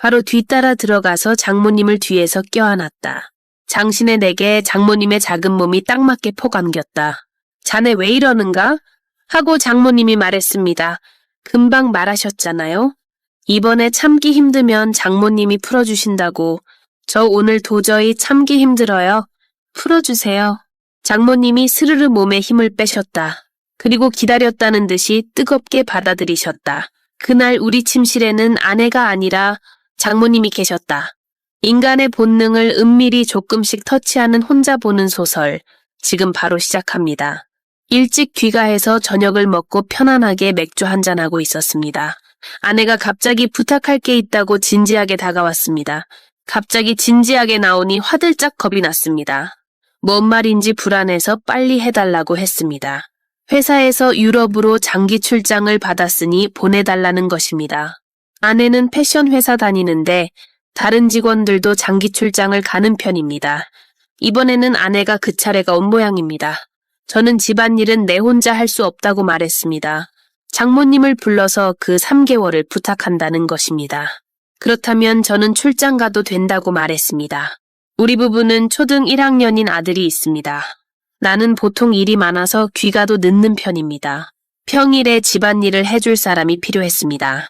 바로 뒤따라 들어가서 장모님을 뒤에서 껴안았다. 장신의 내게 장모님의 작은 몸이 딱 맞게 포감겼다. 자네 왜 이러는가? 하고 장모님이 말했습니다. 금방 말하셨잖아요. 이번에 참기 힘들면 장모님이 풀어주신다고. 저 오늘 도저히 참기 힘들어요. 풀어주세요. 장모님이 스르르 몸에 힘을 빼셨다. 그리고 기다렸다는 듯이 뜨겁게 받아들이셨다. 그날 우리 침실에는 아내가 아니라 장모님이 계셨다. 인간의 본능을 은밀히 조금씩 터치하는 혼자 보는 소설, 지금 바로 시작합니다. 일찍 귀가해서 저녁을 먹고 편안하게 맥주 한잔하고 있었습니다. 아내가 갑자기 부탁할 게 있다고 진지하게 다가왔습니다. 갑자기 진지하게 나오니 화들짝 겁이 났습니다. 뭔 말인지 불안해서 빨리 해달라고 했습니다. 회사에서 유럽으로 장기 출장을 받았으니 보내달라는 것입니다. 아내는 패션 회사 다니는데 다른 직원들도 장기 출장을 가는 편입니다. 이번에는 아내가 그 차례가 온 모양입니다. 저는 집안일은 내 혼자 할 수 없다고 말했습니다. 장모님을 불러서 그 3개월을 부탁한다는 것입니다. 그렇다면 저는 출장 가도 된다고 말했습니다. 우리 부부는 초등 1학년인 아들이 있습니다. 나는 보통 일이 많아서 귀가도 늦는 편입니다. 평일에 집안일을 해줄 사람이 필요했습니다.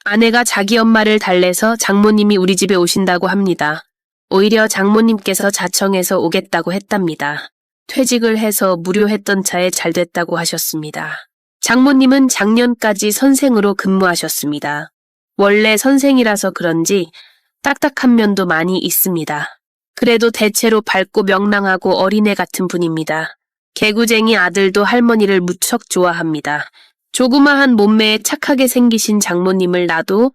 아내가 자기 엄마를 달래서 장모님이 우리 집에 오신다고 합니다. 오히려 장모님께서 자청해서 오겠다고 했답니다. 퇴직을 해서 무료했던 차에 잘 됐다고 하셨습니다. 장모님은 작년까지 선생으로 근무하셨습니다. 원래 선생이라서 그런지 딱딱한 면도 많이 있습니다. 그래도 대체로 밝고 명랑하고 어린애 같은 분입니다. 개구쟁이 아들도 할머니를 무척 좋아합니다. 조그마한 몸매에 착하게 생기신 장모님을 나도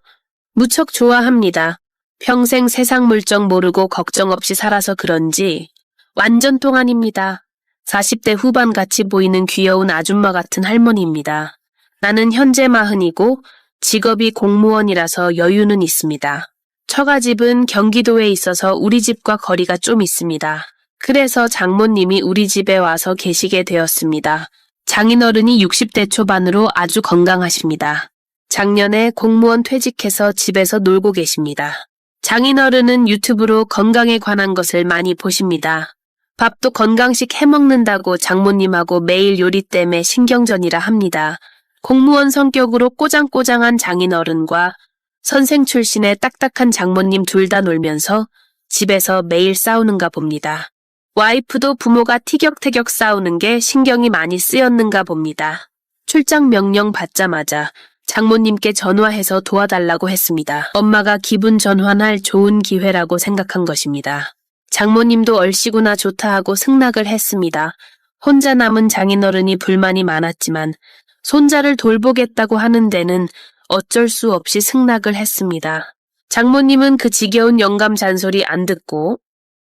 무척 좋아합니다. 평생 세상 물정 모르고 걱정 없이 살아서 그런지 완전 동안입니다. 40대 후반 같이 보이는 귀여운 아줌마 같은 할머니입니다. 나는 현재 40이고 직업이 공무원이라서 여유는 있습니다. 처가집은 경기도에 있어서 우리 집과 거리가 좀 있습니다. 그래서 장모님이 우리 집에 와서 계시게 되었습니다. 장인어른이 60대 초반으로 아주 건강하십니다. 작년에 공무원 퇴직해서 집에서 놀고 계십니다. 장인어른은 유튜브로 건강에 관한 것을 많이 보십니다. 밥도 건강식 해먹는다고 장모님하고 매일 요리 때문에 신경전이라 합니다. 공무원 성격으로 꼬장꼬장한 장인어른과 선생 출신의 딱딱한 장모님 둘 다 놀면서 집에서 매일 싸우는가 봅니다. 와이프도 부모가 티격태격 싸우는 게 신경이 많이 쓰였는가 봅니다. 출장 명령 받자마자 장모님께 전화해서 도와달라고 했습니다. 엄마가 기분 전환할 좋은 기회라고 생각한 것입니다. 장모님도 얼씨구나 좋다 하고 승낙을 했습니다. 혼자 남은 장인어른이 불만이 많았지만 손자를 돌보겠다고 하는 데는 어쩔 수 없이 승낙을 했습니다. 장모님은 그 지겨운 영감 잔소리 안 듣고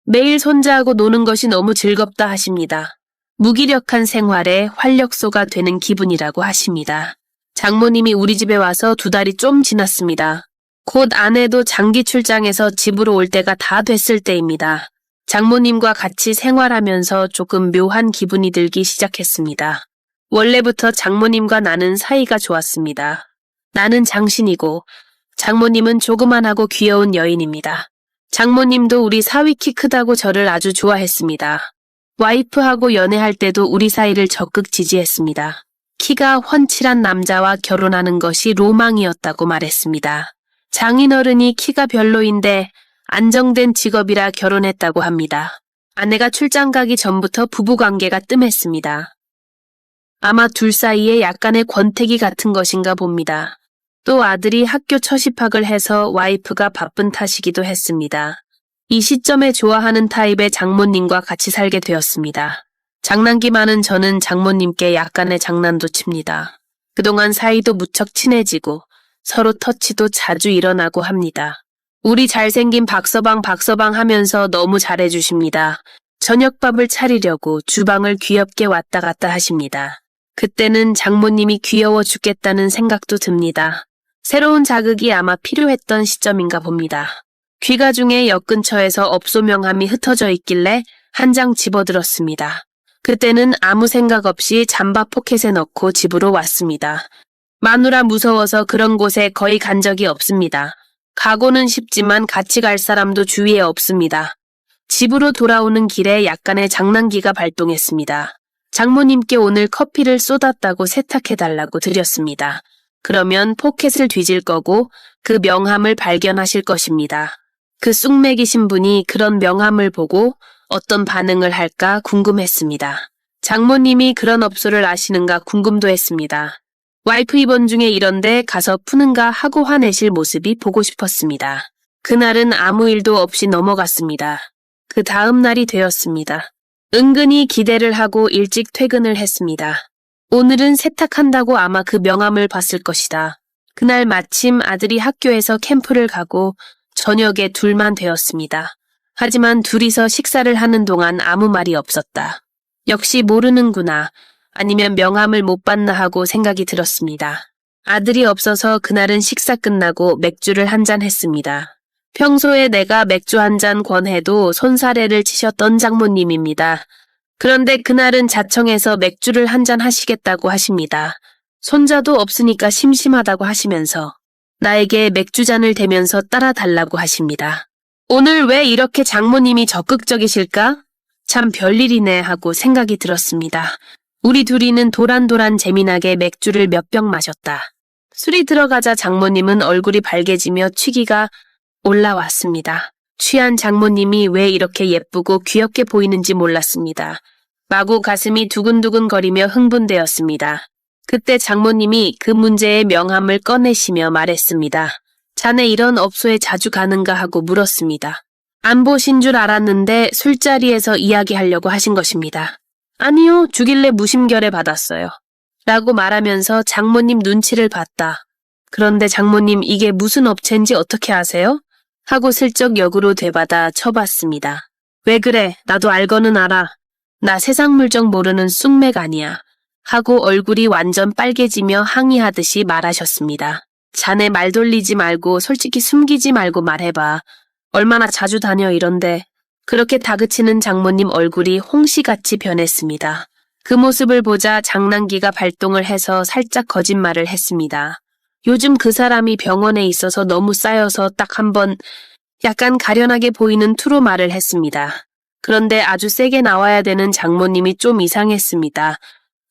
매일 손자하고 노는 것이 너무 즐겁다 하십니다. 무기력한 생활에 활력소가 되는 기분이라고 하십니다. 장모님이 우리 집에 와서 2달이 좀 지났습니다. 곧 아내도 장기 출장에서 집으로 올 때가 다 됐을 때입니다. 장모님과 같이 생활하면서 조금 묘한 기분이 들기 시작했습니다. 원래부터 장모님과 나는 사이가 좋았습니다. 나는 장신이고 장모님은 조그만하고 귀여운 여인입니다. 장모님도 우리 사위 키 크다고 저를 아주 좋아했습니다. 와이프하고 연애할 때도 우리 사이를 적극 지지했습니다. 키가 훤칠한 남자와 결혼하는 것이 로망이었다고 말했습니다. 장인어른이 키가 별로인데 안정된 직업이라 결혼했다고 합니다. 아내가 출장 가기 전부터 부부관계가 뜸했습니다. 아마 둘 사이에 약간의 권태기 같은 것인가 봅니다. 또 아들이 학교 첫 입학을 해서 와이프가 바쁜 탓이기도 했습니다. 이 시점에 좋아하는 타입의 장모님과 같이 살게 되었습니다. 장난기 많은 저는 장모님께 약간의 장난도 칩니다. 그동안 사이도 무척 친해지고 서로 터치도 자주 일어나고 합니다. 우리 잘생긴 박서방 하면서 너무 잘해주십니다. 저녁밥을 차리려고 주방을 귀엽게 왔다 갔다 하십니다. 그때는 장모님이 귀여워 죽겠다는 생각도 듭니다. 새로운 자극이 아마 필요했던 시점인가 봅니다. 귀가 중에 역 근처에서 업소 명함이 흩어져 있길래 한 장 집어들었습니다. 그때는 아무 생각 없이 잠바 포켓에 넣고 집으로 왔습니다. 마누라 무서워서 그런 곳에 거의 간 적이 없습니다. 가고는 싶지만 같이 갈 사람도 주위에 없습니다. 집으로 돌아오는 길에 약간의 장난기가 발동했습니다. 장모님께 오늘 커피를 쏟았다고 세탁해달라고 드렸습니다. 그러면 포켓을 뒤질 거고 그 명함을 발견하실 것입니다. 그 쑥맥이신 분이 그런 명함을 보고 어떤 반응을 할까 궁금했습니다. 장모님이 그런 업소를 아시는가 궁금도 했습니다. 와이프 입원 중에 이런데 가서 푸는가 하고 화내실 모습이 보고 싶었습니다. 그날은 아무 일도 없이 넘어갔습니다. 그 다음 날이 되었습니다. 은근히 기대를 하고 일찍 퇴근을 했습니다. 오늘은 세탁한다고 아마 그 명함을 봤을 것이다. 그날 마침 아들이 학교에서 캠프를 가고 저녁에 둘만 되었습니다. 하지만 둘이서 식사를 하는 동안 아무 말이 없었다. 역시 모르는구나. 아니면 명함을 못 봤나 하고 생각이 들었습니다. 아들이 없어서 그날은 식사 끝나고 맥주를 한잔 했습니다. 평소에 내가 맥주 한 잔 권해도 손사래를 치셨던 장모님입니다. 그런데 그날은 자청해서 맥주를 한 잔 하시겠다고 하십니다. 손자도 없으니까 심심하다고 하시면서 나에게 맥주잔을 대면서 따라 달라고 하십니다. 오늘 왜 이렇게 장모님이 적극적이실까? 참 별일이네 하고 생각이 들었습니다. 우리 둘이는 도란도란 재미나게 맥주를 몇 병 마셨다. 술이 들어가자 장모님은 얼굴이 밝아지며 취기가 올라왔습니다. 취한 장모님이 왜 이렇게 예쁘고 귀엽게 보이는지 몰랐습니다. 마구 가슴이 두근두근거리며 흥분되었습니다. 그때 장모님이 그 문제의 명함을 꺼내시며 말했습니다. 자네 이런 업소에 자주 가는가 하고 물었습니다. 안 보신 줄 알았는데 술자리에서 이야기하려고 하신 것입니다. 아니요, 주길래 무심결에 받았어요. 라고 말하면서 장모님 눈치를 봤다. 그런데 장모님 이게 무슨 업체인지 어떻게 아세요? 하고 슬쩍 역으로 되받아 쳐봤습니다. 왜 그래? 나도 알거는 알아. 나 세상 물정 모르는 쑥맥 아니야. 하고 얼굴이 완전 빨개지며 항의하듯이 말하셨습니다. 자네 말 돌리지 말고 솔직히 숨기지 말고 말해봐. 얼마나 자주 다녀 이런데. 그렇게 다그치는 장모님 얼굴이 홍시같이 변했습니다. 그 모습을 보자 장난기가 발동을 해서 살짝 거짓말을 했습니다. 요즘 그 사람이 병원에 있어서 너무 쌓여서 딱 한 번 약간 가련하게 보이는 투로 말을 했습니다. 그런데 아주 세게 나와야 되는 장모님이 좀 이상했습니다.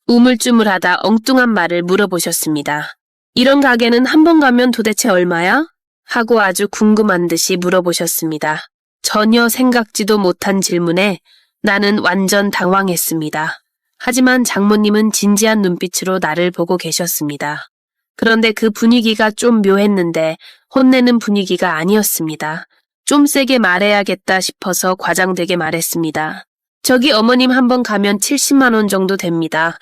우물쭈물하다 엉뚱한 말을 물어보셨습니다. 이런 가게는 한 번 가면 도대체 얼마야? 하고 아주 궁금한 듯이 물어보셨습니다. 전혀 생각지도 못한 질문에 나는 완전 당황했습니다. 하지만 장모님은 진지한 눈빛으로 나를 보고 계셨습니다. 그런데 그 분위기가 좀 묘했는데 혼내는 분위기가 아니었습니다. 좀 세게 말해야겠다 싶어서 과장되게 말했습니다. 저기 어머님 한번 가면 70만 원 정도 됩니다.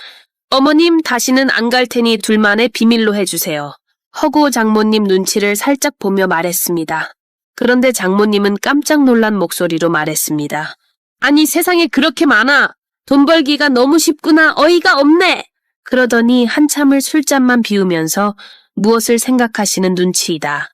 어머님 다시는 안 갈 테니 둘만의 비밀로 해주세요. 허구 장모님 눈치를 살짝 보며 말했습니다. 그런데 장모님은 깜짝 놀란 목소리로 말했습니다. 아니 세상에 그렇게 많아. 돈 벌기가 너무 쉽구나. 어이가 없네. 그러더니 한참을 술잔만 비우면서 무엇을 생각하시는 눈치이다.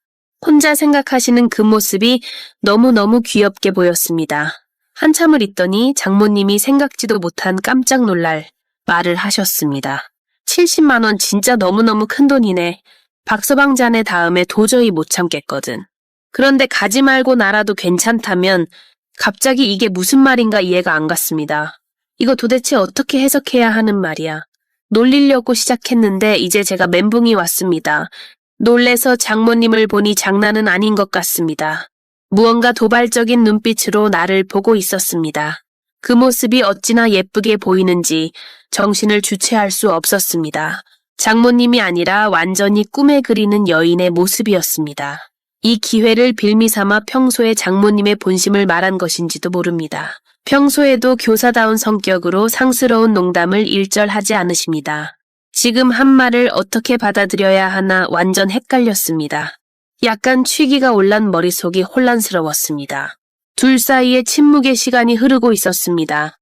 혼자 생각하시는 그 모습이 너무너무 귀엽게 보였습니다. 한참을 있더니 장모님이 생각지도 못한 깜짝 놀랄 말을 하셨습니다. 70만 원 진짜 너무너무 큰 돈이네. 박서방 자네 다음에 도저히 못 참겠거든. 그런데 가지 말고 나라도 괜찮다면 갑자기 이게 무슨 말인가 이해가 안 갔습니다. 이거 도대체 어떻게 해석해야 하는 말이야. 놀리려고 시작했는데 이제 제가 멘붕이 왔습니다. 놀래서 장모님을 보니 장난은 아닌 것 같습니다. 무언가 도발적인 눈빛으로 나를 보고 있었습니다. 그 모습이 어찌나 예쁘게 보이는지 정신을 주체할 수 없었습니다. 장모님이 아니라 완전히 꿈에 그리는 여인의 모습이었습니다. 이 기회를 빌미삼아 평소에 장모님의 본심을 말한 것인지도 모릅니다. 평소에도 교사다운 성격으로 상스러운 농담을 일절하지 않으십니다. 지금 한 말을 어떻게 받아들여야 하나 완전 헷갈렸습니다. 약간 취기가 올란 머릿속이 혼란스러웠습니다. 둘 사이에 침묵의 시간이 흐르고 있었습니다.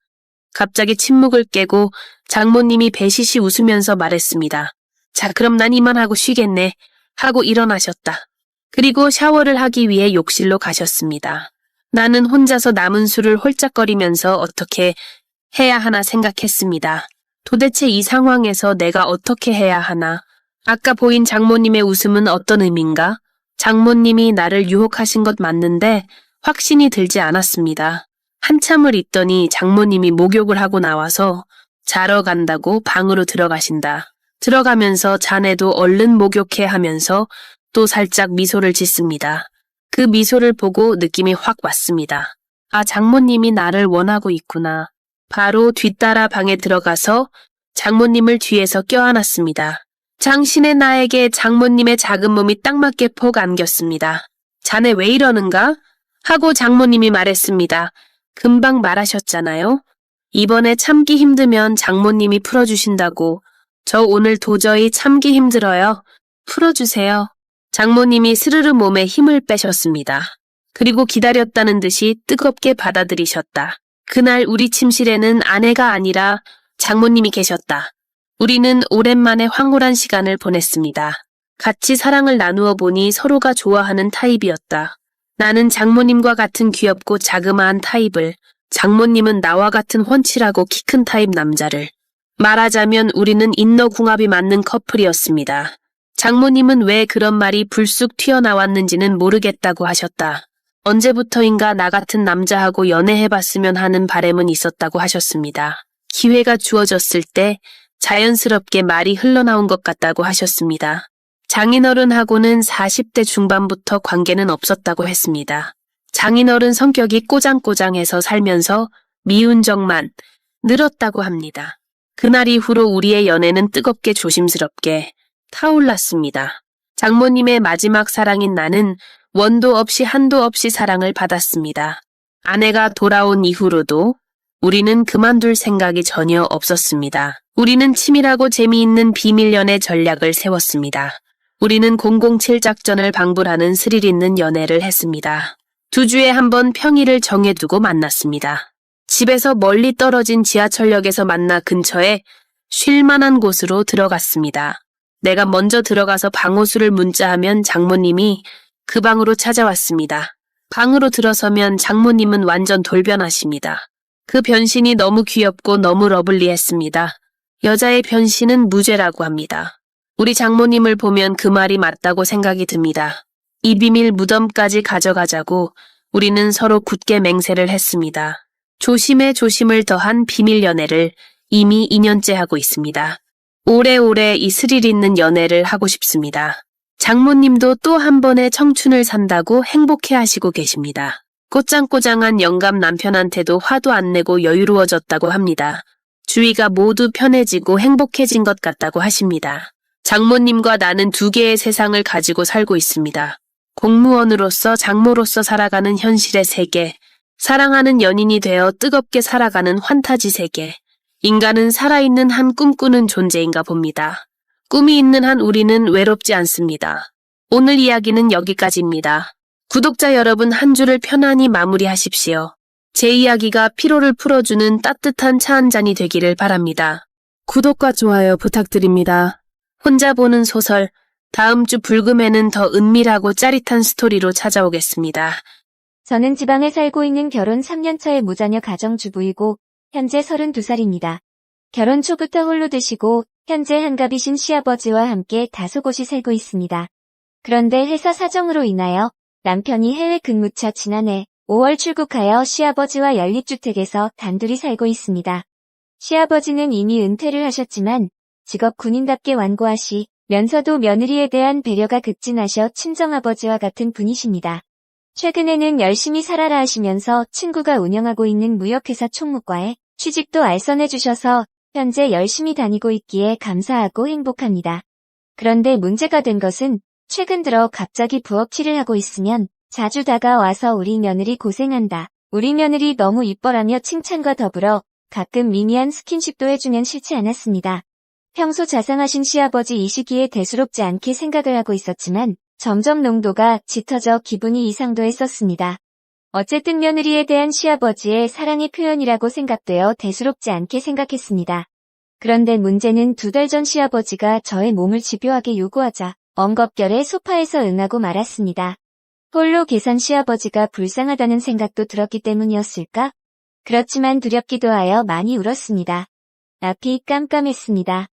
갑자기 침묵을 깨고 장모님이 배시시 웃으면서 말했습니다. 자, 그럼 난 이만하고 쉬겠네. 하고 일어나셨다. 그리고 샤워를 하기 위해 욕실로 가셨습니다. 나는 혼자서 남은 술을 홀짝거리면서 어떻게 해야 하나 생각했습니다. 도대체 이 상황에서 내가 어떻게 해야 하나? 아까 보인 장모님의 웃음은 어떤 의미인가? 장모님이 나를 유혹하신 것 맞는데 확신이 들지 않았습니다. 한참을 있더니 장모님이 목욕을 하고 나와서 자러 간다고 방으로 들어가신다. 들어가면서 자네도 얼른 목욕해 하면서 또 살짝 미소를 짓습니다. 그 미소를 보고 느낌이 확 왔습니다. 아, 장모님이 나를 원하고 있구나. 바로 뒤따라 방에 들어가서 장모님을 뒤에서 껴안았습니다. 장신의 나에게 장모님의 작은 몸이 딱 맞게 폭 안겼습니다. 자네 왜 이러는가? 하고 장모님이 말했습니다. 금방 말하셨잖아요. 이번에 참기 힘들면 장모님이 풀어주신다고. 저 오늘 도저히 참기 힘들어요. 풀어주세요. 장모님이 스르르 몸에 힘을 빼셨습니다. 그리고 기다렸다는 듯이 뜨겁게 받아들이셨다. 그날 우리 침실에는 아내가 아니라 장모님이 계셨다. 우리는 오랜만에 황홀한 시간을 보냈습니다. 같이 사랑을 나누어 보니 서로가 좋아하는 타입이었다. 나는 장모님과 같은 귀엽고 자그마한 타입을, 장모님은 나와 같은 훤칠하고 키 큰 타입 남자를. 말하자면 우리는 인너궁합이 맞는 커플이었습니다. 장모님은 왜 그런 말이 불쑥 튀어나왔는지는 모르겠다고 하셨다. 언제부터인가 나 같은 남자하고 연애해봤으면 하는 바람은 있었다고 하셨습니다. 기회가 주어졌을 때 자연스럽게 말이 흘러나온 것 같다고 하셨습니다. 장인어른하고는 40대 중반부터 관계는 없었다고 했습니다. 장인어른 성격이 꼬장꼬장해서 살면서 미운 적만 늘었다고 합니다. 그날 이후로 우리의 연애는 뜨겁게 조심스럽게 타올랐습니다. 장모님의 마지막 사랑인 나는 원도 없이 한도 없이 사랑을 받았습니다. 아내가 돌아온 이후로도 우리는 그만둘 생각이 전혀 없었습니다. 우리는 치밀하고 재미있는 비밀 연애 전략을 세웠습니다. 우리는 007 작전을 방불하는 스릴 있는 연애를 했습니다. 2주에 한 번 평일을 정해두고 만났습니다. 집에서 멀리 떨어진 지하철역에서 만나 근처에 쉴만한 곳으로 들어갔습니다. 내가 먼저 들어가서 방호수를 문자하면 장모님이 그 방으로 찾아왔습니다. 방으로 들어서면 장모님은 완전 돌변하십니다. 그 변신이 너무 귀엽고 너무 러블리했습니다. 여자의 변신은 무죄라고 합니다. 우리 장모님을 보면 그 말이 맞다고 생각이 듭니다. 이 비밀 무덤까지 가져가자고 우리는 서로 굳게 맹세를 했습니다. 조심에 조심을 더한 비밀 연애를 이미 2년째 하고 있습니다. 오래오래 이 스릴 있는 연애를 하고 싶습니다. 장모님도 또 한 번의 청춘을 산다고 행복해 하시고 계십니다. 꼬장꼬장한 영감 남편한테도 화도 안 내고 여유로워졌다고 합니다. 주위가 모두 편해지고 행복해진 것 같다고 하십니다. 장모님과 나는 2개의 세상을 가지고 살고 있습니다. 공무원으로서 장모로서 살아가는 현실의 세계, 사랑하는 연인이 되어 뜨겁게 살아가는 환타지 세계. 인간은 살아있는 한 꿈꾸는 존재인가 봅니다. 꿈이 있는 한 우리는 외롭지 않습니다. 오늘 이야기는 여기까지입니다. 구독자 여러분 한 주를 편안히 마무리하십시오. 제 이야기가 피로를 풀어주는 따뜻한 차 한 잔이 되기를 바랍니다. 구독과 좋아요 부탁드립니다. 혼자 보는 소설, 다음 주 불금에는 더 은밀하고 짜릿한 스토리로 찾아오겠습니다. 저는 지방에 살고 있는 결혼 3년차의 무자녀 가정주부이고 현재 32살입니다. 결혼 초부터 홀로 드시고 현재 한갑이신 시아버지와 함께 다소곳이 살고 있습니다. 그런데 회사 사정으로 인하여 남편이 해외 근무차 지난해 5월 출국하여 시아버지와 연립주택에서 단둘이 살고 있습니다. 시아버지는 이미 은퇴를 하셨지만 직업 군인답게 완고하시면서도 며느리에 대한 배려가 극진하셔 친정아버지와 같은 분이십니다. 최근에는 열심히 살아라 하시면서 친구가 운영하고 있는 무역회사 총무과에 취직도 알선해 주셔서 현재 열심히 다니고 있기에 감사하고 행복합니다. 그런데 문제가 된 것은 최근 들어 갑자기 부엌일을 하고 있으면 자주 다가와서 우리 며느리 고생한다. 우리 며느리 너무 이뻐라며 칭찬과 더불어 가끔 미미한 스킨십도 해주면 싫지 않았습니다. 평소 자상하신 시아버지 이 시기에 대수롭지 않게 생각을 하고 있었지만 점점 농도가 짙어져 기분이 이상도했었습니다. 어쨌든 며느리에 대한 시아버지의 사랑의 표현이라고 생각되어 대수롭지 않게 생각했습니다. 그런데 문제는 2달 전 시아버지가 저의 몸을 집요하게 요구하자 엉겁결에 소파에서 응하고 말았습니다. 홀로 계산 시아버지가 불쌍하다는 생각도 들었기 때문이었을까? 그렇지만 두렵기도 하여 많이 울었습니다. 앞이 깜깜했습니다.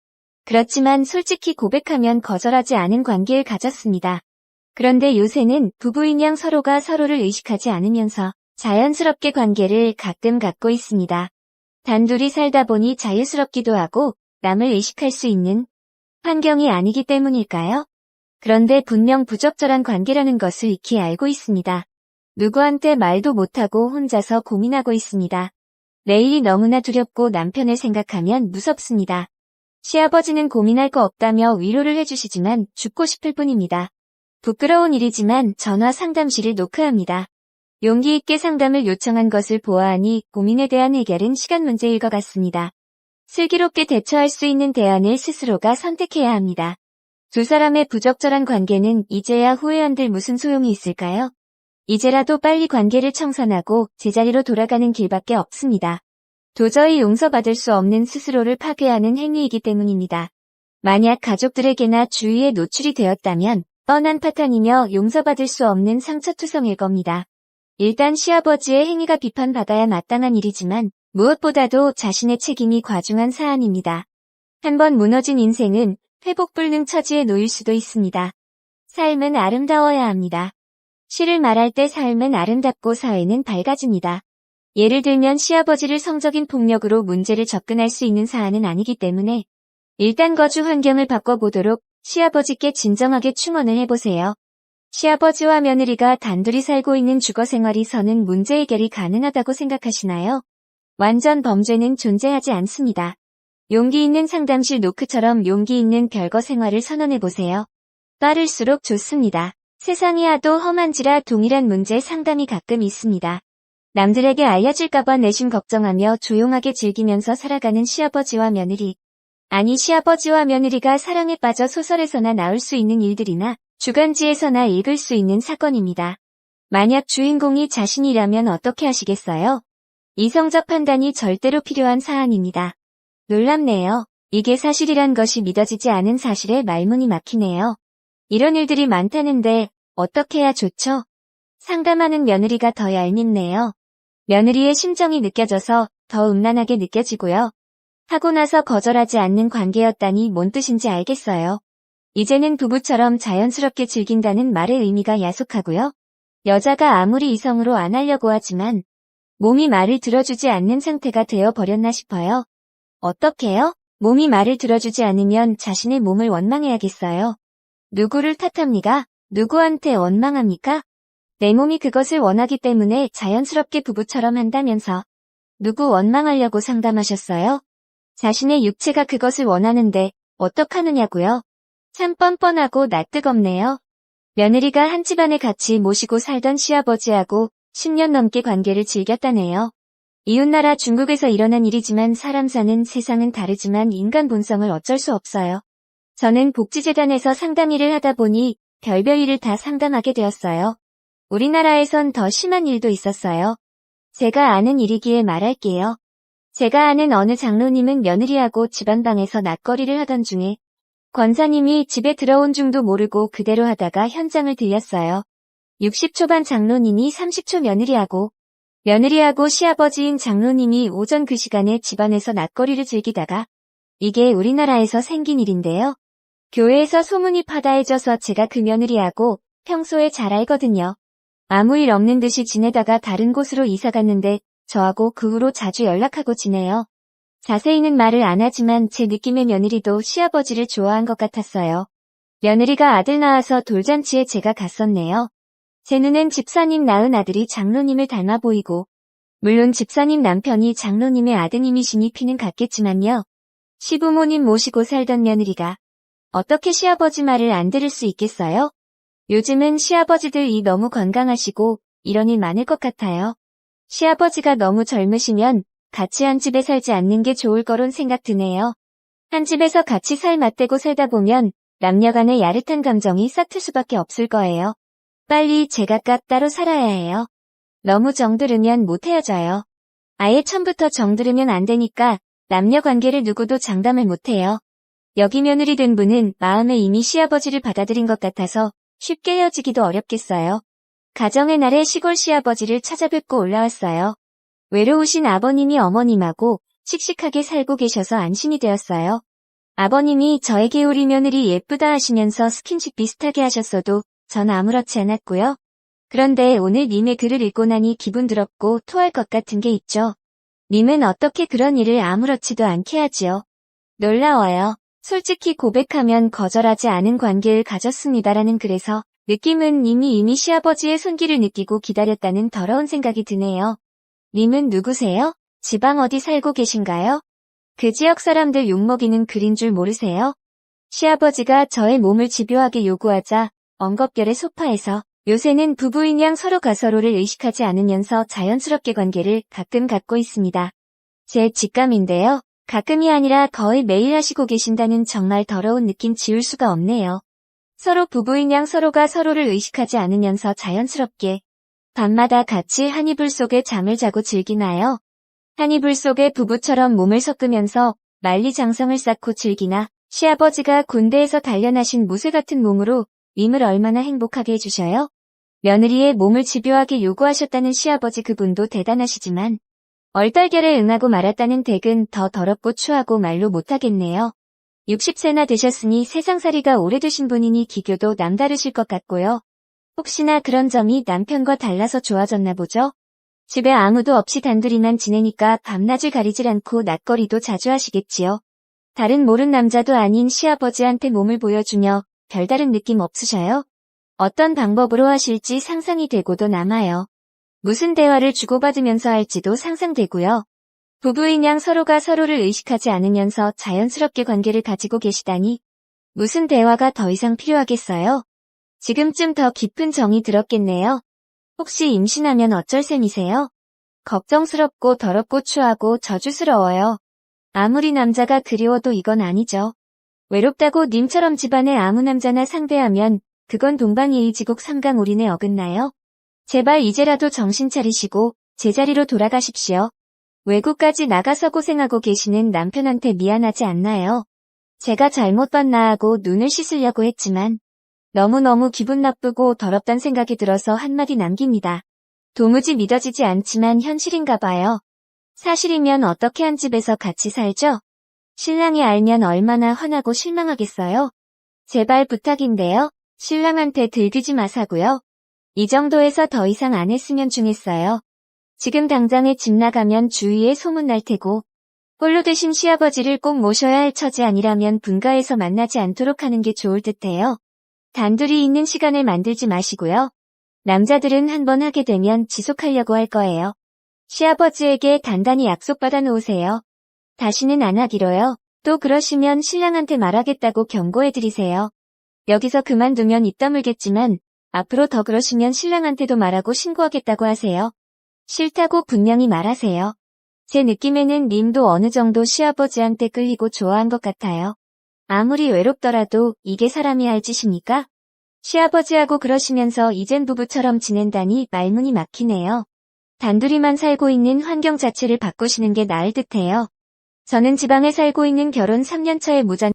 그렇지만 솔직히 고백하면 거절하지 않은 관계를 가졌습니다. 그런데 요새는 부부인 양 서로가 서로를 의식하지 않으면서 자연스럽게 관계를 가끔 갖고 있습니다. 단둘이 살다 보니 자유스럽기도 하고 남을 의식할 수 있는 환경이 아니기 때문일까요? 그런데 분명 부적절한 관계라는 것을 익히 알고 있습니다. 누구한테 말도 못하고 혼자서 고민하고 있습니다. 내일이 너무나 두렵고 남편을 생각하면 무섭습니다. 시아버지는 고민할 거 없다며 위로를 해주시지만 죽고 싶을 뿐입니다. 부끄러운 일이지만 전화 상담실을 노크합니다. 용기 있게 상담을 요청한 것을 보아하니 고민에 대한 해결은 시간 문제일 것 같습니다. 슬기롭게 대처할 수 있는 대안을 스스로가 선택해야 합니다. 두 사람의 부적절한 관계는 이제야 후회한들 무슨 소용이 있을까요? 이제라도 빨리 관계를 청산하고 제자리로 돌아가는 길밖에 없습니다. 도저히 용서받을 수 없는 스스로를 파괴하는 행위이기 때문입니다. 만약 가족들에게나 주위에 노출이 되었다면 뻔한 파탄이며 용서받을 수 없는 상처투성일 겁니다. 일단 시아버지의 행위가 비판받아야 마땅한 일이지만 무엇보다도 자신의 책임이 과중한 사안입니다. 한번 무너진 인생은 회복 불능 처지에 놓일 수도 있습니다. 삶은 아름다워야 합니다. 시를 말할 때 삶은 아름답고 사회는 밝아집니다. 예를 들면 시아버지를 성적인 폭력으로 문제를 접근할 수 있는 사안은 아니기 때문에 일단 거주 환경을 바꿔보도록 시아버지께 진정하게 충원을 해보세요. 시아버지와 며느리가 단둘이 살고 있는 주거 생활이 서는 문제 해결이 가능하다고 생각하시나요? 완전 범죄는 존재하지 않습니다. 용기 있는 상담실 노크처럼 용기 있는 별거 생활을 선언해보세요. 빠를수록 좋습니다. 세상이 하도 험한지라 동일한 문제 상담이 가끔 있습니다. 남들에게 알려질까봐 내심 걱정하며 조용하게 즐기면서 살아가는 시아버지와 며느리. 아니 시아버지와 며느리가 사랑에 빠져 소설에서나 나올 수 있는 일들이나 주간지에서나 읽을 수 있는 사건입니다. 만약 주인공이 자신이라면 어떻게 하시겠어요? 이성적 판단이 절대로 필요한 사안입니다. 놀랍네요. 이게 사실이란 것이 믿어지지 않은 사실에 말문이 막히네요. 이런 일들이 많다는데 어떻게 해야 좋죠? 상담하는 며느리가 더 얄밉네요. 며느리의 심정이 느껴져서 더 음란하게 느껴지고요. 하고 나서 거절하지 않는 관계였다니 뭔 뜻인지 알겠어요. 이제는 부부처럼 자연스럽게 즐긴다는 말의 의미가 야속하고요. 여자가 아무리 이성으로 안 하려고 하지만 몸이 말을 들어주지 않는 상태가 되어버렸나 싶어요. 어떻게요? 몸이 말을 들어주지 않으면 자신의 몸을 원망해야겠어요. 누구를 탓합니까? 누구한테 원망합니까? 내 몸이 그것을 원하기 때문에 자연스럽게 부부처럼 한다면서 누구 원망하려고 상담하셨어요? 자신의 육체가 그것을 원하는데 어떡하느냐고요? 참 뻔뻔하고 낯뜨겁네요. 며느리가 한 집안에 같이 모시고 살던 시아버지하고 10년 넘게 관계를 즐겼다네요. 이웃나라 중국에서 일어난 일이지만 사람 사는 세상은 다르지만 인간 본성을 어쩔 수 없어요. 저는 복지재단에서 상담 일을 하다 보니 별별 일을 다 상담하게 되었어요. 우리나라에선 더 심한 일도 있었어요. 제가 아는 일이기에 말할게요. 제가 아는 어느 장로님은 며느리하고 집안방에서 낯거리를 하던 중에 권사님이 집에 들어온 중도 모르고 그대로 하다가 현장을 들렸어요. 60 초반 장로님이 30초 며느리하고 시아버지인 장로님이 오전 그 시간에 집안에서 낯거리를 즐기다가 이게 우리나라에서 생긴 일인데요. 교회에서 소문이 파다해져서 제가 그 며느리하고 평소에 잘 알거든요. 아무 일 없는 듯이 지내다가 다른 곳으로 이사 갔는데 저하고 그 후로 자주 연락하고 지내요. 자세히는 말을 안 하지만 제 느낌의 며느리도 시아버지를 좋아한 것 같았어요. 며느리가 아들 낳아서 돌잔치에 제가 갔었네요. 제 눈엔 집사님 낳은 아들이 장로님을 닮아 보이고 물론 집사님 남편이 장로님의 아드님이시니 피는 같겠지만요. 시부모님 모시고 살던 며느리가 어떻게 시아버지 말을 안 들을 수 있겠어요? 요즘은 시아버지들이 너무 건강하시고 이런 일 많을 것 같아요. 시아버지가 너무 젊으시면 같이 한 집에 살지 않는 게 좋을 거론 생각 드네요. 한 집에서 같이 살 맞대고 살다 보면 남녀 간의 야릇한 감정이 싹틀 수밖에 없을 거예요. 빨리 제각각 따로 살아야 해요. 너무 정들으면 못 헤어져요. 아예 처음부터 정들으면 안 되니까 남녀 관계를 누구도 장담을 못 해요. 여기 며느리 된 분은 마음에 이미 시아버지를 받아들인 것 같아서 쉽게 헤어지기도 어렵겠어요. 가정의 날에 시골 시아버지를 찾아뵙고 올라왔어요. 외로우신 아버님이 어머님하고 씩씩하게 살고 계셔서 안심이 되었어요. 아버님이 저에게 우리 며느리 예쁘다 하시면서 스킨십 비슷하게 하셨어도 전 아무렇지 않았고요. 그런데 오늘 님의 글을 읽고 나니 기분 더럽고 토할 것 같은 게 있죠. 님은 어떻게 그런 일을 아무렇지도 않게 하지요? 놀라워요. 솔직히 고백하면 거절하지 않은 관계를 가졌습니다라는 글에서 느낌은 님이 이미 시아버지의 손길을 느끼고 기다렸다는 더러운 생각이 드네요. 님은 누구세요? 지방 어디 살고 계신가요? 그 지역 사람들 욕먹이는 글인 줄 모르세요? 시아버지가 저의 몸을 집요하게 요구하자 엉겁결에 소파에서 요새는 부부인 양 서로가 서로를 의식하지 않으면서 자연스럽게 관계를 가끔 갖고 있습니다. 제 직감인데요. 가끔이 아니라 거의 매일 하시고 계신다는 정말 더러운 느낌 지울 수가 없네요. 서로 부부인 양 서로가 서로를 의식하지 않으면서 자연스럽게 밤마다 같이 한 이불 속에 잠을 자고 즐기나요? 한 이불 속에 부부처럼 몸을 섞으면서 만리장성을 쌓고 즐기나 시아버지가 군대에서 단련하신 무쇠 같은 몸으로 님을 얼마나 행복하게 해주셔요? 며느리의 몸을 집요하게 요구하셨다는 시아버지 그분도 대단하시지만 얼떨결에 응하고 말았다는 댁은 더 더럽고 추하고 말로 못하겠네요. 60세나 되셨으니 세상살이가 오래되신 분이니 기교도 남다르실 것 같고요. 혹시나 그런 점이 남편과 달라서 좋아졌나 보죠? 집에 아무도 없이 단둘이만 지내니까 밤낮을 가리질 않고 낯거리도 자주 하시겠지요. 다른 모른 남자도 아닌 시아버지한테 몸을 보여주며 별다른 느낌 없으셔요? 어떤 방법으로 하실지 상상이 되고도 남아요. 무슨 대화를 주고받으면서 할지도 상상되고요. 부부인 양 서로가 서로를 의식하지 않으면서 자연스럽게 관계를 가지고 계시다니 무슨 대화가 더 이상 필요하겠어요? 지금쯤 더 깊은 정이 들었겠네요. 혹시 임신하면 어쩔 셈이세요? 걱정스럽고 더럽고 추하고 저주스러워요. 아무리 남자가 그리워도 이건 아니죠. 외롭다고 님처럼 집안에 아무 남자나 상대하면 그건 동방예의지국 삼강올인에 어긋나요? 제발 이제라도 정신 차리시고 제자리로 돌아가십시오. 외국까지 나가서 고생하고 계시는 남편한테 미안하지 않나요? 제가 잘못 봤나 하고 눈을 씻으려고 했지만 너무너무 기분 나쁘고 더럽단 생각이 들어서 한마디 남깁니다. 도무지 믿어지지 않지만 현실인가 봐요. 사실이면 어떻게 한 집에서 같이 살죠? 신랑이 알면 얼마나 화나고 실망하겠어요? 제발 부탁인데요. 신랑한테 들키지 마사고요. 이 정도에서 더 이상 안 했으면 좋겠어요. 지금 당장에 집 나가면 주위에 소문날 테고 홀로 되신 시아버지를 꼭 모셔야 할 처지 아니라면 분가해서 만나지 않도록 하는 게 좋을 듯해요. 단둘이 있는 시간을 만들지 마시고요. 남자들은 한번 하게 되면 지속하려고 할 거예요. 시아버지에게 단단히 약속받아 놓으세요. 다시는 안 하기로요. 또 그러시면 신랑한테 말하겠다고 경고해드리세요. 여기서 그만두면 입 다물겠지만 앞으로 더 그러시면 신랑한테도 말하고 신고하겠다고 하세요. 싫다고 분명히 말하세요. 제 느낌에는 님도 어느 정도 시아버지한테 끌리고 좋아한 것 같아요. 아무리 외롭더라도 이게 사람이 할 짓입니까? 시아버지하고 그러시면서 이젠 부부처럼 지낸다니 말문이 막히네요. 단둘이만 살고 있는 환경 자체를 바꾸시는 게 나을 듯해요. 저는 지방에 살고 있는 결혼 3년 차의 무자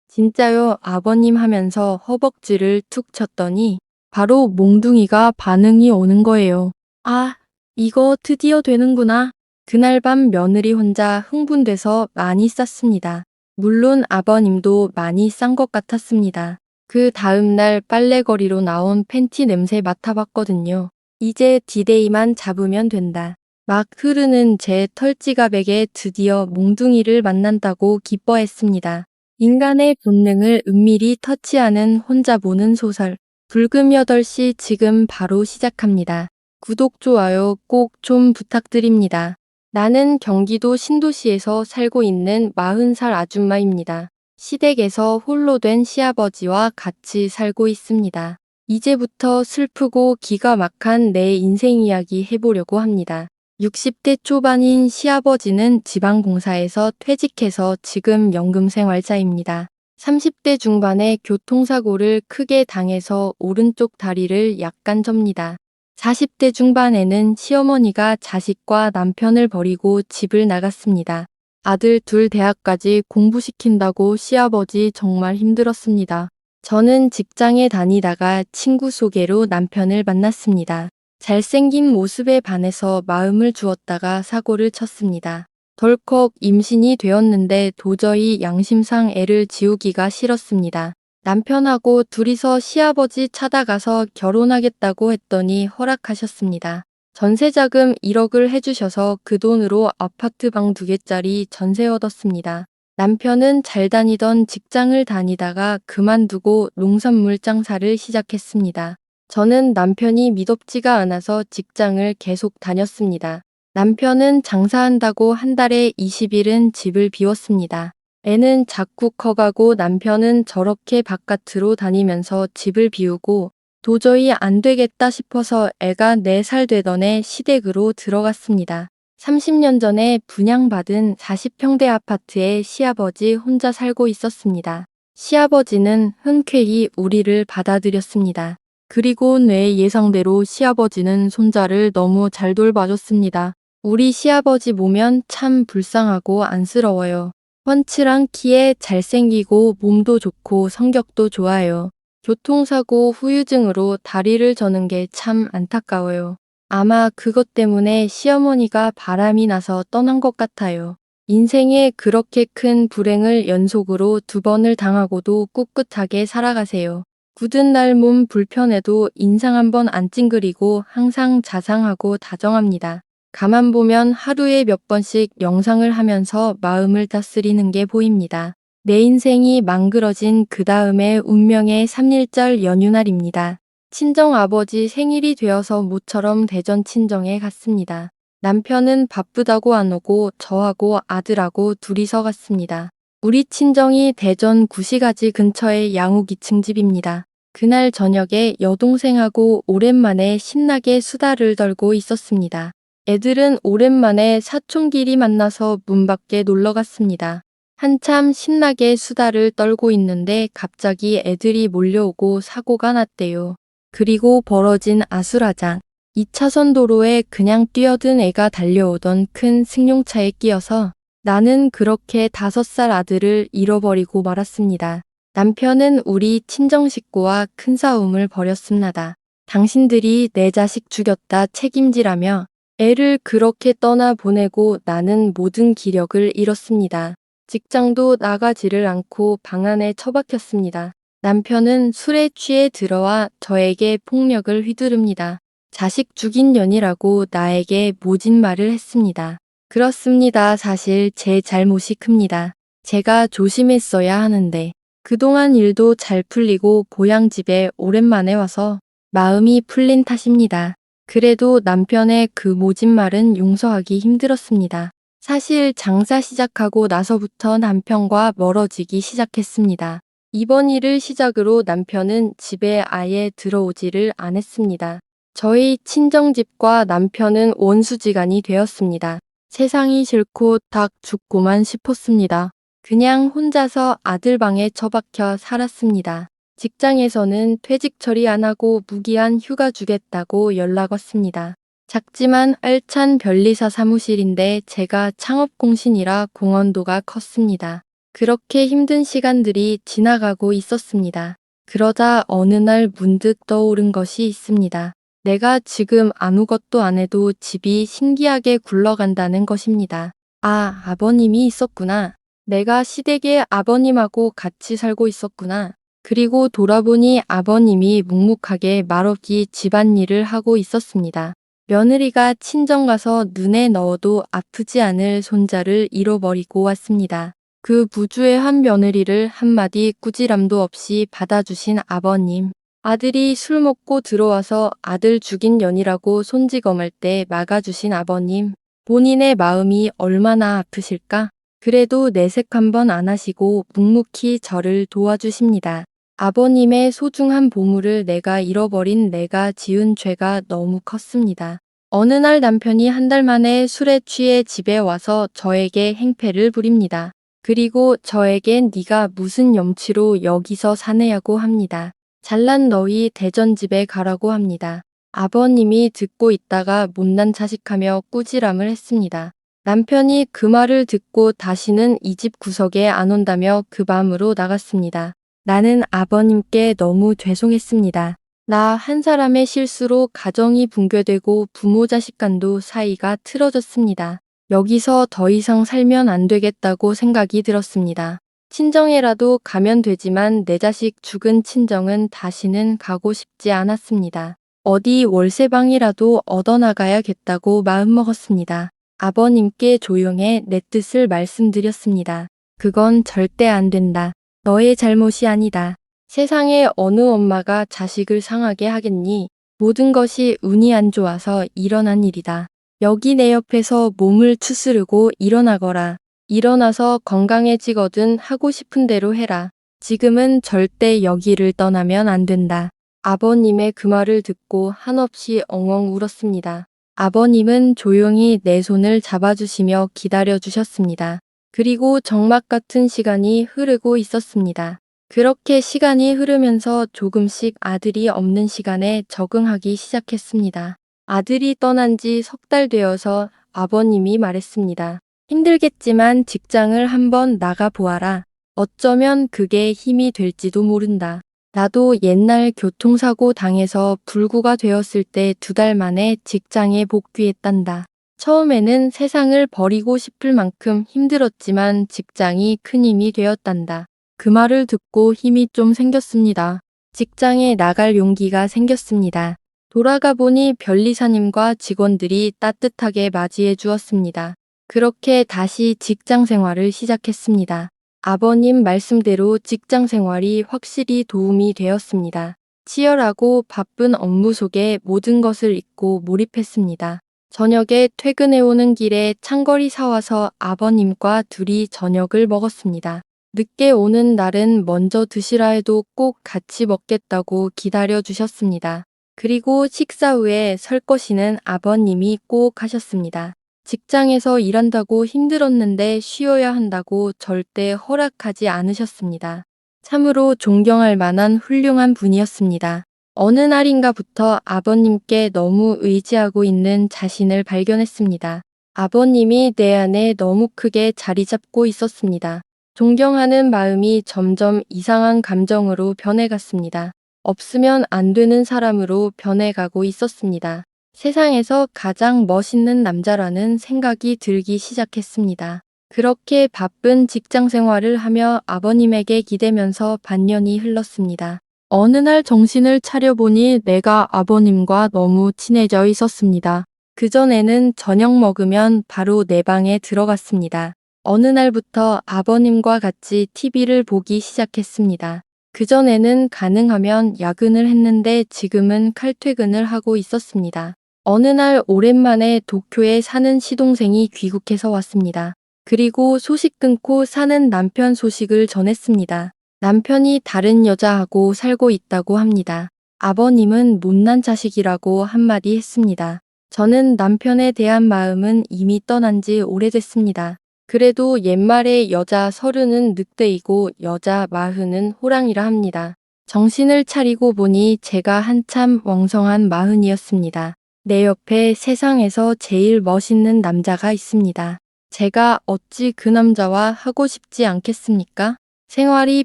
진짜요, 아버님 하면서 허벅지를 툭 쳤더니 바로 몽둥이가 반응이 오는 거예요. 아, 이거 드디어 되는구나. 그날 밤 며느리 혼자 흥분돼서 많이 쌌습니다. 물론 아버님도 많이 싼 것 같았습니다. 그 다음날 빨래거리로 나온 팬티 냄새 맡아봤거든요. 이제 디데이만 잡으면 된다. 막 흐르는 제 털지갑에게 드디어 몽둥이를 만난다고 기뻐했습니다. 인간의 본능을 은밀히 터치하는 혼자 보는 소설. 불금 8시 지금 바로 시작합니다. 구독, 좋아요 꼭 좀 부탁드립니다. 나는 경기도 신도시에서 살고 있는 40살 아줌마입니다. 시댁에서 홀로 된 시아버지와 같이 살고 있습니다. 이제부터 슬프고 기가 막한 내 인생 이야기 해보려고 합니다. 60대 초반인 시아버지는 지방공사에서 퇴직해서 지금 연금생활자입니다. 30대 중반에 교통사고를 크게 당해서 오른쪽 다리를 약간 접니다. 40대 중반에는 시어머니가 자식과 남편을 버리고 집을 나갔습니다. 아들 둘 대학까지 공부시킨다고 시아버지 정말 힘들었습니다. 저는 직장에 다니다가 친구 소개로 남편을 만났습니다. 잘생긴 모습에 반해서 마음을 주었다가 사고를 쳤습니다. 덜컥 임신이 되었는데 도저히 양심상 애를 지우기가 싫었습니다. 남편하고 둘이서 시아버지 찾아가서 결혼하겠다고 했더니 허락하셨습니다. 전세자금 1억을 해주셔서 그 돈으로 아파트 방 2개짜리 전세 얻었습니다. 남편은 잘 다니던 직장을 다니다가 그만두고 농산물 장사를 시작했습니다. 저는 남편이 미덥지가 않아서 직장을 계속 다녔습니다. 남편은 장사한다고 한 달에 20일은 집을 비웠습니다. 애는 자꾸 커가고 남편은 저렇게 바깥으로 다니면서 집을 비우고 도저히 안 되겠다 싶어서 애가 4살 되던 해 시댁으로 들어갔습니다. 30년 전에 분양받은 40평대 아파트에 시아버지 혼자 살고 있었습니다. 시아버지는 흔쾌히 우리를 받아들였습니다. 그리고 내 예상대로 시아버지는 손자를 너무 잘 돌봐줬습니다. 우리 시아버지 보면 참 불쌍하고 안쓰러워요. 훤칠한 키에 잘생기고 몸도 좋고 성격도 좋아요. 교통사고 후유증으로 다리를 저는 게 참 안타까워요. 아마 그것 때문에 시어머니가 바람이 나서 떠난 것 같아요. 인생에 그렇게 큰 불행을 연속으로 2번을 당하고도 꿋꿋하게 살아가세요. 굳은 날 몸 불편해도 인상 한번 안 찡그리고 항상 자상하고 다정합니다. 가만 보면 하루에 몇 번씩 영상을 하면서 마음을 다스리는 게 보입니다. 내 인생이 망그러진 그 다음에 운명의 3.1절 연휴날입니다. 친정아버지 생일이 되어서 모처럼 대전 친정에 갔습니다. 남편은 바쁘다고 안 오고 저하고 아들하고 둘이서 갔습니다. 우리 친정이 대전 구시가지 근처의 양옥 2층 집입니다. 그날 저녁에 여동생하고 오랜만에 신나게 수다를 떨고 있었습니다. 애들은 오랜만에 사촌끼리 만나서 문 밖에 놀러 갔습니다. 한참 신나게 수다를 떨고 있는데 갑자기 애들이 몰려오고 사고가 났대요. 그리고 벌어진 아수라장. 2차선 도로에 그냥 뛰어든 애가 달려오던 큰 승용차에 끼어서 나는 그렇게 5살 아들을 잃어버리고 말았습니다. 남편은 우리 친정 식구와 큰 싸움을 벌였습니다. 당신들이 내 자식 죽였다 책임지라며 애를 그렇게 떠나 보내고 나는 모든 기력을 잃었습니다. 직장도 나가지를 않고 방 안에 처박혔습니다. 남편은 술에 취해 들어와 저에게 폭력을 휘두릅니다. 자식 죽인 년이라고 나에게 모진 말을 했습니다. 그렇습니다. 사실 제 잘못이 큽니다. 제가 조심했어야 하는데 그동안 일도 잘 풀리고 고향 집에 오랜만에 와서 마음이 풀린 탓입니다. 그래도 남편의 그 모진 말은 용서하기 힘들었습니다. 사실 장사 시작하고 나서부터 남편과 멀어지기 시작했습니다. 이번 일을 시작으로 남편은 집에 아예 들어오지를 않았습니다. 저희 친정집과 남편은 원수지간이 되었습니다. 세상이 싫고 닭 죽고만 싶었습니다. 그냥 혼자서 아들 방에 처박혀 살았습니다. 직장에서는 퇴직 처리 안 하고 무기한 휴가 주겠다고 연락 왔습니다. 작지만 알찬 변리사 사무실인데 제가 창업공신이라 공헌도가 컸습니다. 그렇게 힘든 시간들이 지나가고 있었습니다. 그러다 어느 날 문득 떠오른 것이 있습니다. 내가 지금 아무것도 안 해도 집이 신기하게 굴러간다는 것입니다. 아, 아버님이 있었구나. 내가 시댁에 아버님하고 같이 살고 있었구나. 그리고 돌아보니 아버님이 묵묵하게 말없이 집안일을 하고 있었습니다. 며느리가 친정 가서 눈에 넣어도 아프지 않을 손자를 잃어버리고 왔습니다. 그 부주의 한 며느리를 한마디 꾸지람도 없이 받아주신 아버님. 아들이 술 먹고 들어와서 아들 죽인 년이라고 손찌검할 때 막아주신 아버님. 본인의 마음이 얼마나 아프실까? 그래도 내색 한번 안 하시고 묵묵히 저를 도와주십니다. 아버님의 소중한 보물을 내가 잃어버린 내가 지은 죄가 너무 컸습니다. 어느 날 남편이 한 달 만에 술에 취해 집에 와서 저에게 행패를 부립니다. 그리고 저에겐 네가 무슨 염치로 여기서 사내냐고 합니다. 잘난 너희 대전 집에 가라고 합니다. 아버님이 듣고 있다가 못난 자식하며 꾸지람을 했습니다. 남편이 그 말을 듣고 다시는 이 집 구석에 안 온다며 그 밤으로 나갔습니다. 나는 아버님께 너무 죄송했습니다. 나 한 사람의 실수로 가정이 붕괴되고 부모 자식 간도 사이가 틀어졌습니다. 여기서 더 이상 살면 안 되겠다고 생각이 들었습니다. 친정에라도 가면 되지만 내 자식 죽은 친정은 다시는 가고 싶지 않았습니다. 어디 월세방이라도 얻어나가야겠다고 마음먹었습니다. 아버님께 조용해 내 뜻을 말씀드렸습니다. 그건 절대 안 된다. 너의 잘못이 아니다. 세상에 어느 엄마가 자식을 상하게 하겠니? 모든 것이 운이 안 좋아서 일어난 일이다. 여기 내 옆에서 몸을 추스르고 일어나거라. 일어나서 건강해지거든 하고 싶은 대로 해라. 지금은 절대 여기를 떠나면 안 된다. 아버님의 그 말을 듣고 한없이 엉엉 울었습니다. 아버님은 조용히 내 손을 잡아주시며 기다려주셨습니다. 그리고 정막 같은 시간이 흐르고 있었습니다. 그렇게 시간이 흐르면서 조금씩 아들이 없는 시간에 적응하기 시작했습니다. 아들이 떠난 지 석 달 되어서 아버님이 말했습니다. 힘들겠지만 직장을 한번 나가보아라. 어쩌면 그게 힘이 될지도 모른다. 나도 옛날 교통사고 당해서 불구가 되었을 때 2달 만에 직장에 복귀했단다. 처음에는 세상을 버리고 싶을 만큼 힘들었지만 직장이 큰 힘이 되었단다. 그 말을 듣고 힘이 좀 생겼습니다. 직장에 나갈 용기가 생겼습니다. 돌아가 보니 변리사님과 직원들이 따뜻하게 맞이해 주었습니다. 그렇게 다시 직장 생활을 시작했습니다. 아버님 말씀대로 직장 생활이 확실히 도움이 되었습니다. 치열하고 바쁜 업무 속에 모든 것을 잊고 몰입했습니다. 저녁에 퇴근해 오는 길에 창거리 사와서 아버님과 둘이 저녁을 먹었습니다. 늦게 오는 날은 먼저 드시라 해도 꼭 같이 먹겠다고 기다려 주셨습니다. 그리고 식사 후에 설거지는 아버님이 꼭 하셨습니다. 직장에서 일한다고 힘들었는데 쉬어야 한다고 절대 허락하지 않으셨습니다. 참으로 존경할 만한 훌륭한 분이었습니다. 어느 날인가부터 아버님께 너무 의지하고 있는 자신을 발견했습니다. 아버님이 내 안에 너무 크게 자리 잡고 있었습니다. 존경하는 마음이 점점 이상한 감정으로 변해갔습니다. 없으면 안 되는 사람으로 변해가고 있었습니다. 세상에서 가장 멋있는 남자라는 생각이 들기 시작했습니다. 그렇게 바쁜 직장 생활을 하며 아버님에게 기대면서 반년이 흘렀습니다. 어느 날 정신을 차려보니 내가 아버님과 너무 친해져 있었습니다. 그전에는 저녁 먹으면 바로 내 방에 들어갔습니다. 어느 날부터 아버님과 같이 TV를 보기 시작했습니다. 그전에는 가능하면 야근을 했는데 지금은 칼퇴근을 하고 있었습니다. 어느 날 오랜만에 도쿄에 사는 시동생이 귀국해서 왔습니다. 그리고 소식 끊고 사는 남편 소식을 전했습니다. 남편이 다른 여자하고 살고 있다고 합니다. 아버님은 못난 자식이라고 한마디 했습니다. 저는 남편에 대한 마음은 이미 떠난 지 오래됐습니다. 그래도 옛말에 여자 30은 늑대이고 여자 40은 호랑이라 합니다. 정신을 차리고 보니 제가 한참 왕성한 40이었습니다. 내 옆에 세상에서 제일 멋있는 남자가 있습니다. 제가 어찌 그 남자와 하고 싶지 않겠습니까? 생활이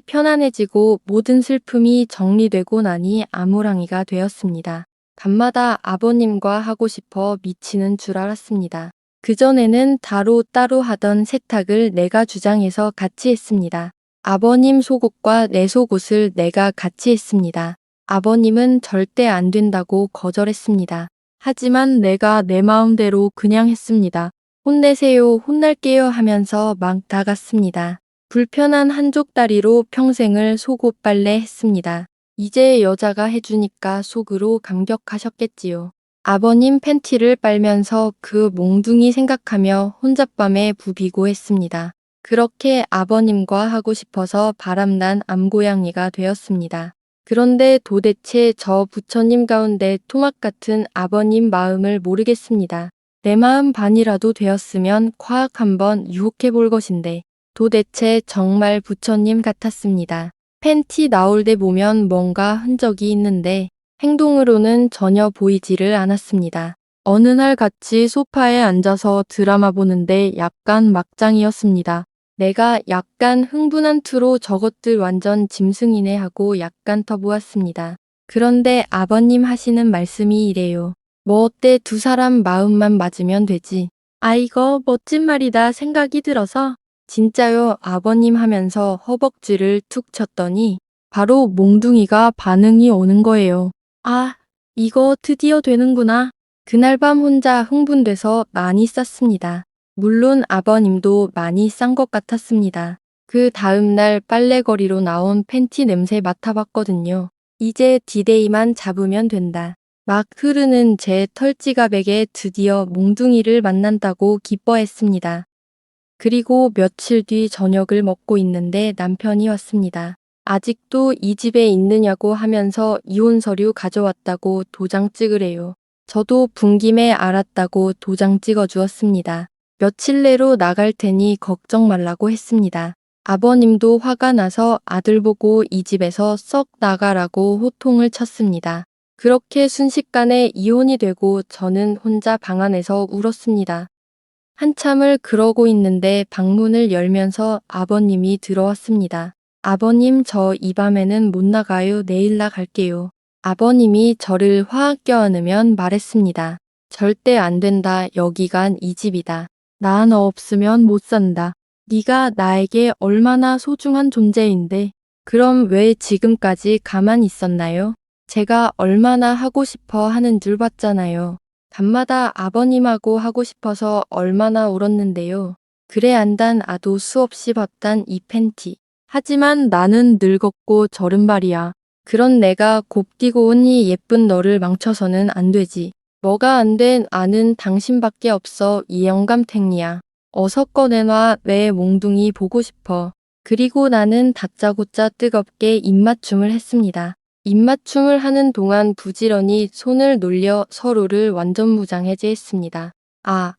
편안해지고 모든 슬픔이 정리되고 나니 아무랑이가 되었습니다. 밤마다 아버님과 하고 싶어 미치는 줄 알았습니다. 그전에는 따로 하던 세탁을 내가 주장해서 같이 했습니다. 아버님 속옷과 내 속옷을 내가 같이 했습니다. 아버님은 절대 안 된다고 거절했습니다. 하지만 내가 내 마음대로 그냥 했습니다. 혼내세요, 혼날게요 하면서 막 나갔습니다. 불편한 한쪽다리로 평생을 속옷 빨래 했습니다. 이제 여자가 해주니까 속으로 감격하셨겠지요. 아버님 팬티를 빨면서 그 몽둥이 생각하며 혼잣밤에 부비고 했습니다. 그렇게 아버님과 하고 싶어서 바람난 암고양이가 되었습니다. 그런데 도대체 저 부처님 가운데 토막 같은 아버님 마음을 모르겠습니다. 내 마음 반이라도 되었으면 과학 한번 유혹해 볼 것인데 도대체 정말 부처님 같았습니다. 팬티 나올 때 보면 뭔가 흔적이 있는데 행동으로는 전혀 보이지를 않았습니다. 어느 날 같이 소파에 앉아서 드라마 보는데 약간 막장이었습니다. 내가 약간 흥분한 투로 저것들 완전 짐승이네 하고 약간 터보았습니다. 그런데 아버님 하시는 말씀이 이래요. 뭐 어때 두 사람 마음만 맞으면 되지. 아 이거 멋진 말이다 생각이 들어서 진짜요 아버님 하면서 허벅지를 툭 쳤더니 바로 몽둥이가 반응이 오는 거예요. 아 이거 드디어 되는구나. 그날 밤 혼자 흥분돼서 많이 쌌습니다. 물론 아버님도 많이 싼 것 같았습니다. 그 다음날 빨래거리로 나온 팬티 냄새 맡아봤거든요. 이제 디데이만 잡으면 된다. 막 흐르는 제 털지갑에게 드디어 몽둥이를 만난다고 기뻐했습니다. 그리고 며칠 뒤 저녁을 먹고 있는데 남편이 왔습니다. 아직도 이 집에 있느냐고 하면서 이혼 서류 가져왔다고 도장 찍으래요. 저도 분김에 알았다고 도장 찍어 주었습니다. 며칠 내로 나갈 테니 걱정 말라고 했습니다. 아버님도 화가 나서 아들 보고 이 집에서 썩 나가라고 호통을 쳤습니다. 그렇게 순식간에 이혼이 되고 저는 혼자 방 안에서 울었습니다. 한참을 그러고 있는데 방문을 열면서 아버님이 들어왔습니다. 아버님 저 이 밤에는 못 나가요. 내일 나갈게요. 아버님이 저를 화학 껴안으면 말했습니다. 절대 안 된다. 여기간 이 집이다. 나 너 없으면 못 산다. 네가 나에게 얼마나 소중한 존재인데 그럼 왜 지금까지 가만히 있었나요? 제가 얼마나 하고 싶어 하는 줄 봤잖아요. 밤마다 아버님하고 하고 싶어서 얼마나 울었는데요. 그래 안단 아도 수없이 봤단 이 팬티. 하지만 나는 늙었고 저른발이야. 그런 내가 곱디고 온 이 예쁜 너를 망쳐서는 안 되지. 뭐가 안 된 아는 당신밖에 없어 이 영감탱이야. 어서 꺼내놔 왜 몽둥이 보고 싶어. 그리고 나는 다짜고짜 뜨겁게 입맞춤을 했습니다. 입맞춤을 하는 동안 부지런히 손을 놀려 서로를 완전 무장해제했습니다. 아,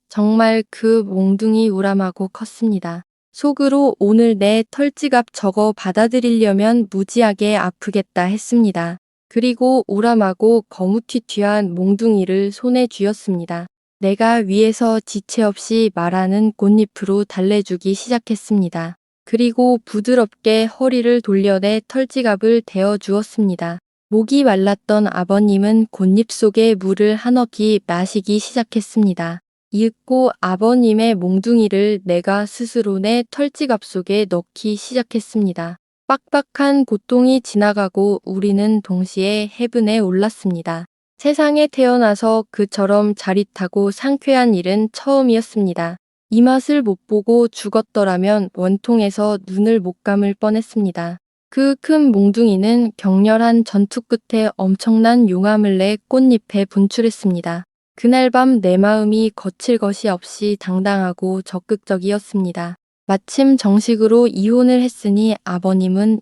정말 그 몽둥이 우람하고 컸습니다. 속으로 오늘 내 털지갑 저거 받아들이려면 무지하게 아프겠다 했습니다. 그리고 우람하고 거무튀튀한 몽둥이를 손에 쥐었습니다. 내가 위에서 지체 없이 말하는 꽃잎으로 달래주기 시작했습니다. 그리고 부드럽게 허리를 돌려 내 털지갑을 대어 주었습니다. 목이 말랐던 아버님은 꽃잎 속에 물을 한어기 마시기 시작했습니다. 이윽고 아버님의 몽둥이를 내가 스스로 내 털지갑 속에 넣기 시작했습니다. 빡빡한 고통이 지나가고 우리는 동시에 해븐에 올랐습니다. 세상에 태어나서 그처럼 짜릿하고 상쾌한 일은 처음이었습니다. 이 맛을 못 보고 죽었더라면 원통에서 눈을 못 감을 뻔했습니다. 그 큰 몽둥이는 격렬한 전투 끝에 엄청난 용암을 내 꽃잎에 분출했습니다. 그날 밤 내 마음이 거칠 것이 없이 당당하고 적극적이었습니다. 마침 정식으로 이혼을 했으니 아버님은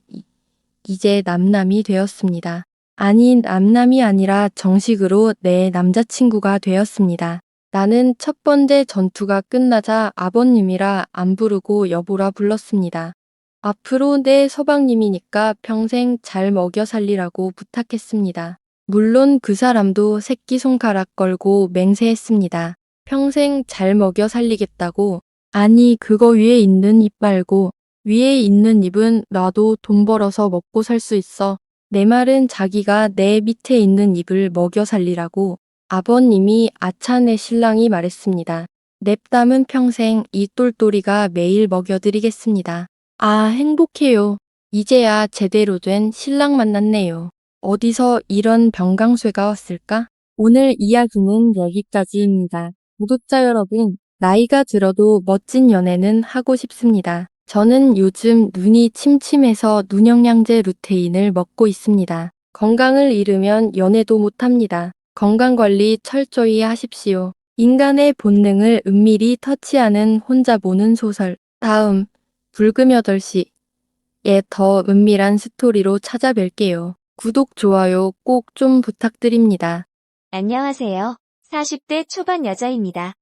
이제 남남이 되었습니다. 아니 남남이 아니라 정식으로 내 남자친구가 되었습니다. 나는 첫 번째 전투가 끝나자 아버님이라 안 부르고 여보라 불렀습니다. 앞으로 내 서방님이니까 평생 잘 먹여 살리라고 부탁했습니다. 물론 그 사람도 새끼손가락 걸고 맹세했습니다. 평생 잘 먹여 살리겠다고. 아니 그거 위에 있는 입 말고 위에 있는 입은 나도 돈 벌어서 먹고 살 수 있어. 내 말은 자기가 내 밑에 있는 입을 먹여 살리라고. 아버님이 아차내 신랑이 말했습니다. 냅담은 평생 이 똘똘이가 매일 먹여드리겠습니다. 아 행복해요. 이제야 제대로 된 신랑 만났네요. 어디서 이런 병강쇠가 왔을까? 오늘 이야기는 여기까지입니다. 구독자 여러분, 나이가 들어도 멋진 연애는 하고 싶습니다. 저는 요즘 눈이 침침해서 눈영양제 루테인을 먹고 있습니다. 건강을 잃으면 연애도 못합니다. 건강관리 철저히 하십시오. 인간의 본능을 은밀히 터치하는 혼자 보는 소설. 다음, 불금 8시에 더 은밀한 스토리로 찾아뵐게요. 구독, 좋아요 꼭 좀 부탁드립니다. 안녕하세요. 40대 초반 여자입니다.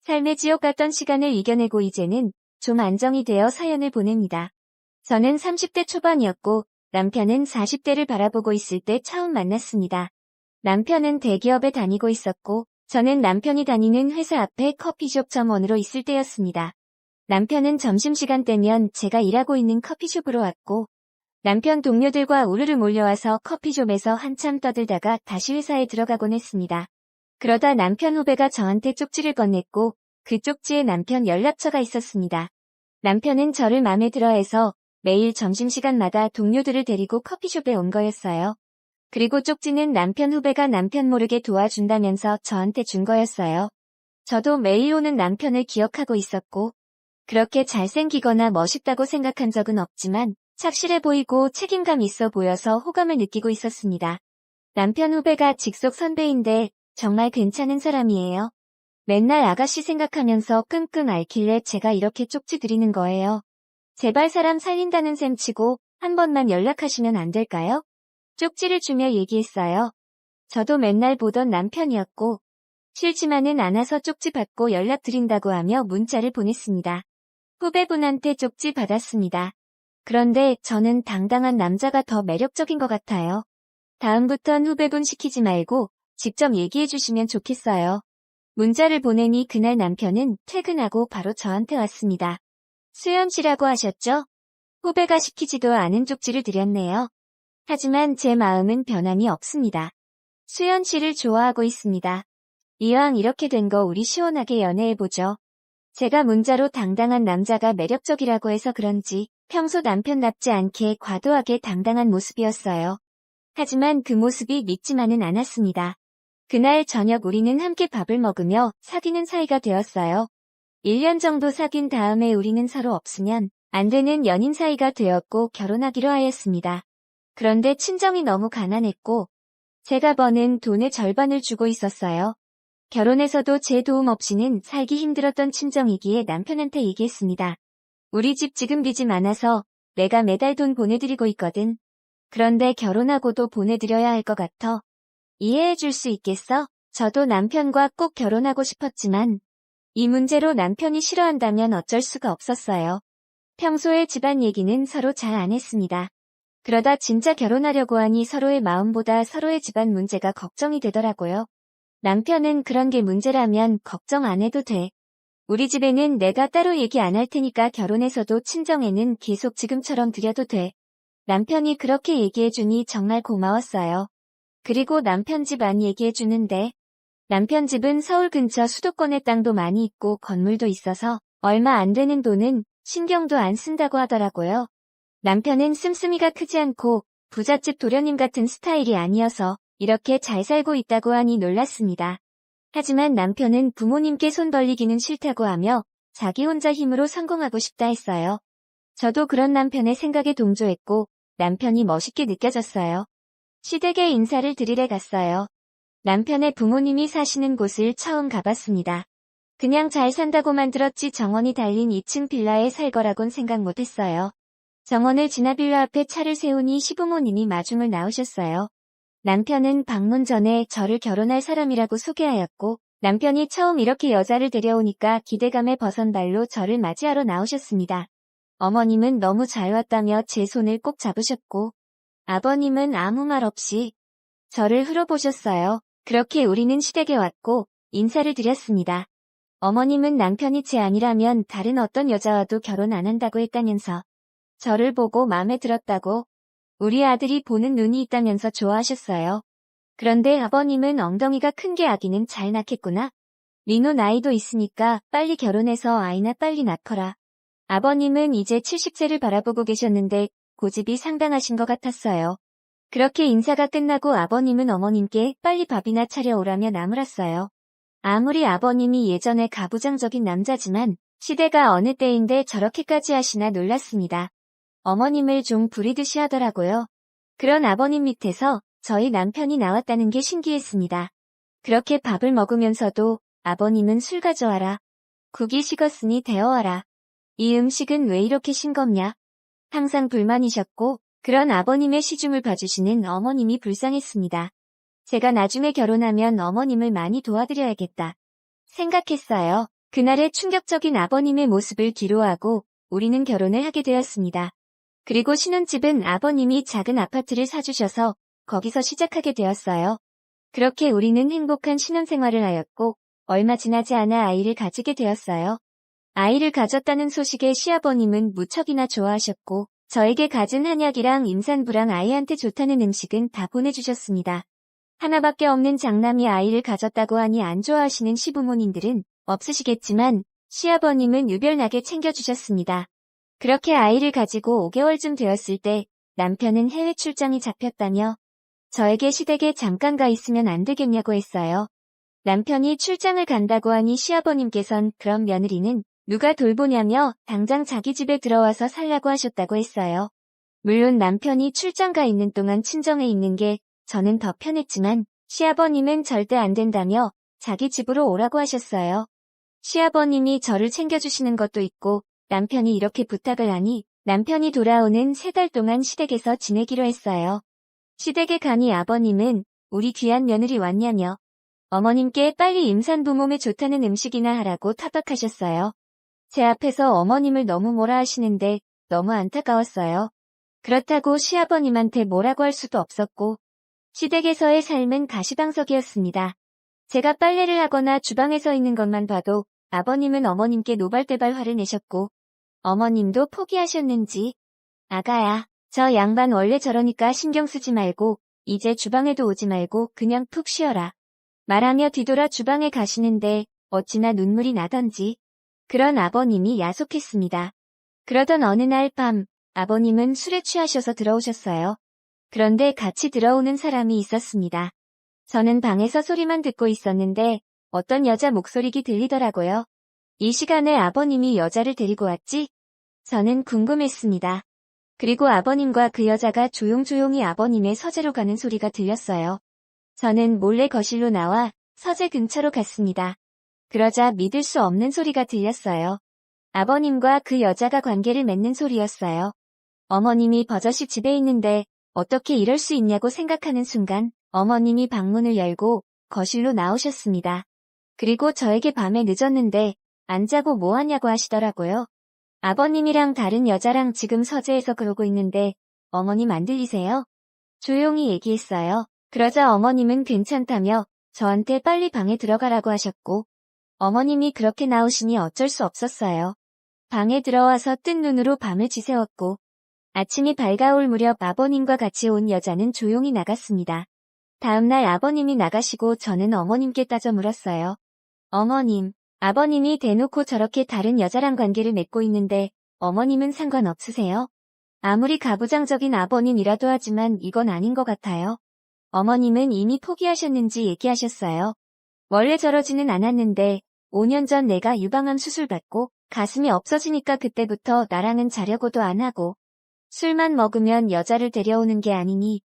삶의 지옥 같던 시간을 이겨내고 이제는 좀 안정이 되어 사연을 보냅니다. 저는 30대 초반이었고 남편은 40대를 바라보고 있을 때 처음 만났습니다. 남편은 대기업에 다니고 있었고 저는 남편이 다니는 회사 앞에 커피숍 점원으로 있을 때였습니다. 남편은 점심시간 때면 제가 일하고 있는 커피숍으로 왔고 남편 동료들과 우르르 몰려와서 커피숍에서 한참 떠들다가 다시 회사에 들어가곤 했습니다. 그러다 남편 후배가 저한테 쪽지를 건넸고 그 쪽지에 남편 연락처가 있었습니다. 남편은 저를 마음에 들어해서 매일 점심시간마다 동료들을 데리고 커피숍에 온 거였어요. 그리고 쪽지는 남편 후배가 남편 모르게 도와준다면서 저한테 준 거였어요. 저도 매일 오는 남편을 기억하고 있었고 그렇게 잘생기거나 멋있다고 생각한 적은 없지만 착실해 보이고 책임감 있어 보여서 호감을 느끼고 있었습니다. 남편 후배가 직속 선배인데 정말 괜찮은 사람이에요. 맨날 아가씨 생각하면서 끙끙 앓길래 제가 이렇게 쪽지 드리는 거예요. 제발 사람 살린다는 셈 치고 한 번만 연락하시면 안 될까요? 쪽지를 주며 얘기했어요. 저도 맨날 보던 남편이었고 싫지만은 않아서 쪽지 받고 연락드린다고 하며 문자를 보냈습니다. 후배분한테 쪽지 받았습니다. 그런데 저는 당당한 남자가 더 매력적인 것 같아요. 다음부턴 후배분 시키지 말고 직접 얘기해 주시면 좋겠어요. 문자를 보내니 그날 남편은 퇴근하고 바로 저한테 왔습니다. 수연 씨라고 하셨죠? 후배가 시키지도 않은 쪽지를 드렸네요. 하지만 제 마음은 변함이 없습니다. 수연 씨를 좋아하고 있습니다. 이왕 이렇게 된 거 우리 시원하게 연애해보죠. 제가 문자로 당당한 남자가 매력적이라고 해서 그런지 평소 남편답지 않게 과도하게 당당한 모습이었어요. 하지만 그 모습이 믿지만은 않았습니다. 그날 저녁 우리는 함께 밥을 먹으며 사귀는 사이가 되었어요. 1년 정도 사귄 다음에 우리는 서로 없으면 안 되는 연인 사이가 되었고 결혼하기로 하였습니다. 그런데 친정이 너무 가난했고 제가 버는 돈의 절반을 주고 있었어요. 결혼해서도 제 도움 없이는 살기 힘들었던 친정이기에 남편한테 얘기했습니다. 우리 집 지금 빚이 많아서 내가 매달 돈 보내드리고 있거든. 그런데 결혼하고도 보내드려야 할 것 같아. 이해해 줄 수 있겠어? 저도 남편과 꼭 결혼하고 싶었지만 이 문제로 남편이 싫어한다면 어쩔 수가 없었어요. 평소에 집안 얘기는 서로 잘 안 했습니다. 그러다 진짜 결혼하려고 하니 서로의 마음보다 서로의 집안 문제가 걱정이 되더라고요. 남편은 그런 게 문제라면 걱정 안 해도 돼. 우리 집에는 내가 따로 얘기 안 할 테니까 결혼해서도 친정에는 계속 지금처럼 드려도 돼. 남편이 그렇게 얘기해주니 정말 고마웠어요. 그리고 남편 집 안 얘기해주는데 남편 집은 서울 근처 수도권에 땅도 많이 있고 건물도 있어서 얼마 안 되는 돈은 신경도 안 쓴다고 하더라고요. 남편은 씀씀이가 크지 않고 부잣집 도련님 같은 스타일이 아니어서 이렇게 잘 살고 있다고 하니 놀랐습니다. 하지만 남편은 부모님께 손 벌리기는 싫다고 하며 자기 혼자 힘으로 성공하고 싶다 했어요. 저도 그런 남편의 생각에 동조했고 남편이 멋있게 느껴졌어요. 시댁에 인사를 드리러 갔어요. 남편의 부모님이 사시는 곳을 처음 가봤습니다. 그냥 잘 산다고만 들었지 정원이 달린 2층 빌라에 살 거라곤 생각 못했어요. 정원을 지나 빌라 앞에 차를 세우니 시부모님이 마중을 나오셨어요. 남편은 방문 전에 저를 결혼할 사람이라고 소개하였고 남편이 처음 이렇게 여자를 데려오니까 기대감에 벗은 발로 저를 맞이하러 나오셨습니다. 어머님은 너무 잘 왔다며 제 손을 꼭 잡으셨고 아버님은 아무 말 없이 저를 흘러보셨어요. 그렇게 우리는 시댁에 왔고 인사를 드렸습니다. 어머님은 남편이 제 아니라면 다른 어떤 여자와도 결혼 안 한다고 했다면서 저를 보고 마음에 들었다고 우리 아들이 보는 눈이 있다면서 좋아하셨어요. 그런데 아버님은 엉덩이가 큰 게 아기는 잘 낳겠구나. 리노 나이도 있으니까 빨리 결혼해서 아이나 빨리 낳거라. 아버님은 이제 70세를 바라보고 계셨는데 고집이 상당하신 것 같았어요. 그렇게 인사가 끝나고 아버님은 어머님께 빨리 밥이나 차려오라며 나무랐어요. 아무리 아버님이 예전에 가부장적인 남자지만 시대가 어느 때인데 저렇게까지 하시나 놀랐습니다. 어머님을 좀 부리듯이 하더라고요. 그런 아버님 밑에서 저희 남편이 나왔다는 게 신기했습니다. 그렇게 밥을 먹으면서도 아버님은 술 가져와라. 국이 식었으니 데워와라. 이 음식은 왜 이렇게 싱겁냐. 항상 불만이셨고 그런 아버님의 시중을 봐주시는 어머님이 불쌍했습니다. 제가 나중에 결혼하면 어머님을 많이 도와드려야겠다 생각했어요. 그날의 충격적인 아버님의 모습을 뒤로하고 우리는 결혼을 하게 되었습니다. 그리고 신혼집은 아버님이 작은 아파트를 사주셔서 거기서 시작하게 되었어요. 그렇게 우리는 행복한 신혼생활을 하였고 얼마 지나지 않아 아이를 가지게 되었어요. 아이를 가졌다는 소식에 시아버님은 무척이나 좋아하셨고 저에게 갖은 한약이랑 임산부랑 아이한테 좋다는 음식은 다 보내주셨습니다. 하나밖에 없는 장남이 아이를 가졌다고 하니 안 좋아하시는 시부모님들은 없으시겠지만 시아버님은 유별나게 챙겨주셨습니다. 그렇게 아이를 가지고 5개월쯤 되었을 때 남편은 해외 출장이 잡혔다며 저에게 시댁에 잠깐 가 있으면 안 되겠냐고 했어요. 남편이 출장을 간다고 하니 시아버님께선 그런 며느리는 누가 돌보냐며 당장 자기 집에 들어와서 살라고 하셨다고 했어요. 물론 남편이 출장 가 있는 동안 친정에 있는 게 저는 더 편했지만 시아버님은 절대 안 된다며 자기 집으로 오라고 하셨어요. 시아버님이 저를 챙겨주시는 것도 있고 남편이 이렇게 부탁을 하니 남편이 돌아오는 3달 동안 시댁에서 지내기로 했어요. 시댁에 가니 아버님은 우리 귀한 며느리 왔냐며 어머님께 빨리 임산부 몸에 좋다는 음식이나 하라고 타박하셨어요. 제 앞에서 어머님을 너무 뭐라 하시는데 너무 안타까웠어요. 그렇다고 시아버님한테 뭐라고 할 수도 없었고 시댁에서의 삶은 가시방석이었습니다. 제가 빨래를 하거나 주방에서 있는 것만 봐도 아버님은 어머님께 노발대발 화를 내셨고 어머님도 포기하셨는지 아가야, 저 양반 원래 저러니까 신경 쓰지 말고 이제 주방에도 오지 말고 그냥 푹 쉬어라. 말하며 뒤돌아 주방에 가시는데 어찌나 눈물이 나던지 그런 아버님이 야속했습니다. 그러던 어느 날 밤 아버님은 술에 취하셔서 들어오셨어요. 그런데 같이 들어오는 사람이 있었습니다. 저는 방에서 소리만 듣고 있었는데 어떤 여자 목소리가 들리더라고요. 이 시간에 아버님이 여자를 데리고 왔지? 저는 궁금했습니다. 그리고 아버님과 그 여자가 조용조용히 아버님의 서재로 가는 소리가 들렸어요. 저는 몰래 거실로 나와 서재 근처로 갔습니다. 그러자 믿을 수 없는 소리가 들렸어요. 아버님과 그 여자가 관계를 맺는 소리였어요. 어머님이 버젓이 집에 있는데 어떻게 이럴 수 있냐고 생각하는 순간 어머님이 방문을 열고 거실로 나오셨습니다. 그리고 저에게 밤에 늦었는데 안 자고 뭐 하냐고 하시더라고요. 아버님이랑 다른 여자랑 지금 서재에서 그러고 있는데 어머님 안 들리세요? 조용히 얘기했어요. 그러자 어머님은 괜찮다며 저한테 빨리 방에 들어가라고 하셨고 어머님이 그렇게 나오시니 어쩔 수 없었어요. 방에 들어와서 뜬 눈으로 밤을 지새웠고 아침이 밝아올 무렵 아버님과 같이 온 여자는 조용히 나갔습니다. 다음날 아버님이 나가시고 저는 어머님께 따져 물었어요. 어머님, 아버님이 대놓고 저렇게 다른 여자랑 관계를 맺고 있는데 어머님은 상관없으세요? 아무리 가부장적인 아버님이라도 하지만 이건 아닌 것 같아요. 어머님은 이미 포기하셨는지 얘기하셨어요. 원래 저러지는 않았는데 5년 전 내가 유방암 수술 받고 가슴이 없어지니까 그때부터 나랑은 자려고도 안 하고 술만 먹으면 여자를 데려오는 게 아니니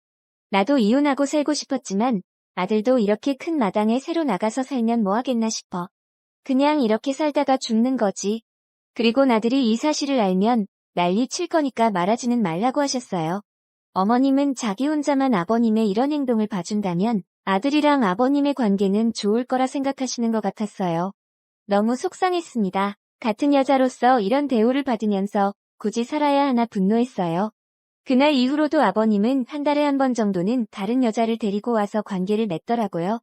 나도 이혼하고 살고 싶었지만 아들도 이렇게 큰 마당에 새로 나가서 살면 뭐 하겠나 싶어. 그냥 이렇게 살다가 죽는 거지. 그리고 나들이 이 사실을 알면 난리 칠 거니까 말하지는 말라고 하셨어요. 어머님은 자기 혼자만 아버님의 이런 행동을 봐준다면 아들이랑 아버님의 관계는 좋을 거라 생각하시는 것 같았어요. 너무 속상했습니다. 같은 여자로서 이런 대우를 받으면서 굳이 살아야 하나 분노했어요. 그날 이후로도 아버님은 한 달에 한 번 정도는 다른 여자를 데리고 와서 관계를 맺더라고요.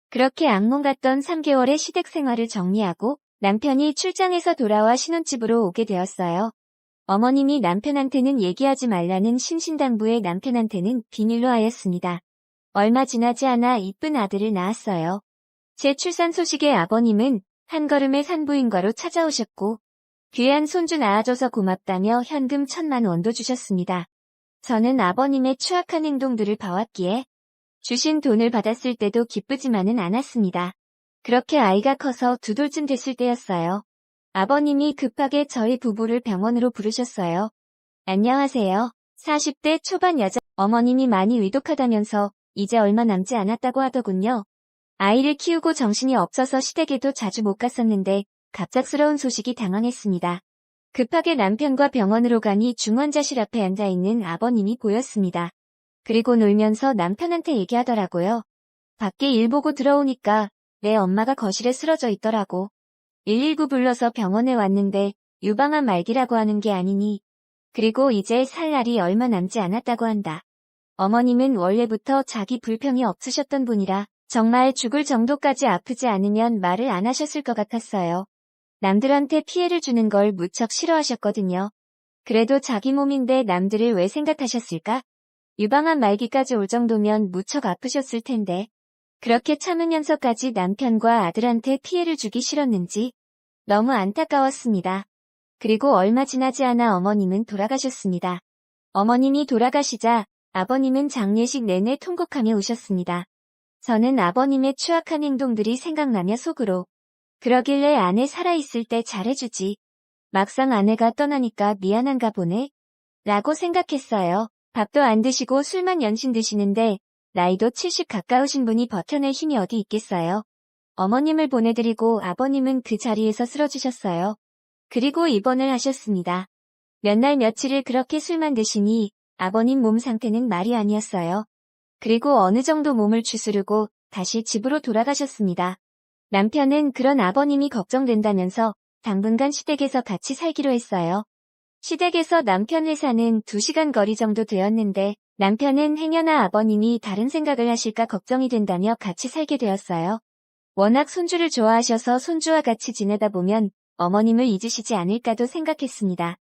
그렇게 악몽 같던 3개월의 시댁 생활을 정리하고 남편이 출장에서 돌아와 신혼집으로 오게 되었어요. 어머님이 남편한테는 얘기하지 말라는 신신당부에 남편한테는 비밀로 하였습니다. 얼마 지나지 않아 이쁜 아들을 낳았어요. 제 출산 소식에 아버님은 한 걸음에 산부인과로 찾아오셨고 귀한 손주 낳아줘서 고맙다며 현금 1,000만 원도 주셨습니다. 저는 아버님의 추악한 행동들을 봐왔기에 주신 돈을 받았을 때도 기쁘지만은 않았습니다. 그렇게 아이가 커서 2돌쯤 됐을 때였어요. 아버님이 급하게 저희 부부를 병원으로 부르셨어요. 안녕하세요. 40대 초반 여자 어머님이 많이 위독하다면서 이제 얼마 남지 않았다고 하더군요. 아이를 키우고 정신이 없어서 시댁에도 자주 못 갔었는데 갑작스러운 소식이 당황했습니다. 급하게 남편과 병원으로 가니 중환자실 앞에 앉아있는 아버님이 보였습니다. 그리고 놀면서 남편한테 얘기하더라고요. 밖에 일 보고 들어오니까 내 엄마가 거실에 쓰러져 있더라고. 119 불러서 병원에 왔는데 유방암 말기라고 하는 게 아니니. 그리고 이제 살 날이 얼마 남지 않았다고 한다. 어머님은 원래부터 자기 불평이 없으셨던 분이라 정말 죽을 정도까지 아프지 않으면 말을 안 하셨을 것 같았어요. 남들한테 피해를 주는 걸 무척 싫어하셨거든요. 그래도 자기 몸인데 남들을 왜 생각하셨을까? 유방암 말기까지 올 정도면 무척 아프셨을 텐데. 그렇게 참으면서까지 남편과 아들한테 피해를 주기 싫었는지 너무 안타까웠습니다. 그리고 얼마 지나지 않아 어머님은 돌아가셨습니다. 어머님이 돌아가시자 아버님은 장례식 내내 통곡하며 우셨습니다. 저는 아버님의 추악한 행동들이 생각나며 속으로 그러길래 아내 살아있을 때 잘해주지. 막상 아내가 떠나니까 미안한가 보네. 라고 생각했어요. 밥도 안 드시고 술만 연신 드시는데 나이도 70 가까우신 분이 버텨낼 힘이 어디 있겠어요. 어머님을 보내드리고 아버님은 그 자리에서 쓰러지셨어요. 그리고 입원을 하셨습니다. 몇 날 며칠을 그렇게 술만 드시니 아버님 몸 상태는 말이 아니었어요. 그리고 어느 정도 몸을 추스르고 다시 집으로 돌아가셨습니다. 남편은 그런 아버님이 걱정된다면서 당분간 시댁에서 같이 살기로 했어요. 시댁에서 남편 회사는 2시간 거리 정도 되었는데 남편은 행여나 아버님이 다른 생각을 하실까 걱정이 된다며 같이 살게 되었어요. 워낙 손주를 좋아하셔서 손주와 같이 지내다 보면 어머님을 잊으시지 않을까도 생각했습니다.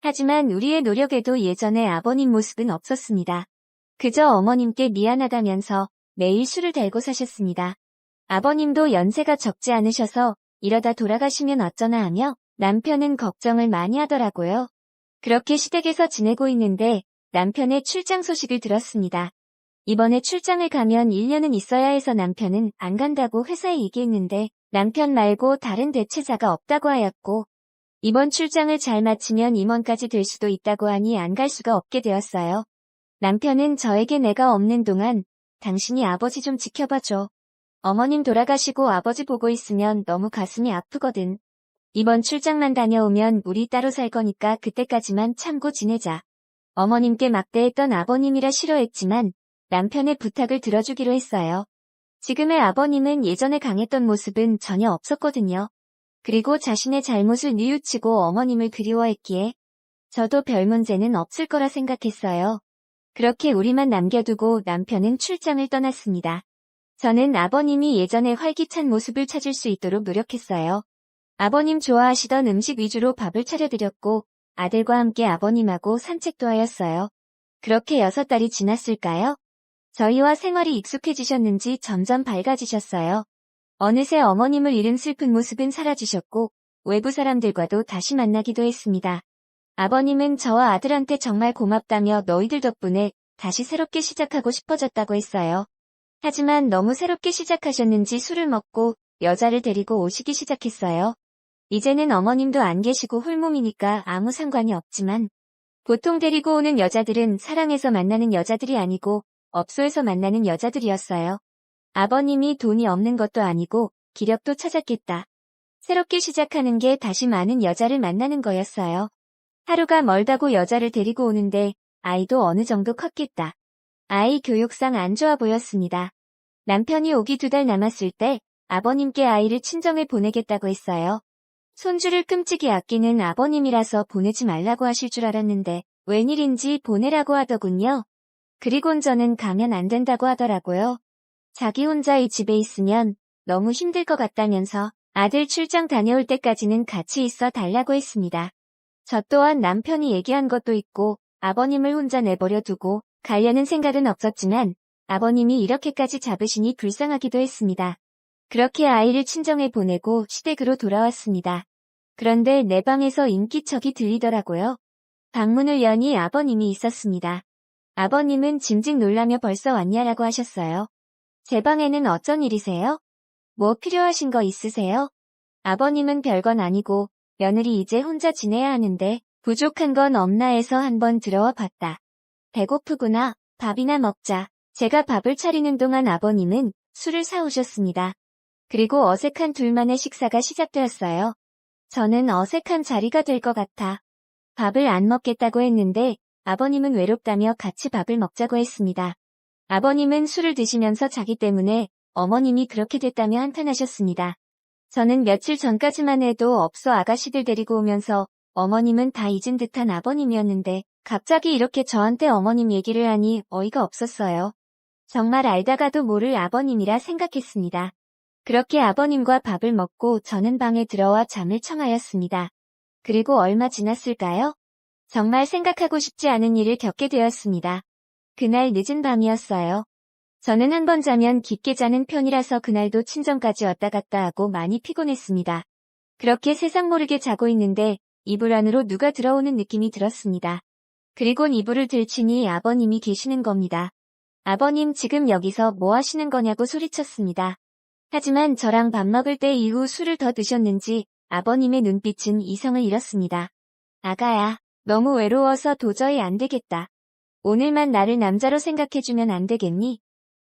하지만 우리의 노력에도 예전의 아버님 모습은 없었습니다. 그저 어머님께 미안하다면서 매일 술을 달고 사셨습니다. 아버님도 연세가 적지 않으셔서 이러다 돌아가시면 어쩌나 하며 남편은 걱정을 많이 하더라고요. 그렇게 시댁에서 지내고 있는데 남편의 출장 소식을 들었습니다. 이번에 출장을 가면 1년은 있어야 해서 남편은 안 간다고 회사에 얘기했는데 남편 말고 다른 대체자가 없다고 하였고 이번 출장을 잘 마치면 임원까지 될 수도 있다고 하니 안 갈 수가 없게 되었어요. 남편은 저에게 내가 없는 동안 당신이 아버지 좀 지켜봐줘. 어머님 돌아가시고 아버지 보고 있으면 너무 가슴이 아프거든. 이번 출장만 다녀오면 우리 따로 살 거니까 그때까지만 참고 지내자. 어머님께 막대했던 아버님이라 싫어했지만 남편의 부탁을 들어주기로 했어요. 지금의 아버님은 예전에 강했던 모습은 전혀 없었거든요. 그리고 자신의 잘못을 뉘우치고 어머님을 그리워했기에 저도 별 문제는 없을 거라 생각했어요. 그렇게 우리만 남겨두고 남편은 출장을 떠났습니다. 저는 아버님이 예전의 활기찬 모습을 찾을 수 있도록 노력했어요. 아버님 좋아하시던 음식 위주로 밥을 차려드렸고 아들과 함께 아버님하고 산책도 하였어요. 그렇게 6달이 지났을까요? 저희와 생활이 익숙해지셨는지 점점 밝아지셨어요. 어느새 어머님을 잃은 슬픈 모습은 사라지셨고 외부 사람들과도 다시 만나기도 했습니다. 아버님은 저와 아들한테 정말 고맙다며 너희들 덕분에 다시 새롭게 시작하고 싶어졌다고 했어요. 하지만 너무 새롭게 시작하셨는지 술을 먹고 여자를 데리고 오시기 시작했어요. 이제는 어머님도 안 계시고 홀몸이니까 아무 상관이 없지만 보통 데리고 오는 여자들은 사랑해서 만나는 여자들이 아니고 업소에서 만나는 여자들이었어요. 아버님이 돈이 없는 것도 아니고 기력도 찾았겠다. 새롭게 시작하는 게 다시 많은 여자를 만나는 거였어요. 하루가 멀다고 여자를 데리고 오는데 아이도 어느 정도 컸겠다. 아이 교육상 안 좋아 보였습니다. 남편이 오기 2달 남았을 때 아버님께 아이를 친정에 보내겠다고 했어요. 손주를 끔찍이 아끼는 아버님이라서 보내지 말라고 하실 줄 알았는데 웬일인지 보내라고 하더군요. 그리곤 저는 가면 안 된다고 하더라고요. 자기 혼자 이 집에 있으면 너무 힘들 것 같다면서 아들 출장 다녀올 때까지는 같이 있어 달라고 했습니다. 저 또한 남편이 얘기한 것도 있고 아버님을 혼자 내버려 두고 가려는 생각은 없었지만 아버님이 이렇게까지 잡으시니 불쌍하기도 했습니다. 그렇게 아이를 친정에 보내고 시댁으로 돌아왔습니다. 그런데 내 방에서 인기척이 들리더라고요. 방문을 여니 아버님이 있었습니다. 아버님은 짐짓 놀라며 벌써 왔냐라고 하셨어요. 제 방에는 어쩐 일이세요? 뭐 필요하신 거 있으세요? 아버님은 별건 아니고 며느리 이제 혼자 지내야 하는데 부족한 건 없나 해서 한번 들어와 봤다. 배고프구나. 밥이나 먹자. 제가 밥을 차리는 동안 아버님은 술을 사오셨습니다. 그리고 어색한 둘만의 식사가 시작되었어요. 저는 어색한 자리가 될 것 같아 밥을 안 먹겠다고 했는데 아버님은 외롭다며 같이 밥을 먹자고 했습니다. 아버님은 술을 드시면서 자기 때문에 어머님이 그렇게 됐다며 한탄하셨습니다. 저는 며칠 전까지만 해도 업소 아가씨들 데리고 오면서 어머님은 다 잊은 듯한 아버님이었는데 갑자기 이렇게 저한테 어머님 얘기를 하니 어이가 없었어요. 정말 알다가도 모를 아버님이라 생각했습니다. 그렇게 아버님과 밥을 먹고 저는 방에 들어와 잠을 청하였습니다. 그리고 얼마 지났을까요? 정말 생각하고 싶지 않은 일을 겪게 되었습니다. 그날 늦은 밤이었어요. 저는 한 번 자면 깊게 자는 편이라서 그날도 친정까지 왔다 갔다 하고 많이 피곤했습니다. 그렇게 세상 모르게 자고 있는데 이불 안으로 누가 들어오는 느낌이 들었습니다. 그리곤 이불을 들치니 아버님이 계시는 겁니다. 아버님 지금 여기서 뭐 하시는 거냐고 소리쳤습니다. 하지만 저랑 밥 먹을 때 이후 술을 더 드셨는지 아버님의 눈빛은 이성을 잃었습니다. 아가야, 너무 외로워서 도저히 안 되겠다. 오늘만 나를 남자로 생각해주면 안 되겠니?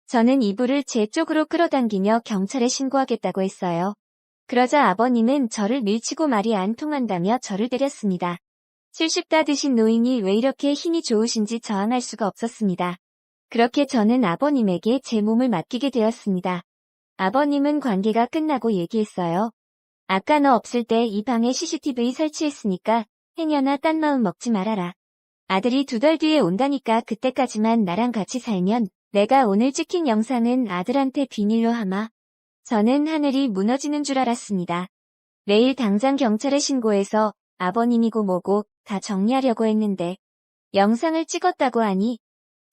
저는 이불을 제 쪽으로 끌어당기며 경찰에 신고하겠다고 했어요. 그러자 아버님은 저를 밀치고 말이 안 통한다며 저를 때렸습니다. 70다 드신 노인이 왜 이렇게 힘이 좋으신지 저항할 수가 없었습니다. 그렇게 저는 아버님에게 제 몸을 맡기게 되었습니다. 아버님은 관계가 끝나고 얘기했어요. 아까 너 없을 때 이 방에 CCTV 설치했으니까 행여나 딴 마음 먹지 말아라. 아들이 2달 뒤에 온다니까 그때까지만 나랑 같이 살면 내가 오늘 찍힌 영상은 아들한테 비밀로 하마. 저는 하늘이 무너지는 줄 알았습니다. 내일 당장 경찰에 신고해서 아버님이고 뭐고 다 정리하려고 했는데 영상을 찍었다고 하니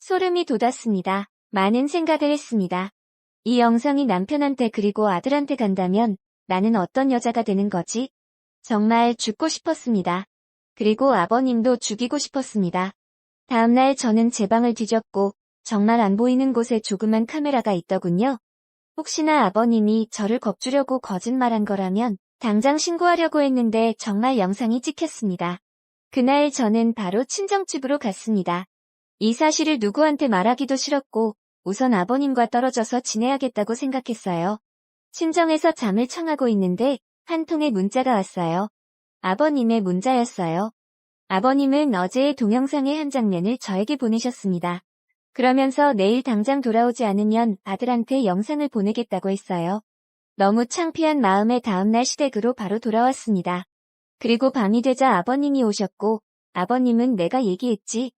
소름이 돋았습니다. 많은 생각을 했습니다. 이 영상이 남편한테 그리고 아들한테 간다면 나는 어떤 여자가 되는 거지? 정말 죽고 싶었습니다. 그리고 아버님도 죽이고 싶었습니다. 다음날 저는 제 방을 뒤졌고 정말 안 보이는 곳에 조그만 카메라가 있더군요. 혹시나 아버님이 저를 겁주려고 거짓말한 거라면 당장 신고하려고 했는데 정말 영상이 찍혔습니다. 그날 저는 바로 친정집으로 갔습니다. 이 사실을 누구한테 말하기도 싫었고 우선 아버님과 떨어져서 지내야겠다고 생각했어요. 친정에서 잠을 청하고 있는데 한 통의 문자가 왔어요. 아버님의 문자였어요. 아버님은 어제의 동영상의 한 장면을 저에게 보내셨습니다. 그러면서 내일 당장 돌아오지 않으면 아들한테 영상을 보내겠다고 했어요. 너무 창피한 마음에 다음날 시댁으로 바로 돌아왔습니다. 그리고 밤이 되자 아버님이 오셨고 아버님은 내가 얘기했지.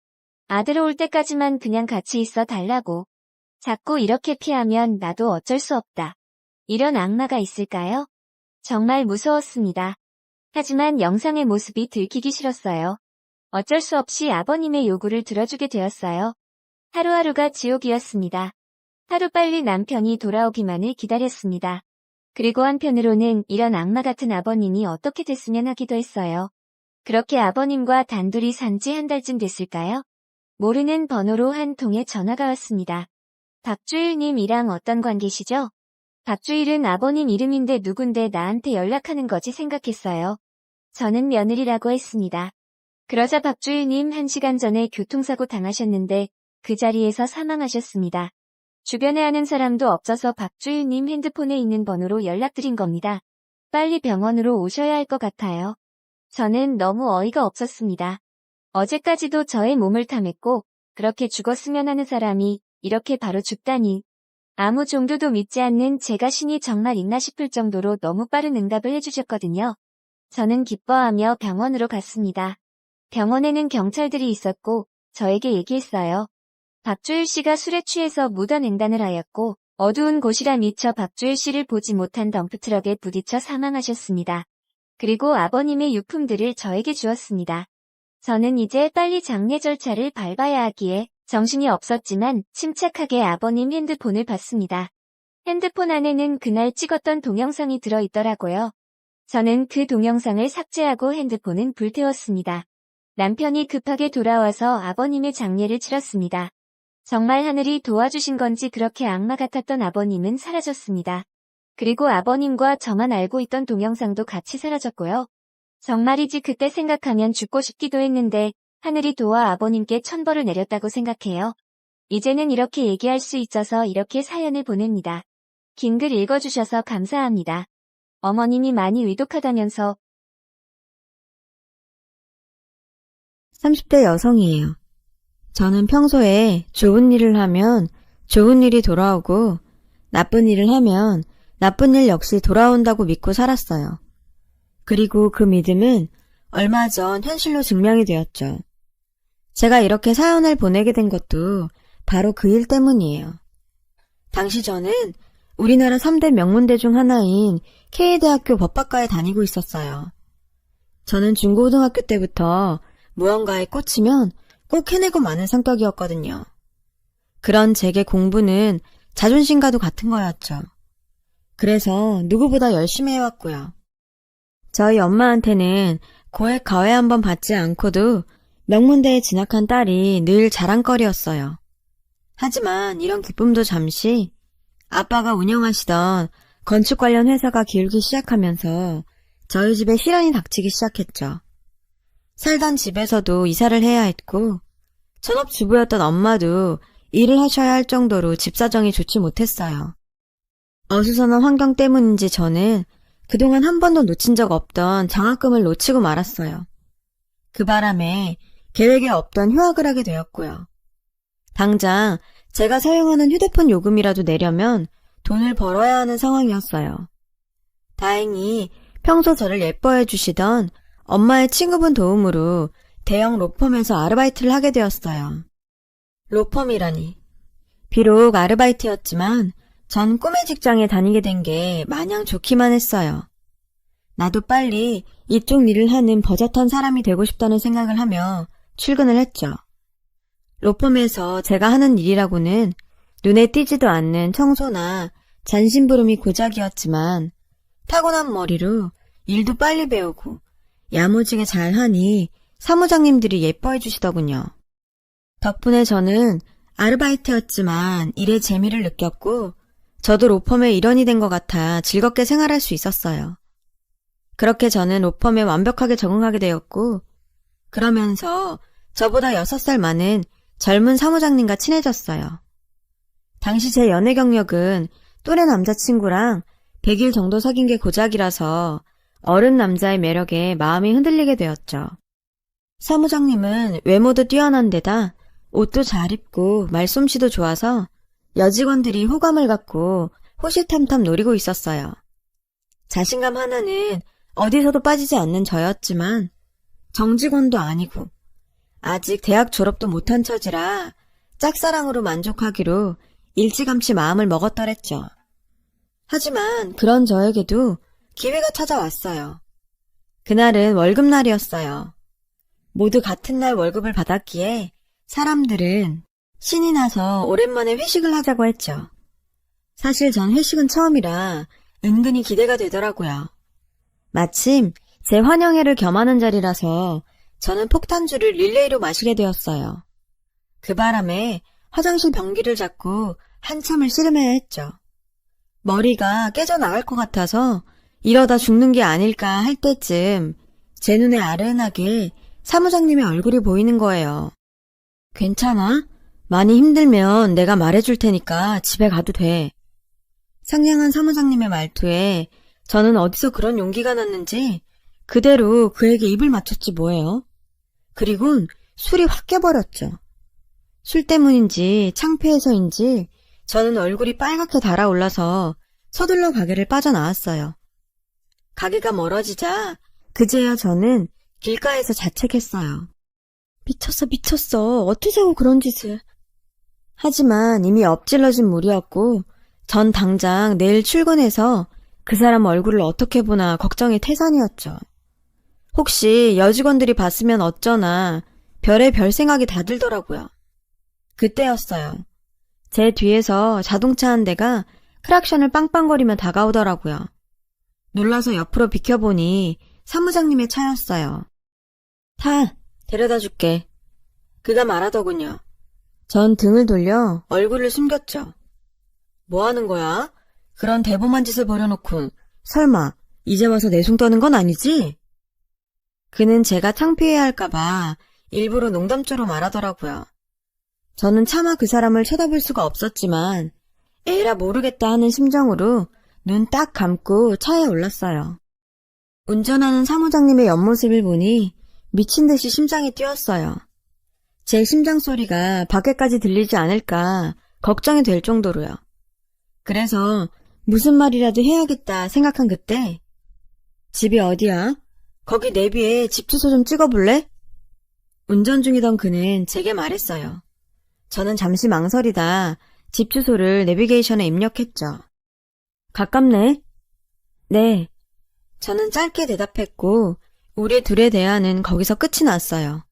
아들 올 때까지만 그냥 같이 있어 달라고. 자꾸 이렇게 피하면 나도 어쩔 수 없다. 이런 악마가 있을까요? 정말 무서웠습니다. 하지만 영상의 모습이 들키기 싫었어요. 어쩔 수 없이 아버님의 요구를 들어주게 되었어요. 하루하루가 지옥이었습니다. 하루빨리 남편이 돌아오기만을 기다렸습니다. 그리고 한편으로는 이런 악마 같은 아버님이 어떻게 됐으면 하기도 했어요. 그렇게 아버님과 단둘이 산 지 한 달쯤 됐을까요? 모르는 번호로 한 통의 전화가 왔습니다. 박주일님이랑 어떤 관계시죠? 박주일은 아버님 이름인데 누군데 나한테 연락하는 거지 생각했어요. 저는 며느리라고 했습니다. 그러자 박주일님 1시간 전에 교통사고 당하셨는데 그 자리에서 사망하셨습니다. 주변에 아는 사람도 없어서 박주일님 핸드폰에 있는 번호로 연락드린 겁니다. 빨리 병원으로 오셔야 할 것 같아요. 저는 너무 어이가 없었습니다. 어제까지도 저의 몸을 탐했고 그렇게 죽었으면 하는 사람이 이렇게 바로 죽다니. 아무 정도도 믿지 않는 제가 신이 정말 있나 싶을 정도로 너무 빠른 응답을 해주셨거든요. 저는 기뻐하며 병원으로 갔습니다. 병원에는 경찰들이 있었고 저에게 얘기했어요. 박주일 씨가 술에 취해서 무단횡단을 하였고 어두운 곳이라 미처 박주일 씨를 보지 못한 덤프트럭에 부딪혀 사망하셨습니다. 그리고 아버님의 유품들을 저에게 주었습니다. 저는 이제 빨리 장례 절차를 밟아야 하기에 정신이 없었지만 침착하게 아버님 핸드폰을 봤습니다. 핸드폰 안에는 그날 찍었던 동영상이 들어있더라고요. 저는 그 동영상을 삭제하고 핸드폰은 불태웠습니다. 남편이 급하게 돌아와서 아버님의 장례를 치렀습니다. 정말 하늘이 도와주신 건지 그렇게 악마 같았던 아버님은 사라졌습니다. 그리고 아버님과 저만 알고 있던 동영상도 같이 사라졌고요. 정말이지 그때 생각하면 죽고 싶기도 했는데 하늘이 도와 아버님께 천벌을 내렸다고 생각해요. 이제는 이렇게 얘기할 수 있어서 이렇게 사연을 보냅니다. 긴 글 읽어주셔서 감사합니다. 어머님이 많이 위독하다면서 30대 여성이에요. 저는 평소에 좋은 일을 하면 좋은 일이 돌아오고 나쁜 일을 하면 나쁜 일 역시 돌아온다고 믿고 살았어요. 그리고 그 믿음은 얼마 전 현실로 증명이 되었죠. 제가 이렇게 사연을 보내게 된 것도 바로 그 일 때문이에요. 당시 저는 우리나라 3대 명문대 중 하나인 K대학교 법학과에 다니고 있었어요. 저는 중고등학교 때부터 무언가에 꽂히면 꼭 해내고 마는 성격이었거든요. 그런 제게 공부는 자존심과도 같은 거였죠. 그래서 누구보다 열심히 해왔고요. 저희 엄마한테는 고액 과외 한번 받지 않고도 명문대에 진학한 딸이 늘 자랑거리였어요. 하지만 이런 기쁨도 잠시 아빠가 운영하시던 건축 관련 회사가 기울기 시작하면서 저희 집에 시련이 닥치기 시작했죠. 살던 집에서도 이사를 해야 했고 전업주부였던 엄마도 일을 하셔야 할 정도로 집 사정이 좋지 못했어요. 어수선한 환경 때문인지 저는 그동안 한 번도 놓친 적 없던 장학금을 놓치고 말았어요. 그 바람에 계획에 없던 휴학을 하게 되었고요. 당장 제가 사용하는 휴대폰 요금이라도 내려면 돈을 벌어야 하는 상황이었어요. 다행히 평소 저를 예뻐해 주시던 엄마의 친구분 도움으로 대형 로펌에서 아르바이트를 하게 되었어요. 로펌이라니. 비록 아르바이트였지만 전 꿈의 직장에 다니게 된 게 마냥 좋기만 했어요. 나도 빨리 이쪽 일을 하는 버젓한 사람이 되고 싶다는 생각을 하며 출근을 했죠. 로펌에서 제가 하는 일이라고는 눈에 띄지도 않는 청소나 잔심부름이 고작이었지만 타고난 머리로 일도 빨리 배우고 야무지게 잘하니 사무장님들이 예뻐해 주시더군요. 덕분에 저는 아르바이트였지만 일의 재미를 느꼈고 저도 로펌의 일원이 된 것 같아 즐겁게 생활할 수 있었어요. 그렇게 저는 로펌에 완벽하게 적응하게 되었고 그러면서 저보다 6살 많은 젊은 사무장님과 친해졌어요. 당시 제 연애 경력은 또래 남자친구랑 100일 정도 사귄 게 고작이라서 어른 남자의 매력에 마음이 흔들리게 되었죠. 사무장님은 외모도 뛰어난 데다 옷도 잘 입고 말솜씨도 좋아서 여직원들이 호감을 갖고 호시탐탐 노리고 있었어요. 자신감 하나는 어디서도 빠지지 않는 저였지만 정직원도 아니고 아직 대학 졸업도 못한 처지라 짝사랑으로 만족하기로 일찌감치 마음을 먹었더랬죠. 하지만 그런 저에게도 기회가 찾아왔어요. 그날은 월급날이었어요. 모두 같은 날 월급을 받았기에 사람들은 신이 나서 오랜만에 회식을 하자고 했죠. 사실 전 회식은 처음이라 은근히 기대가 되더라고요. 마침 제 환영회를 겸하는 자리라서 저는 폭탄주를 릴레이로 마시게 되었어요. 그 바람에 화장실 변기를 잡고 한참을 씨름해야 했죠. 머리가 깨져나갈 것 같아서 이러다 죽는 게 아닐까 할 때쯤 제 눈에 아른하게 사무장님의 얼굴이 보이는 거예요. 괜찮아? 많이 힘들면 내가 말해줄 테니까 집에 가도 돼. 상냥한 사무장님의 말투에 저는 어디서 그런 용기가 났는지 그대로 그에게 입을 맞췄지 뭐예요. 그리곤 술이 확 깨버렸죠. 술 때문인지 창피해서인지 저는 얼굴이 빨갛게 달아올라서 서둘러 가게를 빠져나왔어요. 가게가 멀어지자 그제야 저는 길가에서 자책했어요. 미쳤어. 어쩌자고 그런 짓을. 하지만 이미 엎질러진 물이었고 전 당장 내일 출근해서 그 사람 얼굴을 어떻게 보나 걱정이 태산이었죠. 혹시 여직원들이 봤으면 어쩌나 별의별 생각이 다 들더라고요. 그때였어요. 제 뒤에서 자동차 한 대가 크락션을 빵빵거리며 다가오더라고요. 놀라서 옆으로 비켜보니 사무장님의 차였어요. 타, 데려다 줄게. 그가 말하더군요. 전 등을 돌려 얼굴을 숨겼죠. 뭐 하는 거야? 그런 대범한 짓을 벌여놓곤 설마 이제 와서 내숭 떠는 건 아니지? 그는 제가 창피해야 할까봐 일부러 농담조로 말하더라고요. 저는 차마 그 사람을 쳐다볼 수가 없었지만 에라 모르겠다 하는 심정으로 눈 딱 감고 차에 올랐어요. 운전하는 사무장님의 옆모습을 보니 미친 듯이 심장이 뛰었어요. 제 심장 소리가 밖에까지 들리지 않을까 걱정이 될 정도로요. 그래서 무슨 말이라도 해야겠다 생각한 그때 집이 어디야? 거기 내비에 집 주소 좀 찍어볼래? 운전 중이던 그는 제게 말했어요. 저는 잠시 망설이다 집 주소를 내비게이션에 입력했죠. 가깝네? 네. 저는 짧게 대답했고 우리 둘의 대화는 거기서 끝이 났어요.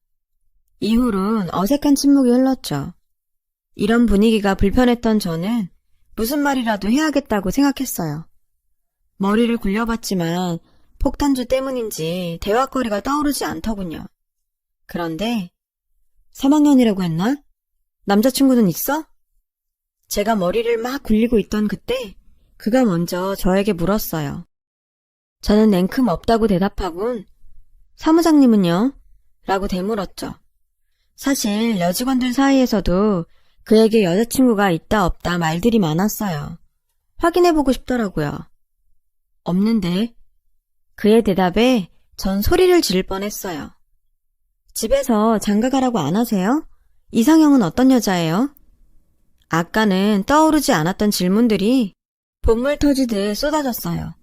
이후론 어색한 침묵이 흘렀죠. 이런 분위기가 불편했던 저는 무슨 말이라도 해야겠다고 생각했어요. 머리를 굴려봤지만 폭탄주 때문인지 대화거리가 떠오르지 않더군요. 그런데 3학년이라고 했나? 남자친구는 있어? 제가 머리를 막 굴리고 있던 그때 그가 먼저 저에게 물었어요. 저는 냉큼 없다고 대답하곤 사무장님은요? 라고 되물었죠. 사실 여직원들 사이에서도 그에게 여자친구가 있다 없다 말들이 많았어요. 확인해보고 싶더라고요. 없는데. 그의 대답에 전 소리를 지를 뻔했어요. 집에서 장가가라고 안 하세요? 이상형은 어떤 여자예요? 아까는 떠오르지 않았던 질문들이 본물 터지듯 쏟아졌어요.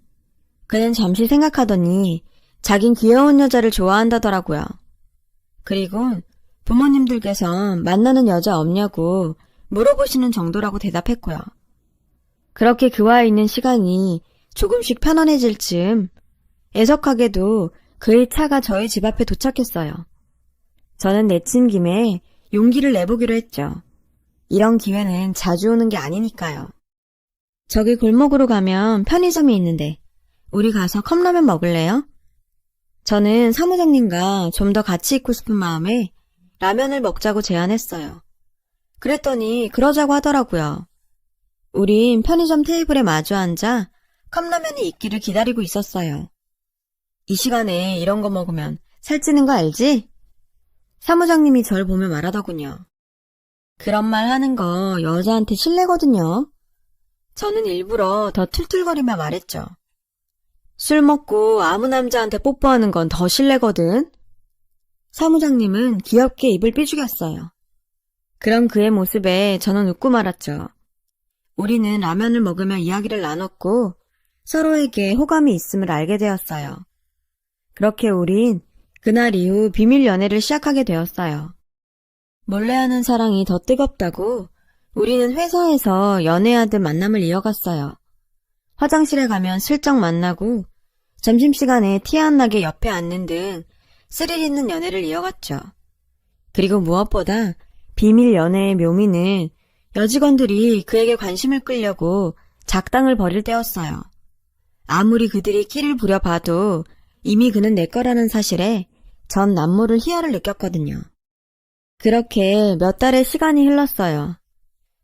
그는 잠시 생각하더니 자긴 귀여운 여자를 좋아한다더라고요. 그리고 부모님들께서 만나는 여자 없냐고 물어보시는 정도라고 대답했고요. 그렇게 그와의 있는 시간이 조금씩 편안해질 즈음 애석하게도 그의 차가 저희 집 앞에 도착했어요. 저는 내친 김에 용기를 내보기로 했죠. 이런 기회는 자주 오는 게 아니니까요. 저기 골목으로 가면 편의점이 있는데 우리 가서 컵라면 먹을래요? 저는 사무장님과 좀 더 같이 있고 싶은 마음에 라면을 먹자고 제안했어요. 그랬더니 그러자고 하더라고요. 우린 편의점 테이블에 마주 앉아 컵라면이 있기를 기다리고 있었어요. 이 시간에 이런 거 먹으면 살찌는 거 알지? 사무장님이 절 보며 말하더군요. 그런 말 하는 거 여자한테 실례거든요. 저는 일부러 더 툴툴거리며 말했죠. 술 먹고 아무 남자한테 뽀뽀하는 건 더 실례거든. 사무장님은 귀엽게 입을 삐죽였어요. 그런 그의 모습에 저는 웃고 말았죠. 우리는 라면을 먹으며 이야기를 나눴고 서로에게 호감이 있음을 알게 되었어요. 그렇게 우린 그날 이후 비밀 연애를 시작하게 되었어요. 몰래 하는 사랑이 더 뜨겁다고 우리는 회사에서 연애하듯 만남을 이어갔어요. 화장실에 가면 슬쩍 만나고 점심시간에 티 안 나게 옆에 앉는 등 스릴 있는 연애를 이어갔죠. 그리고 무엇보다 비밀 연애의 묘미는 여직원들이 그에게 관심을 끌려고 작당을 벌일 때였어요. 아무리 그들이 끼를 부려봐도 이미 그는 내 거라는 사실에 전 남모를 희열을 느꼈거든요. 그렇게 몇 달의 시간이 흘렀어요.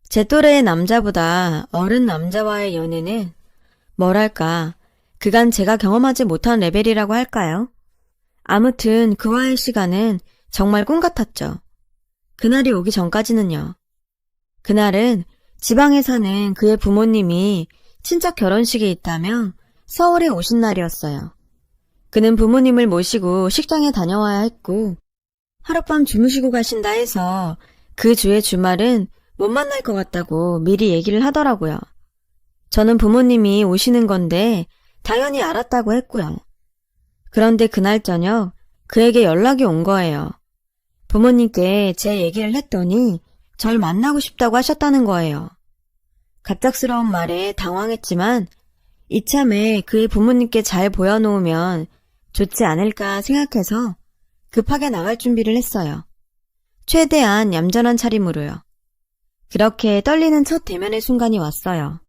제 또래의 남자보다 어른 남자와의 연애는 뭐랄까 그간 제가 경험하지 못한 레벨이라고 할까요? 아무튼 그와의 시간은 정말 꿈 같았죠. 그날이 오기 전까지는요. 그날은 지방에 사는 그의 부모님이 친척 결혼식이 있다며 서울에 오신 날이었어요. 그는 부모님을 모시고 식장에 다녀와야 했고 하룻밤 주무시고 가신다 해서 그 주의 주말은 못 만날 것 같다고 미리 얘기를 하더라고요. 저는 부모님이 오시는 건데 당연히 알았다고 했고요. 그런데 그날 저녁 그에게 연락이 온 거예요. 부모님께 제 얘기를 했더니 절 만나고 싶다고 하셨다는 거예요. 갑작스러운 말에 당황했지만 이참에 그의 부모님께 잘 보여놓으면 좋지 않을까 생각해서 급하게 나갈 준비를 했어요. 최대한 얌전한 차림으로요. 그렇게 떨리는 첫 대면의 순간이 왔어요.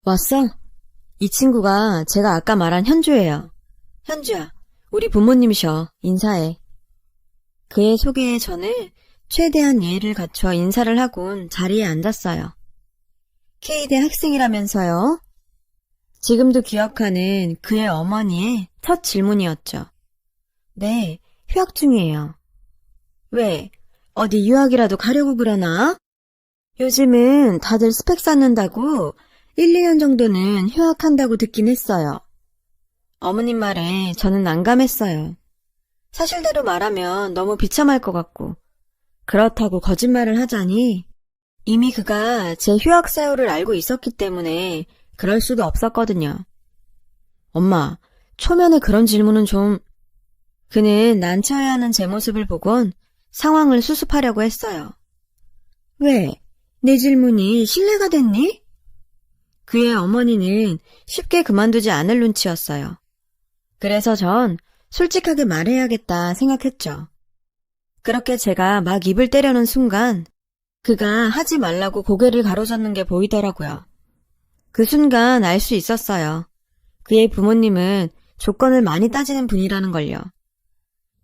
왔어? 이 친구가 제가 아까 말한 현주예요. 현주야, 우리 부모님이셔. 인사해. 그의 소개에 저는 최대한 예의를 갖춰 인사를 하곤 자리에 앉았어요. K대 학생이라면서요? 지금도 기억하는 그의 어머니의 첫 질문이었죠. 네, 휴학 중이에요. 왜? 어디 유학이라도 가려고 그러나? 요즘은 다들 스펙 쌓는다고 1, 2년 정도는 휴학한다고 듣긴 했어요. 어머님 말에 저는 난감했어요. 사실대로 말하면 너무 비참할 것 같고 그렇다고 거짓말을 하자니 이미 그가 제 휴학 사유를 알고 있었기 때문에 그럴 수도 없었거든요. 엄마, 초면에 그런 질문은 좀... 그는 난처해하는 제 모습을 보곤 상황을 수습하려고 했어요. 왜? 내 질문이 실례가 됐니? 그의 어머니는 쉽게 그만두지 않을 눈치였어요. 그래서 전 솔직하게 말해야겠다 생각했죠. 그렇게 제가 막 입을 때려는 순간 그가 하지 말라고 고개를 가로젓는 게 보이더라고요. 그 순간 알 수 있었어요. 그의 부모님은 조건을 많이 따지는 분이라는 걸요.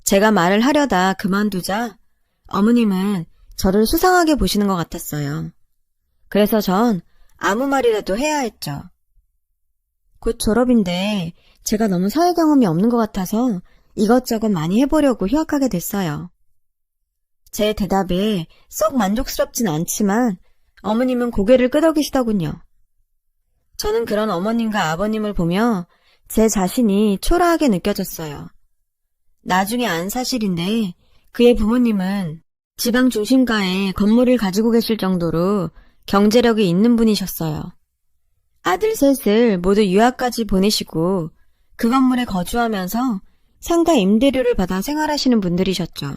제가 말을 하려다 그만두자 어머님은 저를 수상하게 보시는 것 같았어요. 그래서 전 아무 말이라도 해야 했죠. 곧 졸업인데 제가 너무 사회 경험이 없는 것 같아서 이것저것 많이 해보려고 휴학하게 됐어요. 제 대답에 썩 만족스럽진 않지만 어머님은 고개를 끄덕이시더군요. 저는 그런 어머님과 아버님을 보며 제 자신이 초라하게 느껴졌어요. 나중에 안 사실인데 그의 부모님은 지방 중심가에 건물을 가지고 계실 정도로 경제력이 있는 분이셨어요. 아들 셋을 모두 유학까지 보내시고 그 건물에 거주하면서 상가 임대료를 받아 생활하시는 분들이셨죠.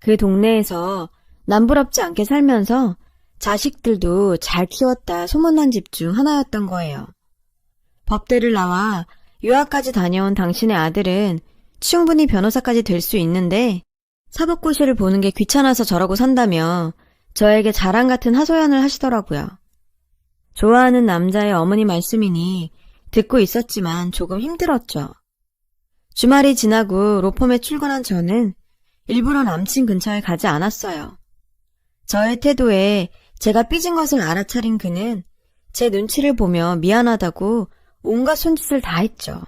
그 동네에서 남부럽지 않게 살면서 자식들도 잘 키웠다 소문난 집 중 하나였던 거예요. 법대를 나와 유학까지 다녀온 당신의 아들은 충분히 변호사까지 될 수 있는데 사법고시를 보는 게 귀찮아서 저러고 산다며 저에게 자랑 같은 하소연을 하시더라고요. 좋아하는 남자의 어머니 말씀이니 듣고 있었지만 조금 힘들었죠. 주말이 지나고 로펌에 출근한 저는 일부러 남친 근처에 가지 않았어요. 저의 태도에 제가 삐진 것을 알아차린 그는 제 눈치를 보며 미안하다고 온갖 손짓을 다 했죠.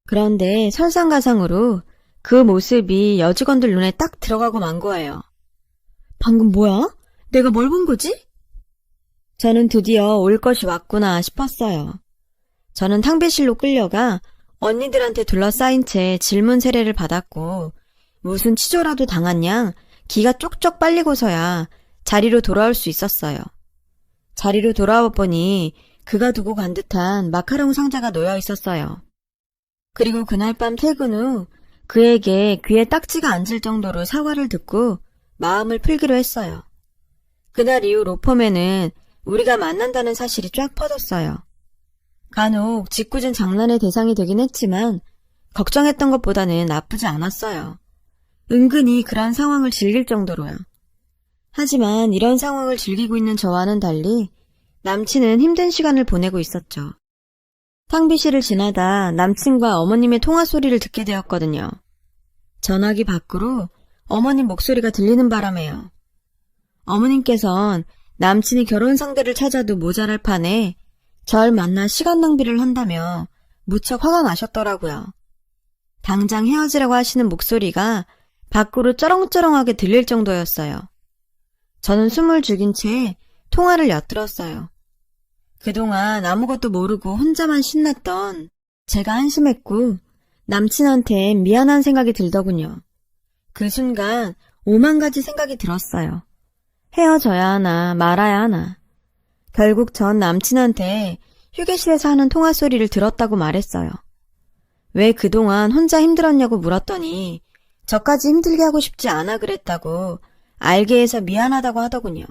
그런데 설상가상으로 그 모습이 여직원들 눈에 딱 들어가고 만 거예요. 방금 뭐야? 내가 뭘 본 거지? 저는 드디어 올 것이 왔구나 싶었어요. 저는 탕비실로 끌려가 언니들한테 둘러싸인 채 질문 세례를 받았고 무슨 치조라도 당한 양 기가 쪽쪽 빨리고서야 자리로 돌아올 수 있었어요. 자리로 돌아와 보니 그가 두고 간 듯한 마카롱 상자가 놓여 있었어요. 그리고 그날 밤 퇴근 후 그에게 귀에 딱지가 앉을 정도로 사과를 듣고 마음을 풀기로 했어요. 그날 이후 로펌에는 우리가 만난다는 사실이 쫙 퍼졌어요. 간혹 짓궂은 장난의 대상이 되긴 했지만 걱정했던 것보다는 나쁘지 않았어요. 은근히 그런 상황을 즐길 정도로요. 하지만 이런 상황을 즐기고 있는 저와는 달리 남친은 힘든 시간을 보내고 있었죠. 탕비실을 지나다 남친과 어머님의 통화 소리를 듣게 되었거든요. 전화기 밖으로 어머님 목소리가 들리는 바람에요. 어머님께선 남친이 결혼 상대를 찾아도 모자랄 판에 절 만나 시간 낭비를 한다며 무척 화가 나셨더라고요. 당장 헤어지라고 하시는 목소리가 밖으로 쩌렁쩌렁하게 들릴 정도였어요. 저는 숨을 죽인 채 통화를 엿들었어요. 그동안 아무것도 모르고 혼자만 신났던 제가 한심했고 남친한테 미안한 생각이 들더군요. 그 순간 5만 가지 생각이 들었어요. 헤어져야 하나 말아야 하나. 결국 전 남친한테 휴게실에서 하는 통화 소리를 들었다고 말했어요. 왜 그동안 혼자 힘들었냐고 물었더니 저까지 힘들게 하고 싶지 않아 그랬다고 알게 해서 미안하다고 하더군요.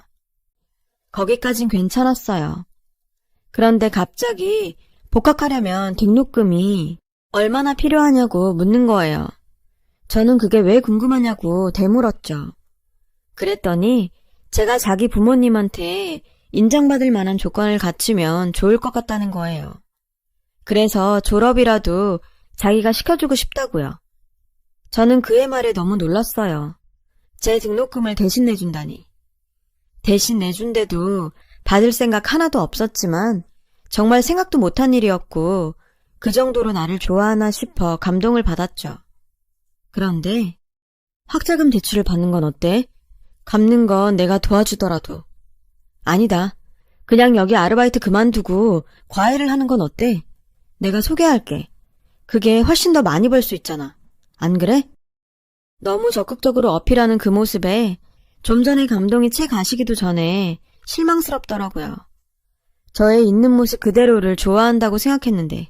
거기까진 괜찮았어요. 그런데 갑자기 복학하려면 등록금이 얼마나 필요하냐고 묻는 거예요. 저는 그게 왜 궁금하냐고 되물었죠. 그랬더니 제가 자기 부모님한테 인정받을 만한 조건을 갖추면 좋을 것 같다는 거예요. 그래서 졸업이라도 자기가 시켜주고 싶다고요. 저는 그의 말에 너무 놀랐어요. 제 등록금을 대신 내준다니. 대신 내준데도 받을 생각 하나도 없었지만 정말 생각도 못한 일이었고 그 정도로 나를 좋아하나 싶어 감동을 받았죠. 그런데 학자금 대출을 받는 건 어때? 갚는 건 내가 도와주더라도. 아니다. 그냥 여기 아르바이트 그만두고 과외를 하는 건 어때? 내가 소개할게. 그게 훨씬 더 많이 벌 수 있잖아. 안 그래? 너무 적극적으로 어필하는 그 모습에 좀 전에 감동이 채 가시기도 전에 실망스럽더라고요. 저의 있는 모습 그대로를 좋아한다고 생각했는데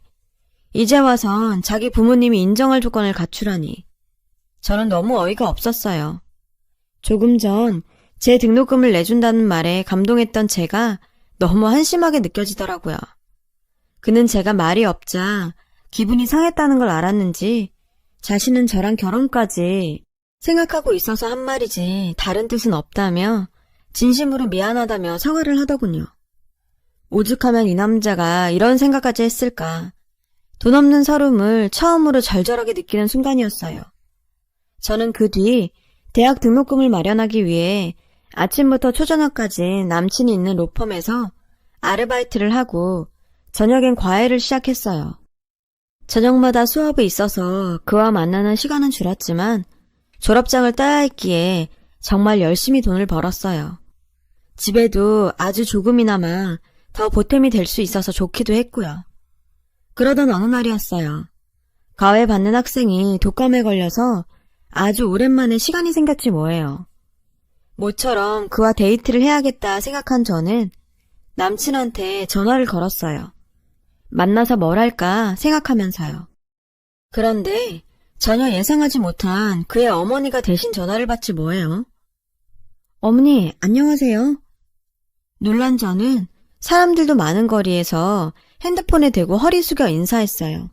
이제 와선 자기 부모님이 인정할 조건을 갖추라니. 저는 너무 어이가 없었어요. 조금 전 제 등록금을 내준다는 말에 감동했던 제가 너무 한심하게 느껴지더라고요. 그는 제가 말이 없자 기분이 상했다는 걸 알았는지 자신은 저랑 결혼까지 생각하고 있어서 한 말이지 다른 뜻은 없다며 진심으로 미안하다며 사과를 하더군요. 오죽하면 이 남자가 이런 생각까지 했을까. 돈 없는 서름을 처음으로 절절하게 느끼는 순간이었어요. 저는 그 뒤 대학 등록금을 마련하기 위해 아침부터 초저녁까지 남친이 있는 로펌에서 아르바이트를 하고 저녁엔 과외를 시작했어요. 저녁마다 수업이 있어서 그와 만나는 시간은 줄었지만 졸업장을 따야 했기에 정말 열심히 돈을 벌었어요. 집에도 아주 조금이나마 더 보탬이 될 수 있어서 좋기도 했고요. 그러던 어느 날이었어요. 과외 받는 학생이 독감에 걸려서 아주 오랜만에 시간이 생겼지 뭐예요. 모처럼 그와 데이트를 해야겠다 생각한 저는 남친한테 전화를 걸었어요. 만나서 뭘 할까 생각하면서요. 그런데 전혀 예상하지 못한 그의 어머니가 대신 전화를 받지 뭐예요. 어머니, 안녕하세요. 놀란 저는 사람들도 많은 거리에서 핸드폰에 대고 허리 숙여 인사했어요.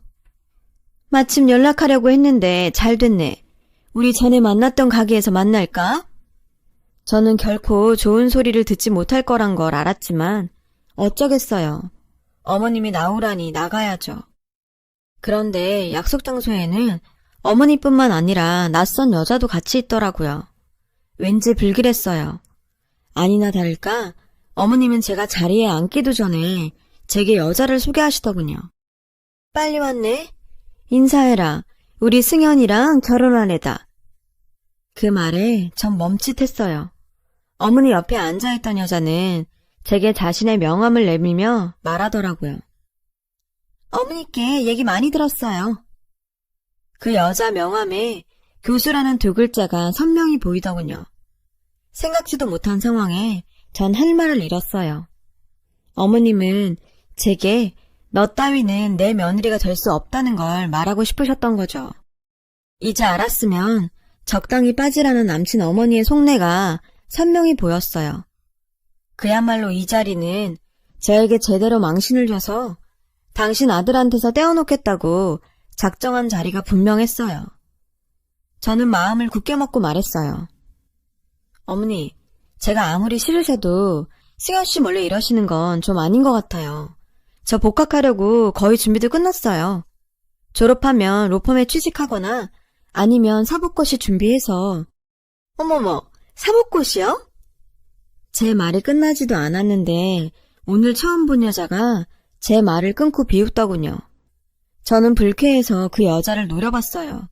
마침 연락하려고 했는데 잘 됐네. 우리 전에 만났던 가게에서 만날까? 저는 결코 좋은 소리를 듣지 못할 거란 걸 알았지만 어쩌겠어요. 어머님이 나오라니 나가야죠. 그런데 약속 장소에는 어머니뿐만 아니라 낯선 여자도 같이 있더라고요. 왠지 불길했어요. 아니나 다를까 어머님은 제가 자리에 앉기도 전에 제게 여자를 소개하시더군요. 빨리 왔네. 인사해라. 우리 승현이랑 결혼한 애다. 그 말에 전 멈칫했어요. 어머니 옆에 앉아있던 여자는 제게 자신의 명함을 내밀며 말하더라고요. 어머니께 얘기 많이 들었어요. 그 여자 명함에 교수라는 두 글자가 선명히 보이더군요. 생각지도 못한 상황에 전 할 말을 잃었어요. 어머님은 제게 너 따위는 내 며느리가 될 수 없다는 걸 말하고 싶으셨던 거죠. 이제 알았으면 적당히 빠지라는 남친 어머니의 속내가 선명히 보였어요. 그야말로 이 자리는 저에게 제대로 망신을 줘서 당신 아들한테서 떼어놓겠다고 작정한 자리가 분명했어요. 저는 마음을 굳게 먹고 말했어요. 어머니, 제가 아무리 싫으셔도 승현 씨 몰래 이러시는 건 좀 아닌 것 같아요. 저 복학하려고 거의 준비도 끝났어요. 졸업하면 로펌에 취직하거나 아니면 사법고시 준비해서. 어머머, 사법고시요? 제 말이 끝나지도 않았는데 오늘 처음 본 여자가 제 말을 끊고 비웃더군요. 저는 불쾌해서 그 여자를 노려봤어요.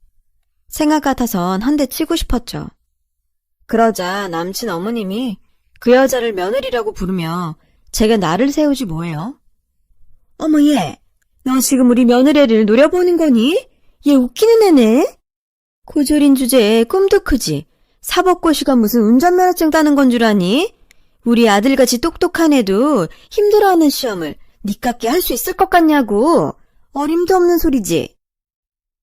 생각 같아선 한 대 치고 싶었죠. 그러자 남친 어머님이 그 여자를 며느리라고 부르며 제가 나를 세우지 뭐예요? 어머 얘, 너 지금 우리 며느리를 노려보는 거니? 얘 웃기는 애네? 고졸인 주제에 꿈도 크지. 사법고시가 무슨 운전면허증 따는 건 줄 아니? 우리 아들같이 똑똑한 애도 힘들어하는 시험을 니깎게 할 수 있을 것 같냐고. 어림도 없는 소리지.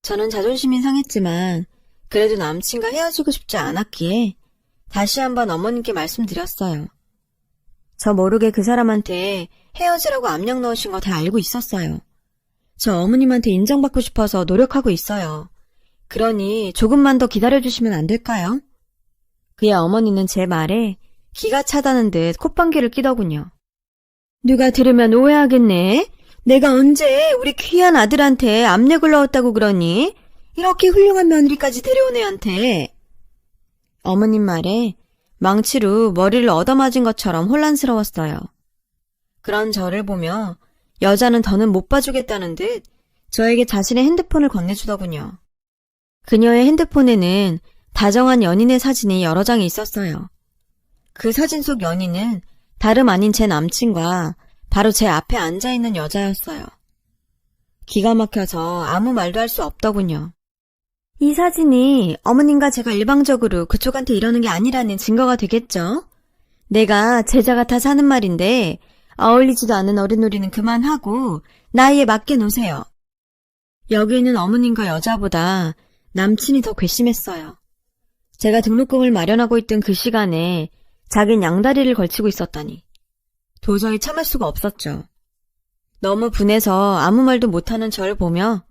저는 자존심이 상했지만 그래도 남친과 헤어지고 싶지 않았기에 다시 한번 어머님께 말씀드렸어요. 저 모르게 그 사람한테 헤어지라고 압력 넣으신 거 다 알고 있었어요. 저 어머님한테 인정받고 싶어서 노력하고 있어요. 그러니 조금만 더 기다려주시면 안 될까요? 그야 어머니는 제 말에 기가 차다는 듯 콧방귀를 끼더군요. 누가 들으면 오해하겠네. 내가 언제 우리 귀한 아들한테 압력을 넣었다고 그러니? 이렇게 훌륭한 며느리까지 데려온 애한테. 어머님 말에 망치로 머리를 얻어맞은 것처럼 혼란스러웠어요. 그런 저를 보며 여자는 더는 못 봐주겠다는 듯 저에게 자신의 핸드폰을 건네주더군요. 그녀의 핸드폰에는 다정한 연인의 사진이 여러 장이 있었어요. 그 사진 속 연인은 다름 아닌 제 남친과 바로 제 앞에 앉아있는 여자였어요. 기가 막혀서 아무 말도 할 수 없더군요. 이 사진이 어머님과 제가 일방적으로 그쪽한테 이러는 게 아니라는 증거가 되겠죠? 내가 제자 같아서 하는 말인데 어울리지도 않은 어린놀이는 그만하고 나이에 맞게 노세요. 여기 있는 어머님과 여자보다 남친이 더 괘씸했어요. 제가 등록금을 마련하고 있던 그 시간에 자긴 양다리를 걸치고 있었다니. 도저히 참을 수가 없었죠. 너무 분해서 아무 말도 못하는 저를 보며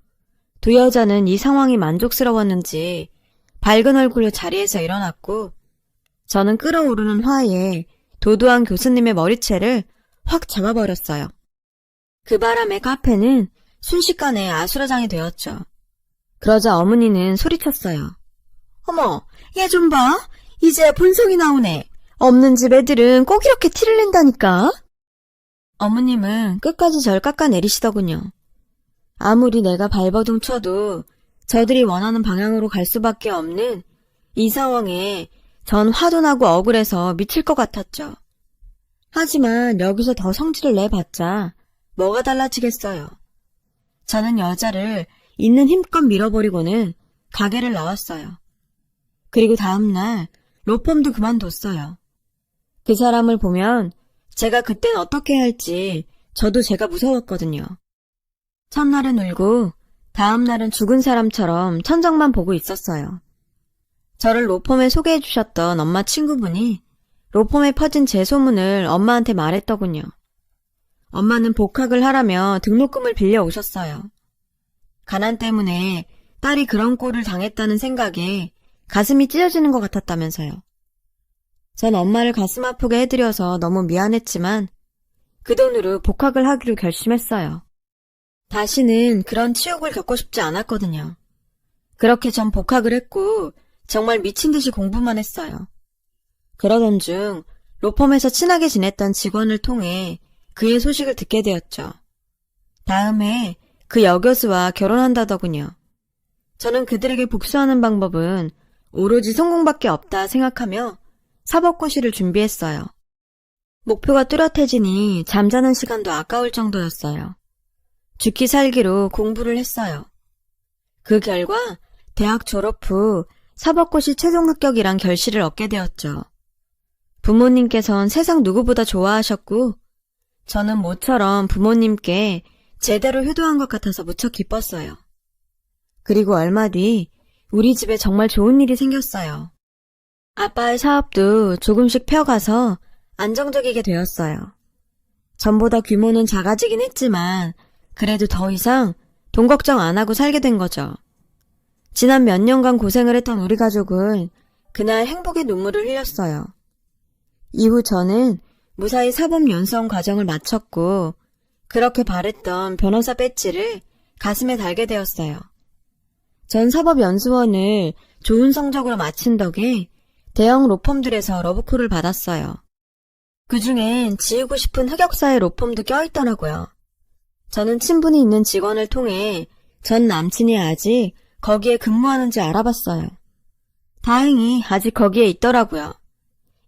두 여자는 이 상황이 만족스러웠는지 밝은 얼굴로 자리에서 일어났고 저는 끓어오르는 화에 도도한 교수님의 머리채를 확 잡아버렸어요. 그 바람에 카페는 순식간에 아수라장이 되었죠. 그러자 어머니는 소리쳤어요. 어머, 얘 좀 봐. 이제야 본성이 나오네. 없는 집 애들은 꼭 이렇게 티를 낸다니까. 어머님은 끝까지 절 깎아내리시더군요. 아무리 내가 발버둥 쳐도 저들이 원하는 방향으로 갈 수밖에 없는 이 상황에 전 화도 나고 억울해서 미칠 것 같았죠. 하지만 여기서 더 성질을 내봤자 뭐가 달라지겠어요. 저는 여자를 있는 힘껏 밀어버리고는 가게를 나왔어요. 그리고 다음날 로펌도 그만뒀어요. 그 사람을 보면 제가 그땐 어떻게 할지 저도 제가 무서웠거든요. 첫날은 울고 다음날은 죽은 사람처럼 천장만 보고 있었어요. 저를 로펌에 소개해 주셨던 엄마 친구분이 로펌에 퍼진 제 소문을 엄마한테 말했더군요. 엄마는 복학을 하라며 등록금을 빌려 오셨어요. 가난 때문에 딸이 그런 꼴을 당했다는 생각에 가슴이 찢어지는 것 같았다면서요. 전 엄마를 가슴 아프게 해드려서 너무 미안했지만 그 돈으로 복학을 하기로 결심했어요. 다시는 그런 치욕을 겪고 싶지 않았거든요. 그렇게 전 복학을 했고 정말 미친 듯이 공부만 했어요. 그러던 중 로펌에서 친하게 지냈던 직원을 통해 그의 소식을 듣게 되었죠. 다음에 그 여교수와 결혼한다더군요. 저는 그들에게 복수하는 방법은 오로지 성공밖에 없다 생각하며 사법고시를 준비했어요. 목표가 뚜렷해지니 잠자는 시간도 아까울 정도였어요. 죽기 살기로 공부를 했어요. 그 결과 대학 졸업 후 사법고시 최종 합격이란 결실을 얻게 되었죠. 부모님께선 세상 누구보다 좋아하셨고 저는 모처럼 부모님께 제대로 효도한 것 같아서 무척 기뻤어요. 그리고 얼마 뒤 우리 집에 정말 좋은 일이 생겼어요. 아빠의 사업도 조금씩 펴가서 안정적이게 되었어요. 전보다 규모는 작아지긴 했지만 그래도 더 이상 돈 걱정 안 하고 살게 된 거죠. 지난 몇 년간 고생을 했던 우리 가족은 그날 행복의 눈물을 흘렸어요. 이후 저는 무사히 사법연수원 과정을 마쳤고 그렇게 바랬던 변호사 배지를 가슴에 달게 되었어요. 전 사법연수원을 좋은 성적으로 마친 덕에 대형 로펌들에서 러브콜을 받았어요. 그중엔 지우고 싶은 흑역사의 로펌도 껴있더라고요. 저는 친분이 있는 직원을 통해 전 남친이 아직 거기에 근무하는지 알아봤어요. 다행히 아직 거기에 있더라고요.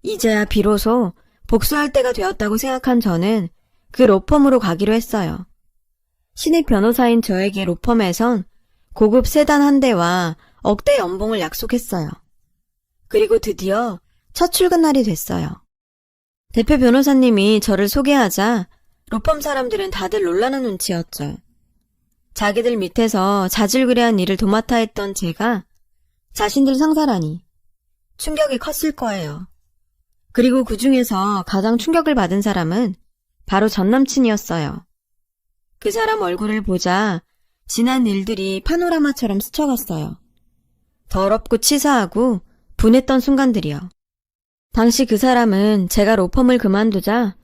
이제야 비로소 복수할 때가 되었다고 생각한 저는 그 로펌으로 가기로 했어요. 신입 변호사인 저에게 로펌에선 고급 세단 한 대와 억대 연봉을 약속했어요. 그리고 드디어 첫 출근 날이 됐어요. 대표 변호사님이 저를 소개하자 로펌 사람들은 다들 놀라는 눈치였죠. 자기들 밑에서 자질구레한 일을 도맡아 했던 제가 자신들 상사라니 충격이 컸을 거예요. 그리고 그 중에서 가장 충격을 받은 사람은 바로 전 남친이었어요. 그 사람 얼굴을 보자 지난 일들이 파노라마처럼 스쳐갔어요. 더럽고 치사하고 분했던 순간들이요. 당시 그 사람은 제가 로펌을 그만두자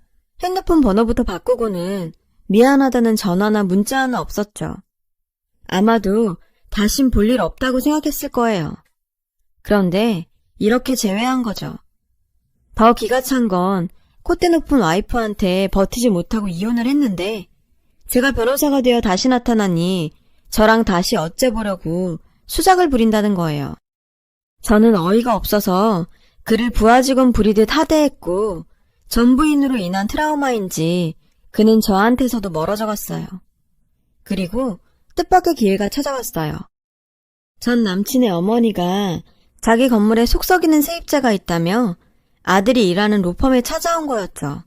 핸드폰 번호부터 바꾸고는 미안하다는 전화나 문자 하나 없었죠. 아마도 다신 볼 일 없다고 생각했을 거예요. 그런데 이렇게 제외한 거죠. 더 기가 찬 건 콧대 높은 와이프한테 버티지 못하고 이혼을 했는데 제가 변호사가 되어 다시 나타나니 저랑 다시 어째보려고 수작을 부린다는 거예요. 저는 어이가 없어서 그를 부하 직원 부리듯 하대했고 전부인으로 인한 트라우마인지 그는 저한테서도 멀어져 갔어요. 그리고 뜻밖의 기회가 찾아왔어요. 전 남친의 어머니가 자기 건물에 속썩이는 세입자가 있다며 아들이 일하는 로펌에 찾아온 거였죠.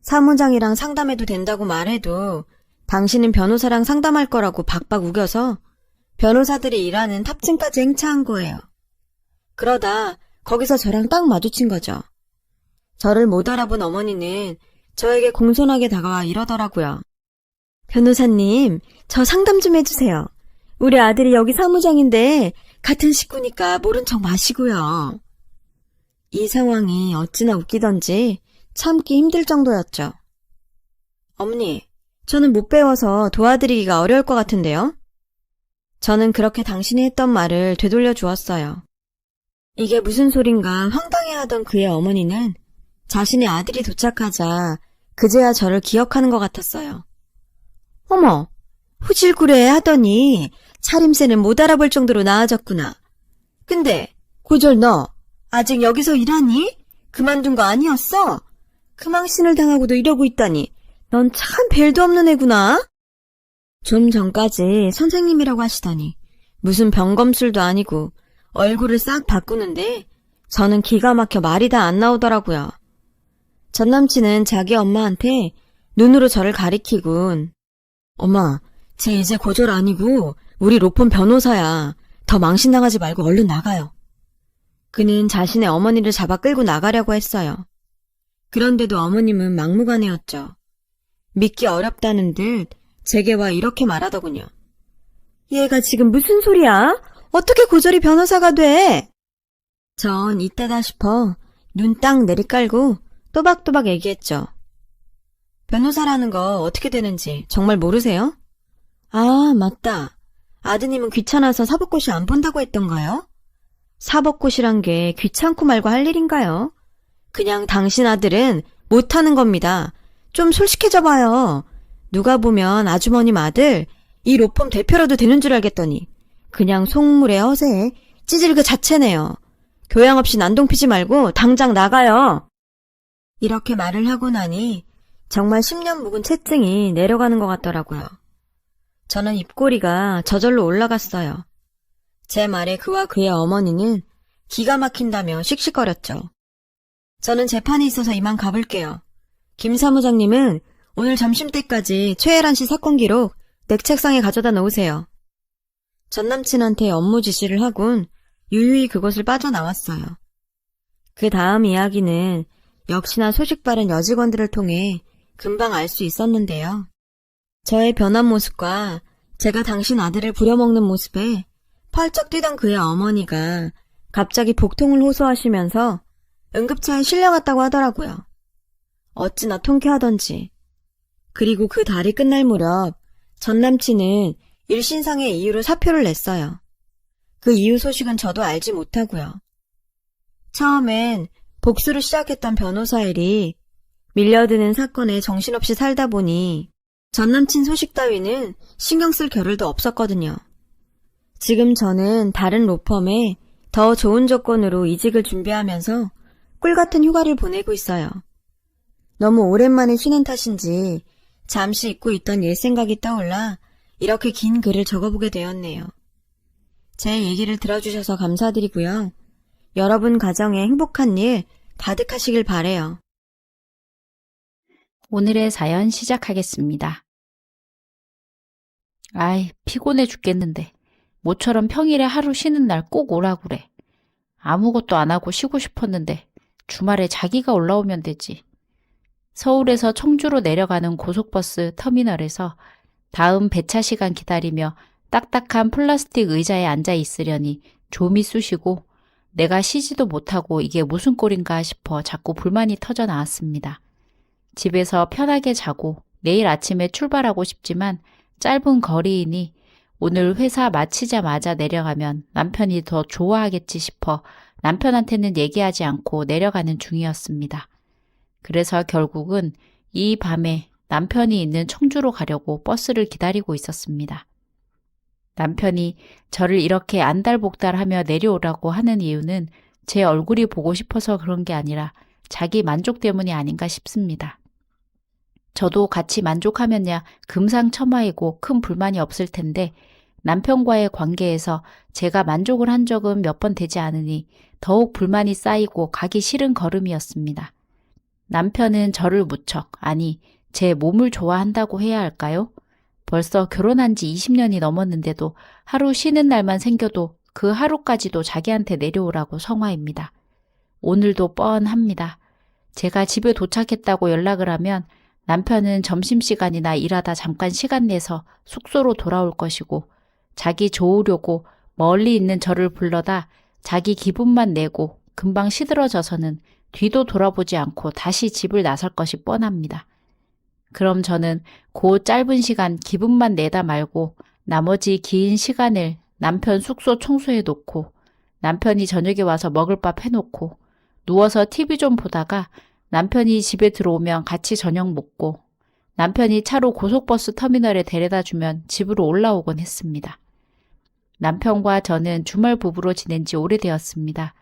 사무장이랑 상담해도 된다고 말해도 당신은 변호사랑 상담할 거라고 박박 우겨서 변호사들이 일하는 탑층까지 행차한 거예요. 그러다 거기서 저랑 딱 마주친 거죠. 저를 못 알아본 어머니는 저에게 공손하게 다가와 이러더라고요. 변호사님, 저 상담 좀 해주세요. 우리 아들이 여기 사무장인데 같은 식구니까 모른 척 마시고요. 이 상황이 어찌나 웃기던지 참기 힘들 정도였죠. 어머니, 저는 못 배워서 도와드리기가 어려울 것 같은데요? 저는 그렇게 당신이 했던 말을 되돌려 주었어요. 이게 무슨 소린가 황당해하던 그의 어머니는 자신의 아들이 도착하자 그제야 저를 기억하는 것 같았어요. 어머, 후질구레 하더니 차림새는 못 알아볼 정도로 나아졌구나. 근데 고절 너 아직 여기서 일하니? 그만둔 거 아니었어? 그 망신을 당하고도 이러고 있다니 넌 참 벨도 없는 애구나. 좀 전까지 선생님이라고 하시더니 무슨 병검술도 아니고 얼굴을 싹 바꾸는데 저는 기가 막혀 말이 다 안 나오더라고요. 전 남친은 자기 엄마한테 눈으로 저를 가리키곤 엄마, 쟤 이제 고졸 아니고 우리 로펌 변호사야. 더 망신당하지 말고 얼른 나가요. 그는 자신의 어머니를 잡아 끌고 나가려고 했어요. 그런데도 어머님은 막무가내였죠. 믿기 어렵다는 듯 제게와 이렇게 말하더군요. 얘가 지금 무슨 소리야? 어떻게 고졸이 변호사가 돼? 전 이때다 싶어 눈 딱 내리깔고 또박또박 얘기했죠. 변호사라는 거 어떻게 되는지 정말 모르세요? 아, 맞다. 아드님은 귀찮아서 사법고시 안 본다고 했던가요? 사법고시란 게 귀찮고 말고 할 일인가요? 그냥 당신 아들은 못하는 겁니다. 좀 솔직해져 봐요. 누가 보면 아주머님 아들 이 로펌 대표라도 되는 줄 알겠더니 그냥 속물의 허세에 찌질 그 자체네요. 교양 없이 난동 피지 말고 당장 나가요. 이렇게 말을 하고 나니 정말 10년 묵은 채증이 내려가는 것 같더라고요. 저는 입꼬리가 저절로 올라갔어요. 제 말에 그와 그의 어머니는 기가 막힌다며 씩씩거렸죠. 저는 재판이 있어서 이만 가볼게요. 김 사무장님은 오늘 점심때까지 최혜란 씨 사건 기록 내 책상에 가져다 놓으세요. 전 남친한테 업무 지시를 하곤 유유히 그곳을 빠져나왔어요. 그 다음 이야기는 역시나 소식 빠른 여직원들을 통해 금방 알 수 있었는데요. 저의 변한 모습과 제가 당신 아들을 부려먹는 모습에 펄쩍 뛰던 그의 어머니가 갑자기 복통을 호소하시면서 응급차에 실려갔다고 하더라고요. 어찌나 통쾌하던지. 그리고 그 달이 끝날 무렵 전 남친은 일신상의 이유로 사표를 냈어요. 그 이유 소식은 저도 알지 못하고요. 처음엔 복수를 시작했던 변호사 일이 밀려드는 사건에 정신없이 살다 보니 전 남친 소식 따위는 신경 쓸 겨를도 없었거든요. 지금 저는 다른 로펌에 더 좋은 조건으로 이직을 준비하면서 꿀같은 휴가를 보내고 있어요. 너무 오랜만에 쉬는 탓인지 잠시 잊고 있던 옛 생각이 떠올라 이렇게 긴 글을 적어보게 되었네요. 제 얘기를 들어주셔서 감사드리고요. 여러분 가정에 행복한 일 가득하시길 바래요. 오늘의 사연 시작하겠습니다. 아이, 피곤해 죽겠는데. 모처럼 평일에 하루 쉬는 날 꼭 오라고 그래. 아무것도 안 하고 쉬고 싶었는데 주말에 자기가 올라오면 되지. 서울에서 청주로 내려가는 고속버스 터미널에서 다음 배차 시간 기다리며 딱딱한 플라스틱 의자에 앉아 있으려니 좀이 쑤시고 내가 쉬지도 못하고 이게 무슨 꼴인가 싶어 자꾸 불만이 터져 나왔습니다. 집에서 편하게 자고 내일 아침에 출발하고 싶지만 짧은 거리이니 오늘 회사 마치자마자 내려가면 남편이 더 좋아하겠지 싶어 남편한테는 얘기하지 않고 내려가는 중이었습니다. 그래서 결국은 이 밤에 남편이 있는 청주로 가려고 버스를 기다리고 있었습니다. 남편이 저를 이렇게 안달복달하며 내려오라고 하는 이유는 제 얼굴이 보고 싶어서 그런 게 아니라 자기 만족 때문이 아닌가 싶습니다. 저도 같이 만족하면야 금상첨화이고 큰 불만이 없을 텐데 남편과의 관계에서 제가 만족을 한 적은 몇 번 되지 않으니 더욱 불만이 쌓이고 가기 싫은 걸음이었습니다. 남편은 저를 무척, 아니 제 몸을 좋아한다고 해야 할까요? 벌써 결혼한 지 20년이 넘었는데도 하루 쉬는 날만 생겨도 그 하루까지도 자기한테 내려오라고 성화입니다. 오늘도 뻔합니다. 제가 집에 도착했다고 연락을 하면 남편은 점심시간이나 일하다 잠깐 시간 내서 숙소로 돌아올 것이고 자기 좋으려고 멀리 있는 저를 불러다 자기 기분만 내고 금방 시들어져서는 뒤도 돌아보지 않고 다시 집을 나설 것이 뻔합니다. 그럼 저는 그 짧은 시간 기분만 내다 말고 나머지 긴 시간을 남편 숙소 청소해 놓고 남편이 저녁에 와서 먹을 밥 해놓고 누워서 TV 좀 보다가 남편이 집에 들어오면 같이 저녁 먹고 남편이 차로 고속버스 터미널에 데려다 주면 집으로 올라오곤 했습니다. 남편과 저는 주말 부부로 지낸 지 오래되었습니다.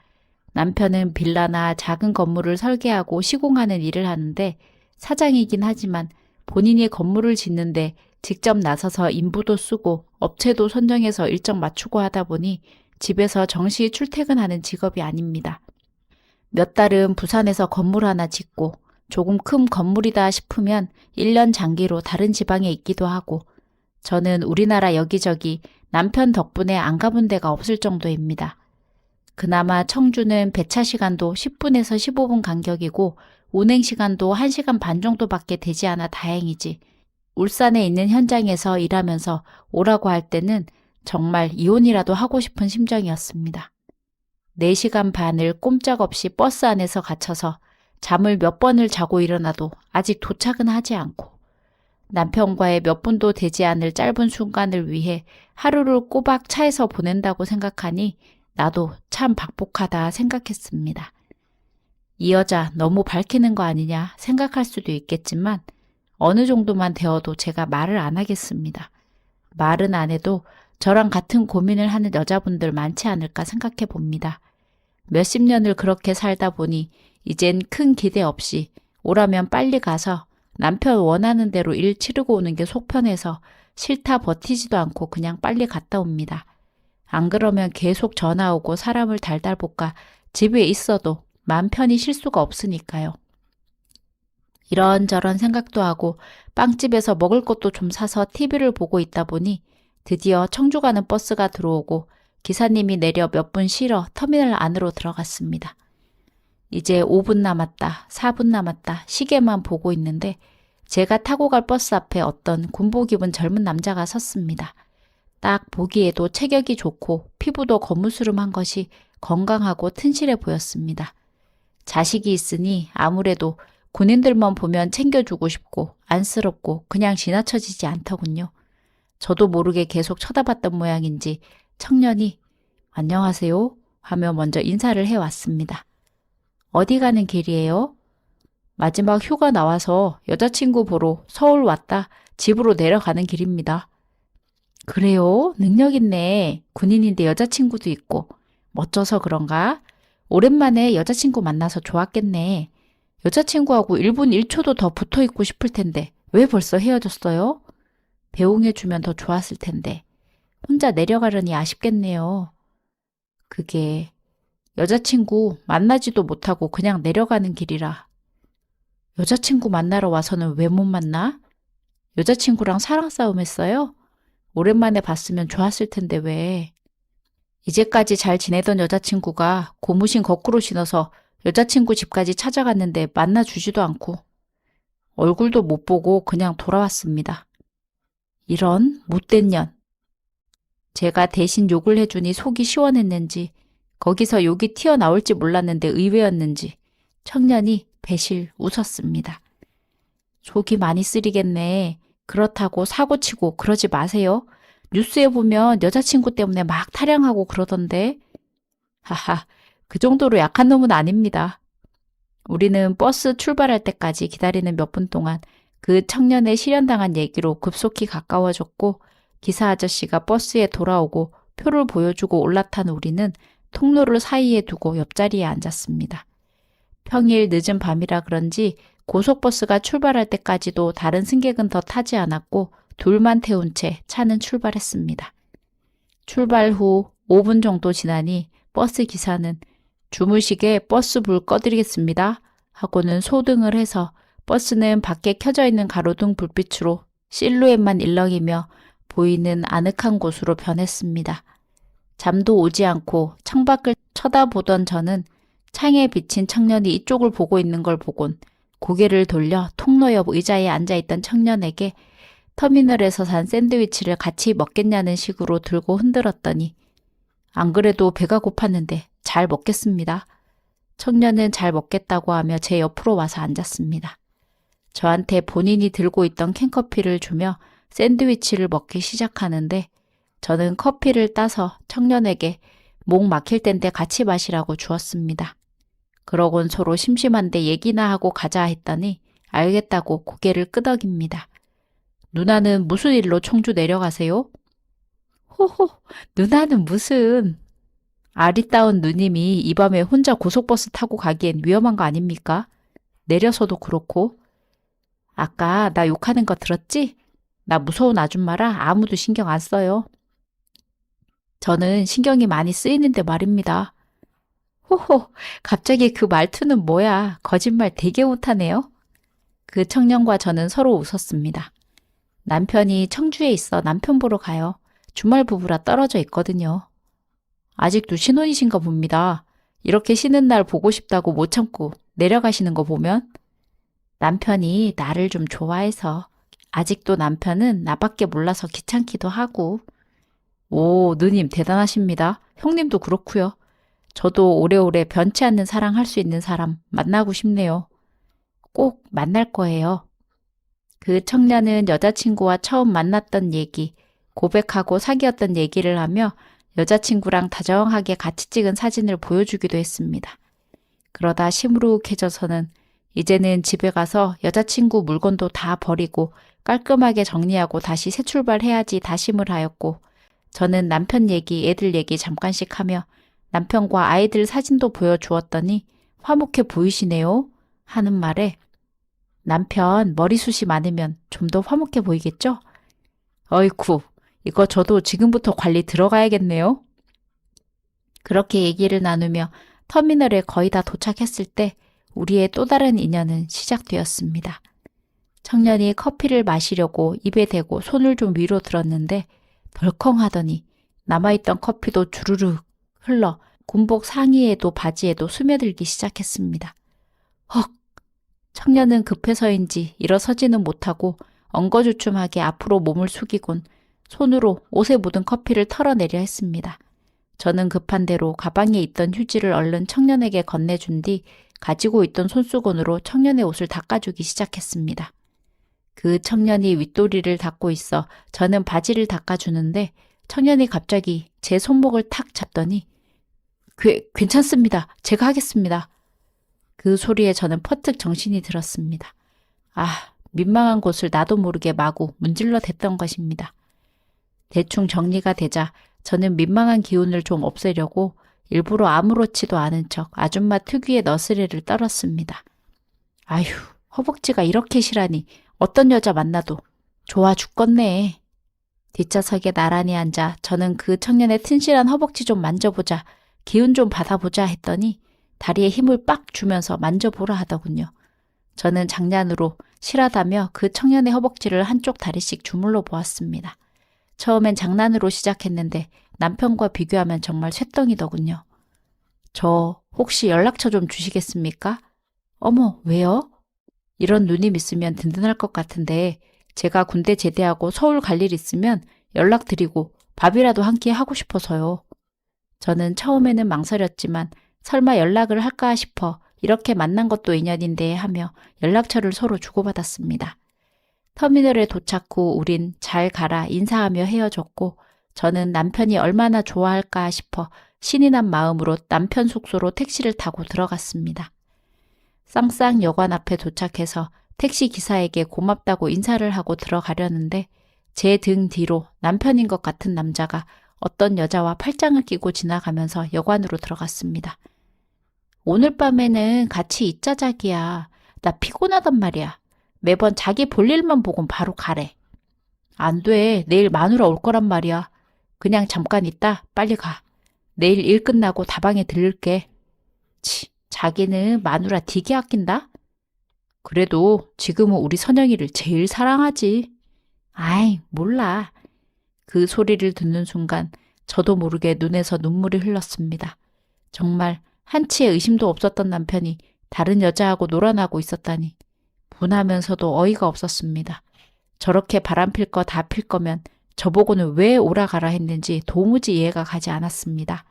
남편은 빌라나 작은 건물을 설계하고 시공하는 일을 하는데 사장이긴 하지만 본인이 건물을 짓는데 직접 나서서 인부도 쓰고 업체도 선정해서 일정 맞추고 하다 보니 집에서 정시 출퇴근하는 직업이 아닙니다. 몇 달은 부산에서 건물 하나 짓고 조금 큰 건물이다 싶으면 1년 장기로 다른 지방에 있기도 하고 저는 우리나라 여기저기 남편 덕분에 안 가본 데가 없을 정도입니다. 그나마 청주는 배차 시간도 10분에서 15분 간격이고 운행 시간도 1시간 반 정도밖에 되지 않아 다행이지. 울산에 있는 현장에서 일하면서 오라고 할 때는 정말 이혼이라도 하고 싶은 심정이었습니다. 4시간 반을 꼼짝없이 버스 안에서 갇혀서 잠을 몇 번을 자고 일어나도 아직 도착은 하지 않고 남편과의 몇 분도 되지 않을 짧은 순간을 위해 하루를 꼬박 차에서 보낸다고 생각하니 나도 참 박복하다 생각했습니다. 이 여자 너무 밝히는 거 아니냐 생각할 수도 있겠지만 어느 정도만 되어도 제가 말을 안 하겠습니다. 말은 안 해도 저랑 같은 고민을 하는 여자분들 많지 않을까 생각해 봅니다. 몇십 년을 그렇게 살다 보니 이젠 큰 기대 없이 오라면 빨리 가서 남편 원하는 대로 일 치르고 오는 게 속 편해서 싫다 버티지도 않고 그냥 빨리 갔다 옵니다. 안 그러면 계속 전화 오고 사람을 달달 볶아 집에 있어도 마음 편히 쉴 수가 없으니까요. 이런저런 생각도 하고 빵집에서 먹을 것도 좀 사서 TV를 보고 있다 보니 드디어 청주 가는 버스가 들어오고 기사님이 내려 몇 분 쉬러 터미널 안으로 들어갔습니다. 이제 5분 남았다, 4분 남았다 시계만 보고 있는데 제가 타고 갈 버스 앞에 어떤 군복 입은 젊은 남자가 섰습니다. 딱 보기에도 체격이 좋고 피부도 거무스름한 것이 건강하고 튼실해 보였습니다. 자식이 있으니 아무래도 군인들만 보면 챙겨주고 싶고 안쓰럽고 그냥 지나쳐지지 않더군요. 저도 모르게 계속 쳐다봤던 모양인지 청년이 안녕하세요 하며 먼저 인사를 해왔습니다. 어디 가는 길이에요? 마지막 휴가 나와서 여자친구 보러 서울 왔다 집으로 내려가는 길입니다. 그래요? 능력 있네. 군인인데 여자친구도 있고 멋져서 그런가? 오랜만에 여자친구 만나서 좋았겠네. 여자친구하고 1분 1초도 더 붙어있고 싶을 텐데 왜 벌써 헤어졌어요? 배웅해주면 더 좋았을 텐데 혼자 내려가려니 아쉽겠네요. 그게 여자친구 만나지도 못하고 그냥 내려가는 길이라. 여자친구 만나러 와서는 왜 못 만나? 여자친구랑 사랑 싸움 했어요? 오랜만에 봤으면 좋았을 텐데 왜. 이제까지 잘 지내던 여자친구가 고무신 거꾸로 신어서 여자친구 집까지 찾아갔는데 만나주지도 않고 얼굴도 못 보고 그냥 돌아왔습니다. 이런 못된 년. 제가 대신 욕을 해주니 속이 시원했는지 거기서 욕이 튀어나올지 몰랐는데 의외였는지 청년이 배실 웃었습니다. 속이 많이 쓰리겠네. 그렇다고 사고치고 그러지 마세요. 뉴스에 보면 여자친구 때문에 막 타령하고 그러던데. 하하, 그 정도로 약한 놈은 아닙니다. 우리는 버스 출발할 때까지 기다리는 몇 분 동안 그 청년의 실현당한 얘기로 급속히 가까워졌고 기사 아저씨가 버스에 돌아오고 표를 보여주고 올라탄 우리는 통로를 사이에 두고 옆자리에 앉았습니다. 평일 늦은 밤이라 그런지 고속버스가 출발할 때까지도 다른 승객은 더 타지 않았고 둘만 태운 채 차는 출발했습니다. 출발 후 5분 정도 지나니 버스 기사는 주무시게 버스 불 꺼드리겠습니다 하고는 소등을 해서 버스는 밖에 켜져 있는 가로등 불빛으로 실루엣만 일렁이며 보이는 아늑한 곳으로 변했습니다. 잠도 오지 않고 창밖을 쳐다보던 저는 창에 비친 청년이 이쪽을 보고 있는 걸 보곤 고개를 돌려 통로 옆 의자에 앉아있던 청년에게 터미널에서 산 샌드위치를 같이 먹겠냐는 식으로 들고 흔들었더니 안 그래도 배가 고팠는데 잘 먹겠습니다. 청년은 잘 먹겠다고 하며 제 옆으로 와서 앉았습니다. 저한테 본인이 들고 있던 캔커피를 주며 샌드위치를 먹기 시작하는데 저는 커피를 따서 청년에게 목 막힐 땐데 같이 마시라고 주었습니다. 그러곤 서로 심심한데 얘기나 하고 가자 했더니 알겠다고 고개를 끄덕입니다. 누나는 무슨 일로 청주 내려가세요? 호호, 누나는 무슨... 아리따운 누님이 이 밤에 혼자 고속버스 타고 가기엔 위험한 거 아닙니까? 내려서도 그렇고. 아까 나 욕하는 거 들었지? 나 무서운 아줌마라 아무도 신경 안 써요. 저는 신경이 많이 쓰이는데 말입니다. 호호, 갑자기 그 말투는 뭐야? 거짓말 되게 못하네요. 그 청년과 저는 서로 웃었습니다. 남편이 청주에 있어 남편 보러 가요. 주말 부부라 떨어져 있거든요. 아직도 신혼이신가 봅니다. 이렇게 쉬는 날 보고 싶다고 못 참고 내려가시는 거 보면 남편이 나를 좀 좋아해서 아직도 남편은 나밖에 몰라서 귀찮기도 하고. 오, 누님 대단하십니다. 형님도 그렇고요. 저도 오래오래 변치 않는 사랑 할 수 있는 사람 만나고 싶네요. 꼭 만날 거예요. 그 청년은 여자친구와 처음 만났던 얘기, 고백하고 사귀었던 얘기를 하며 여자친구랑 다정하게 같이 찍은 사진을 보여주기도 했습니다. 그러다 시무룩해져서는 이제는 집에 가서 여자친구 물건도 다 버리고 깔끔하게 정리하고 다시 새 출발해야지 다짐을 하였고, 저는 남편 얘기, 애들 얘기 잠깐씩 하며 남편과 아이들 사진도 보여주었더니 화목해 보이시네요 하는 말에 남편 머리숱이 많으면 좀 더 화목해 보이겠죠? 어이쿠, 이거 저도 지금부터 관리 들어가야겠네요. 그렇게 얘기를 나누며 터미널에 거의 다 도착했을 때 우리의 또 다른 인연은 시작되었습니다. 청년이 커피를 마시려고 입에 대고 손을 좀 위로 들었는데 덜컹 하더니 남아있던 커피도 주르륵 흘러 군복 상의에도 바지에도 스며들기 시작했습니다. 헉! 청년은 급해서인지 일어서지는 못하고 엉거주춤하게 앞으로 몸을 숙이곤 손으로 옷에 묻은 커피를 털어내려 했습니다. 저는 급한 대로 가방에 있던 휴지를 얼른 청년에게 건네준 뒤 가지고 있던 손수건으로 청년의 옷을 닦아주기 시작했습니다. 그 청년이 윗도리를 닦고 있어 저는 바지를 닦아주는데 청년이 갑자기 제 손목을 탁 잡더니 괜찮습니다. 제가 하겠습니다. 그 소리에 저는 퍼뜩 정신이 들었습니다. 아, 민망한 곳을 나도 모르게 마구 문질러 댔던 것입니다. 대충 정리가 되자 저는 민망한 기운을 좀 없애려고 일부러 아무렇지도 않은 척 아줌마 특유의 너스레를 떨었습니다. 아휴, 허벅지가 이렇게 실하니 어떤 여자 만나도 좋아 죽겠네. 뒷좌석에 나란히 앉아 저는 그 청년의 튼실한 허벅지 좀 만져보자, 기운 좀 받아보자 했더니 다리에 힘을 빡 주면서 만져보라 하더군요. 저는 장난으로 실하다며 그 청년의 허벅지를 한쪽 다리씩 주물러 보았습니다. 처음엔 장난으로 시작했는데 남편과 비교하면 정말 쇳덩이더군요. 저 혹시 연락처 좀 주시겠습니까? 어머, 왜요? 이런 누님 있으면 든든할 것 같은데 제가 군대 제대하고 서울 갈 일 있으면 연락드리고 밥이라도 한 끼 하고 싶어서요. 저는 처음에는 망설였지만 설마 연락을 할까 싶어 이렇게 만난 것도 인연인데 하며 연락처를 서로 주고받았습니다. 터미널에 도착 후 우린 잘 가라 인사하며 헤어졌고 저는 남편이 얼마나 좋아할까 싶어 신이 난 마음으로 남편 숙소로 택시를 타고 들어갔습니다. 쌍쌍여관 앞에 도착해서 택시 기사에게 고맙다고 인사를 하고 들어가려는데 제 등 뒤로 남편인 것 같은 남자가 어떤 여자와 팔짱을 끼고 지나가면서 여관으로 들어갔습니다. 오늘 밤에는 같이 있자 자기야. 나 피곤하단 말이야. 매번 자기 볼 일만 보곤 바로 가래. 안 돼. 내일 마누라 올 거란 말이야. 그냥 잠깐 있다 빨리 가. 내일 일 끝나고 다방에 들를게. 치, 자기는 마누라 되게 아낀다? 그래도 지금은 우리 선영이를 제일 사랑하지. 아이, 몰라. 그 소리를 듣는 순간 저도 모르게 눈에서 눈물이 흘렀습니다. 정말 한치의 의심도 없었던 남편이 다른 여자하고 놀아나고 있었다니 분하면서도 어이가 없었습니다. 저렇게 바람필 거 다 필 거면 저보고는 왜 오라가라 했는지 도무지 이해가 가지 않았습니다.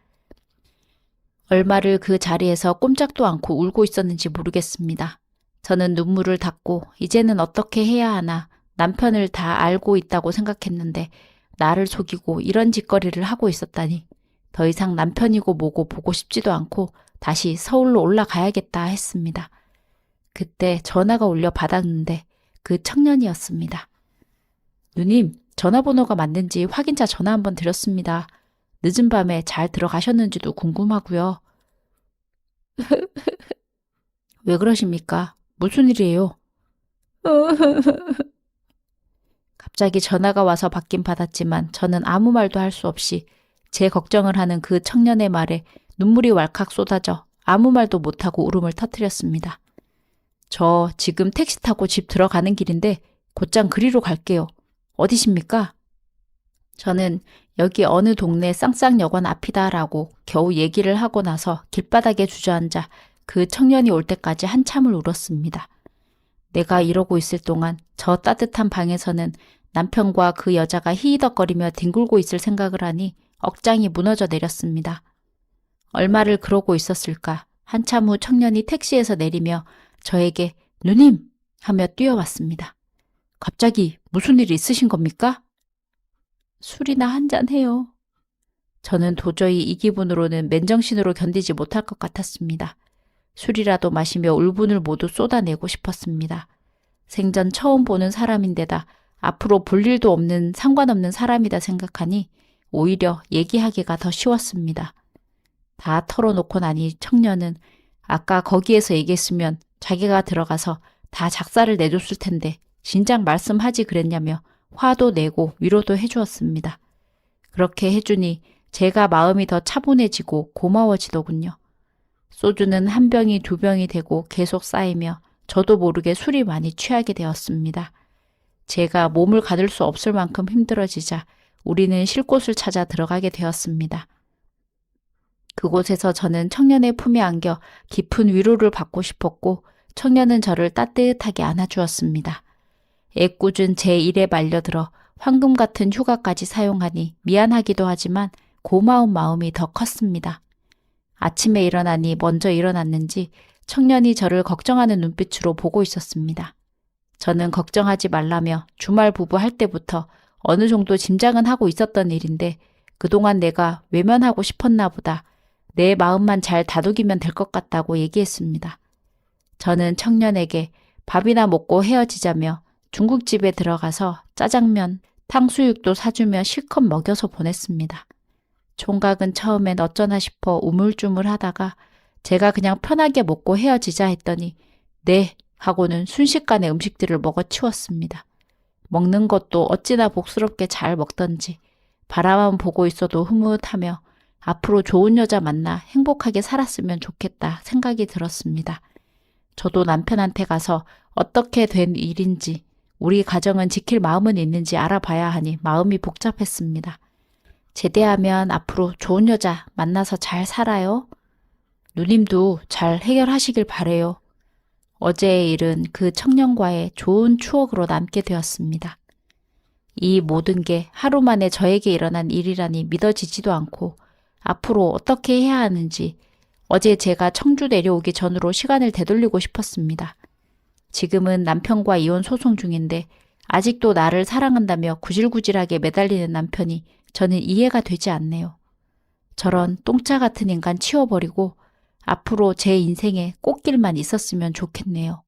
얼마를 그 자리에서 꼼짝도 않고 울고 있었는지 모르겠습니다. 저는 눈물을 닦고 이제는 어떻게 해야 하나 남편을 다 알고 있다고 생각했는데 나를 속이고 이런 짓거리를 하고 있었다니 더 이상 남편이고 뭐고 보고 싶지도 않고 다시 서울로 올라가야겠다 했습니다. 그때 전화가 울려 받았는데 그 청년이었습니다. 누님, 전화번호가 맞는지 확인차 전화 한번 드렸습니다. 늦은 밤에 잘 들어가셨는지도 궁금하고요. 왜 그러십니까? 무슨 일이에요? 갑자기 전화가 와서 받긴 받았지만 저는 아무 말도 할 수 없이 제 걱정을 하는 그 청년의 말에 눈물이 왈칵 쏟아져 아무 말도 못하고 울음을 터뜨렸습니다. 저 지금 택시 타고 집 들어가는 길인데 곧장 그리로 갈게요. 어디십니까? 저는 여기 어느 동네 쌍쌍여관 앞이다라고 겨우 얘기를 하고 나서 길바닥에 주저앉아 그 청년이 올 때까지 한참을 울었습니다. 내가 이러고 있을 동안 저 따뜻한 방에서는 남편과 그 여자가 히히덕거리며 뒹굴고 있을 생각을 하니 억장이 무너져 내렸습니다. 얼마를 그러고 있었을까? 한참 후 청년이 택시에서 내리며 저에게 누님! 하며 뛰어왔습니다. 갑자기 무슨 일 있으신 겁니까? 술이나 한잔 해요. 저는 도저히 이 기분으로는 맨정신으로 견디지 못할 것 같았습니다. 술이라도 마시며 울분을 모두 쏟아내고 싶었습니다. 생전 처음 보는 사람인데다 앞으로 볼 일도 없는 상관없는 사람이다 생각하니 오히려 얘기하기가 더 쉬웠습니다. 다 털어놓고 나니 청년은 아까 거기에서 얘기했으면 자기가 들어가서 다 작사를 내줬을 텐데 진작 말씀하지 그랬냐며 화도 내고 위로도 해주었습니다. 그렇게 해주니 제가 마음이 더 차분해지고 고마워지더군요. 소주는 한 병이 두 병이 되고 계속 쌓이며 저도 모르게 술이 많이 취하게 되었습니다. 제가 몸을 가둘 수 없을 만큼 힘들어지자 우리는 쉴 곳을 찾아 들어가게 되었습니다. 그곳에서 저는 청년의 품에 안겨 깊은 위로를 받고 싶었고 청년은 저를 따뜻하게 안아주었습니다. 애꿎은 제 일에 말려들어 황금 같은 휴가까지 사용하니 미안하기도 하지만 고마운 마음이 더 컸습니다. 아침에 일어나니 먼저 일어났는지 청년이 저를 걱정하는 눈빛으로 보고 있었습니다. 저는 걱정하지 말라며 주말 부부 할 때부터 어느 정도 짐작은 하고 있었던 일인데 그동안 내가 외면하고 싶었나 보다. 내 마음만 잘 다독이면 될 것 같다고 얘기했습니다. 저는 청년에게 밥이나 먹고 헤어지자며 중국집에 들어가서 짜장면, 탕수육도 사주며 실컷 먹여서 보냈습니다. 총각은 처음엔 어쩌나 싶어 우물쭈물 하다가 제가 그냥 편하게 먹고 헤어지자 했더니 네 하고는 순식간에 음식들을 먹어치웠습니다. 먹는 것도 어찌나 복스럽게 잘 먹던지 바라만 보고 있어도 흐뭇하며 앞으로 좋은 여자 만나 행복하게 살았으면 좋겠다 생각이 들었습니다. 저도 남편한테 가서 어떻게 된 일인지 우리 가정은 지킬 마음은 있는지 알아봐야 하니 마음이 복잡했습니다. 제대하면 앞으로 좋은 여자 만나서 잘 살아요. 누님도 잘 해결하시길 바래요. 어제의 일은 그 청년과의 좋은 추억으로 남게 되었습니다. 이 모든 게 하루 만에 저에게 일어난 일이라니 믿어지지도 않고 앞으로 어떻게 해야 하는지 어제 제가 청주 내려오기 전으로 시간을 되돌리고 싶었습니다. 지금은 남편과 이혼 소송 중인데 아직도 나를 사랑한다며 구질구질하게 매달리는 남편이 저는 이해가 되지 않네요. 저런 똥차 같은 인간 치워버리고 앞으로 제 인생에 꽃길만 있었으면 좋겠네요.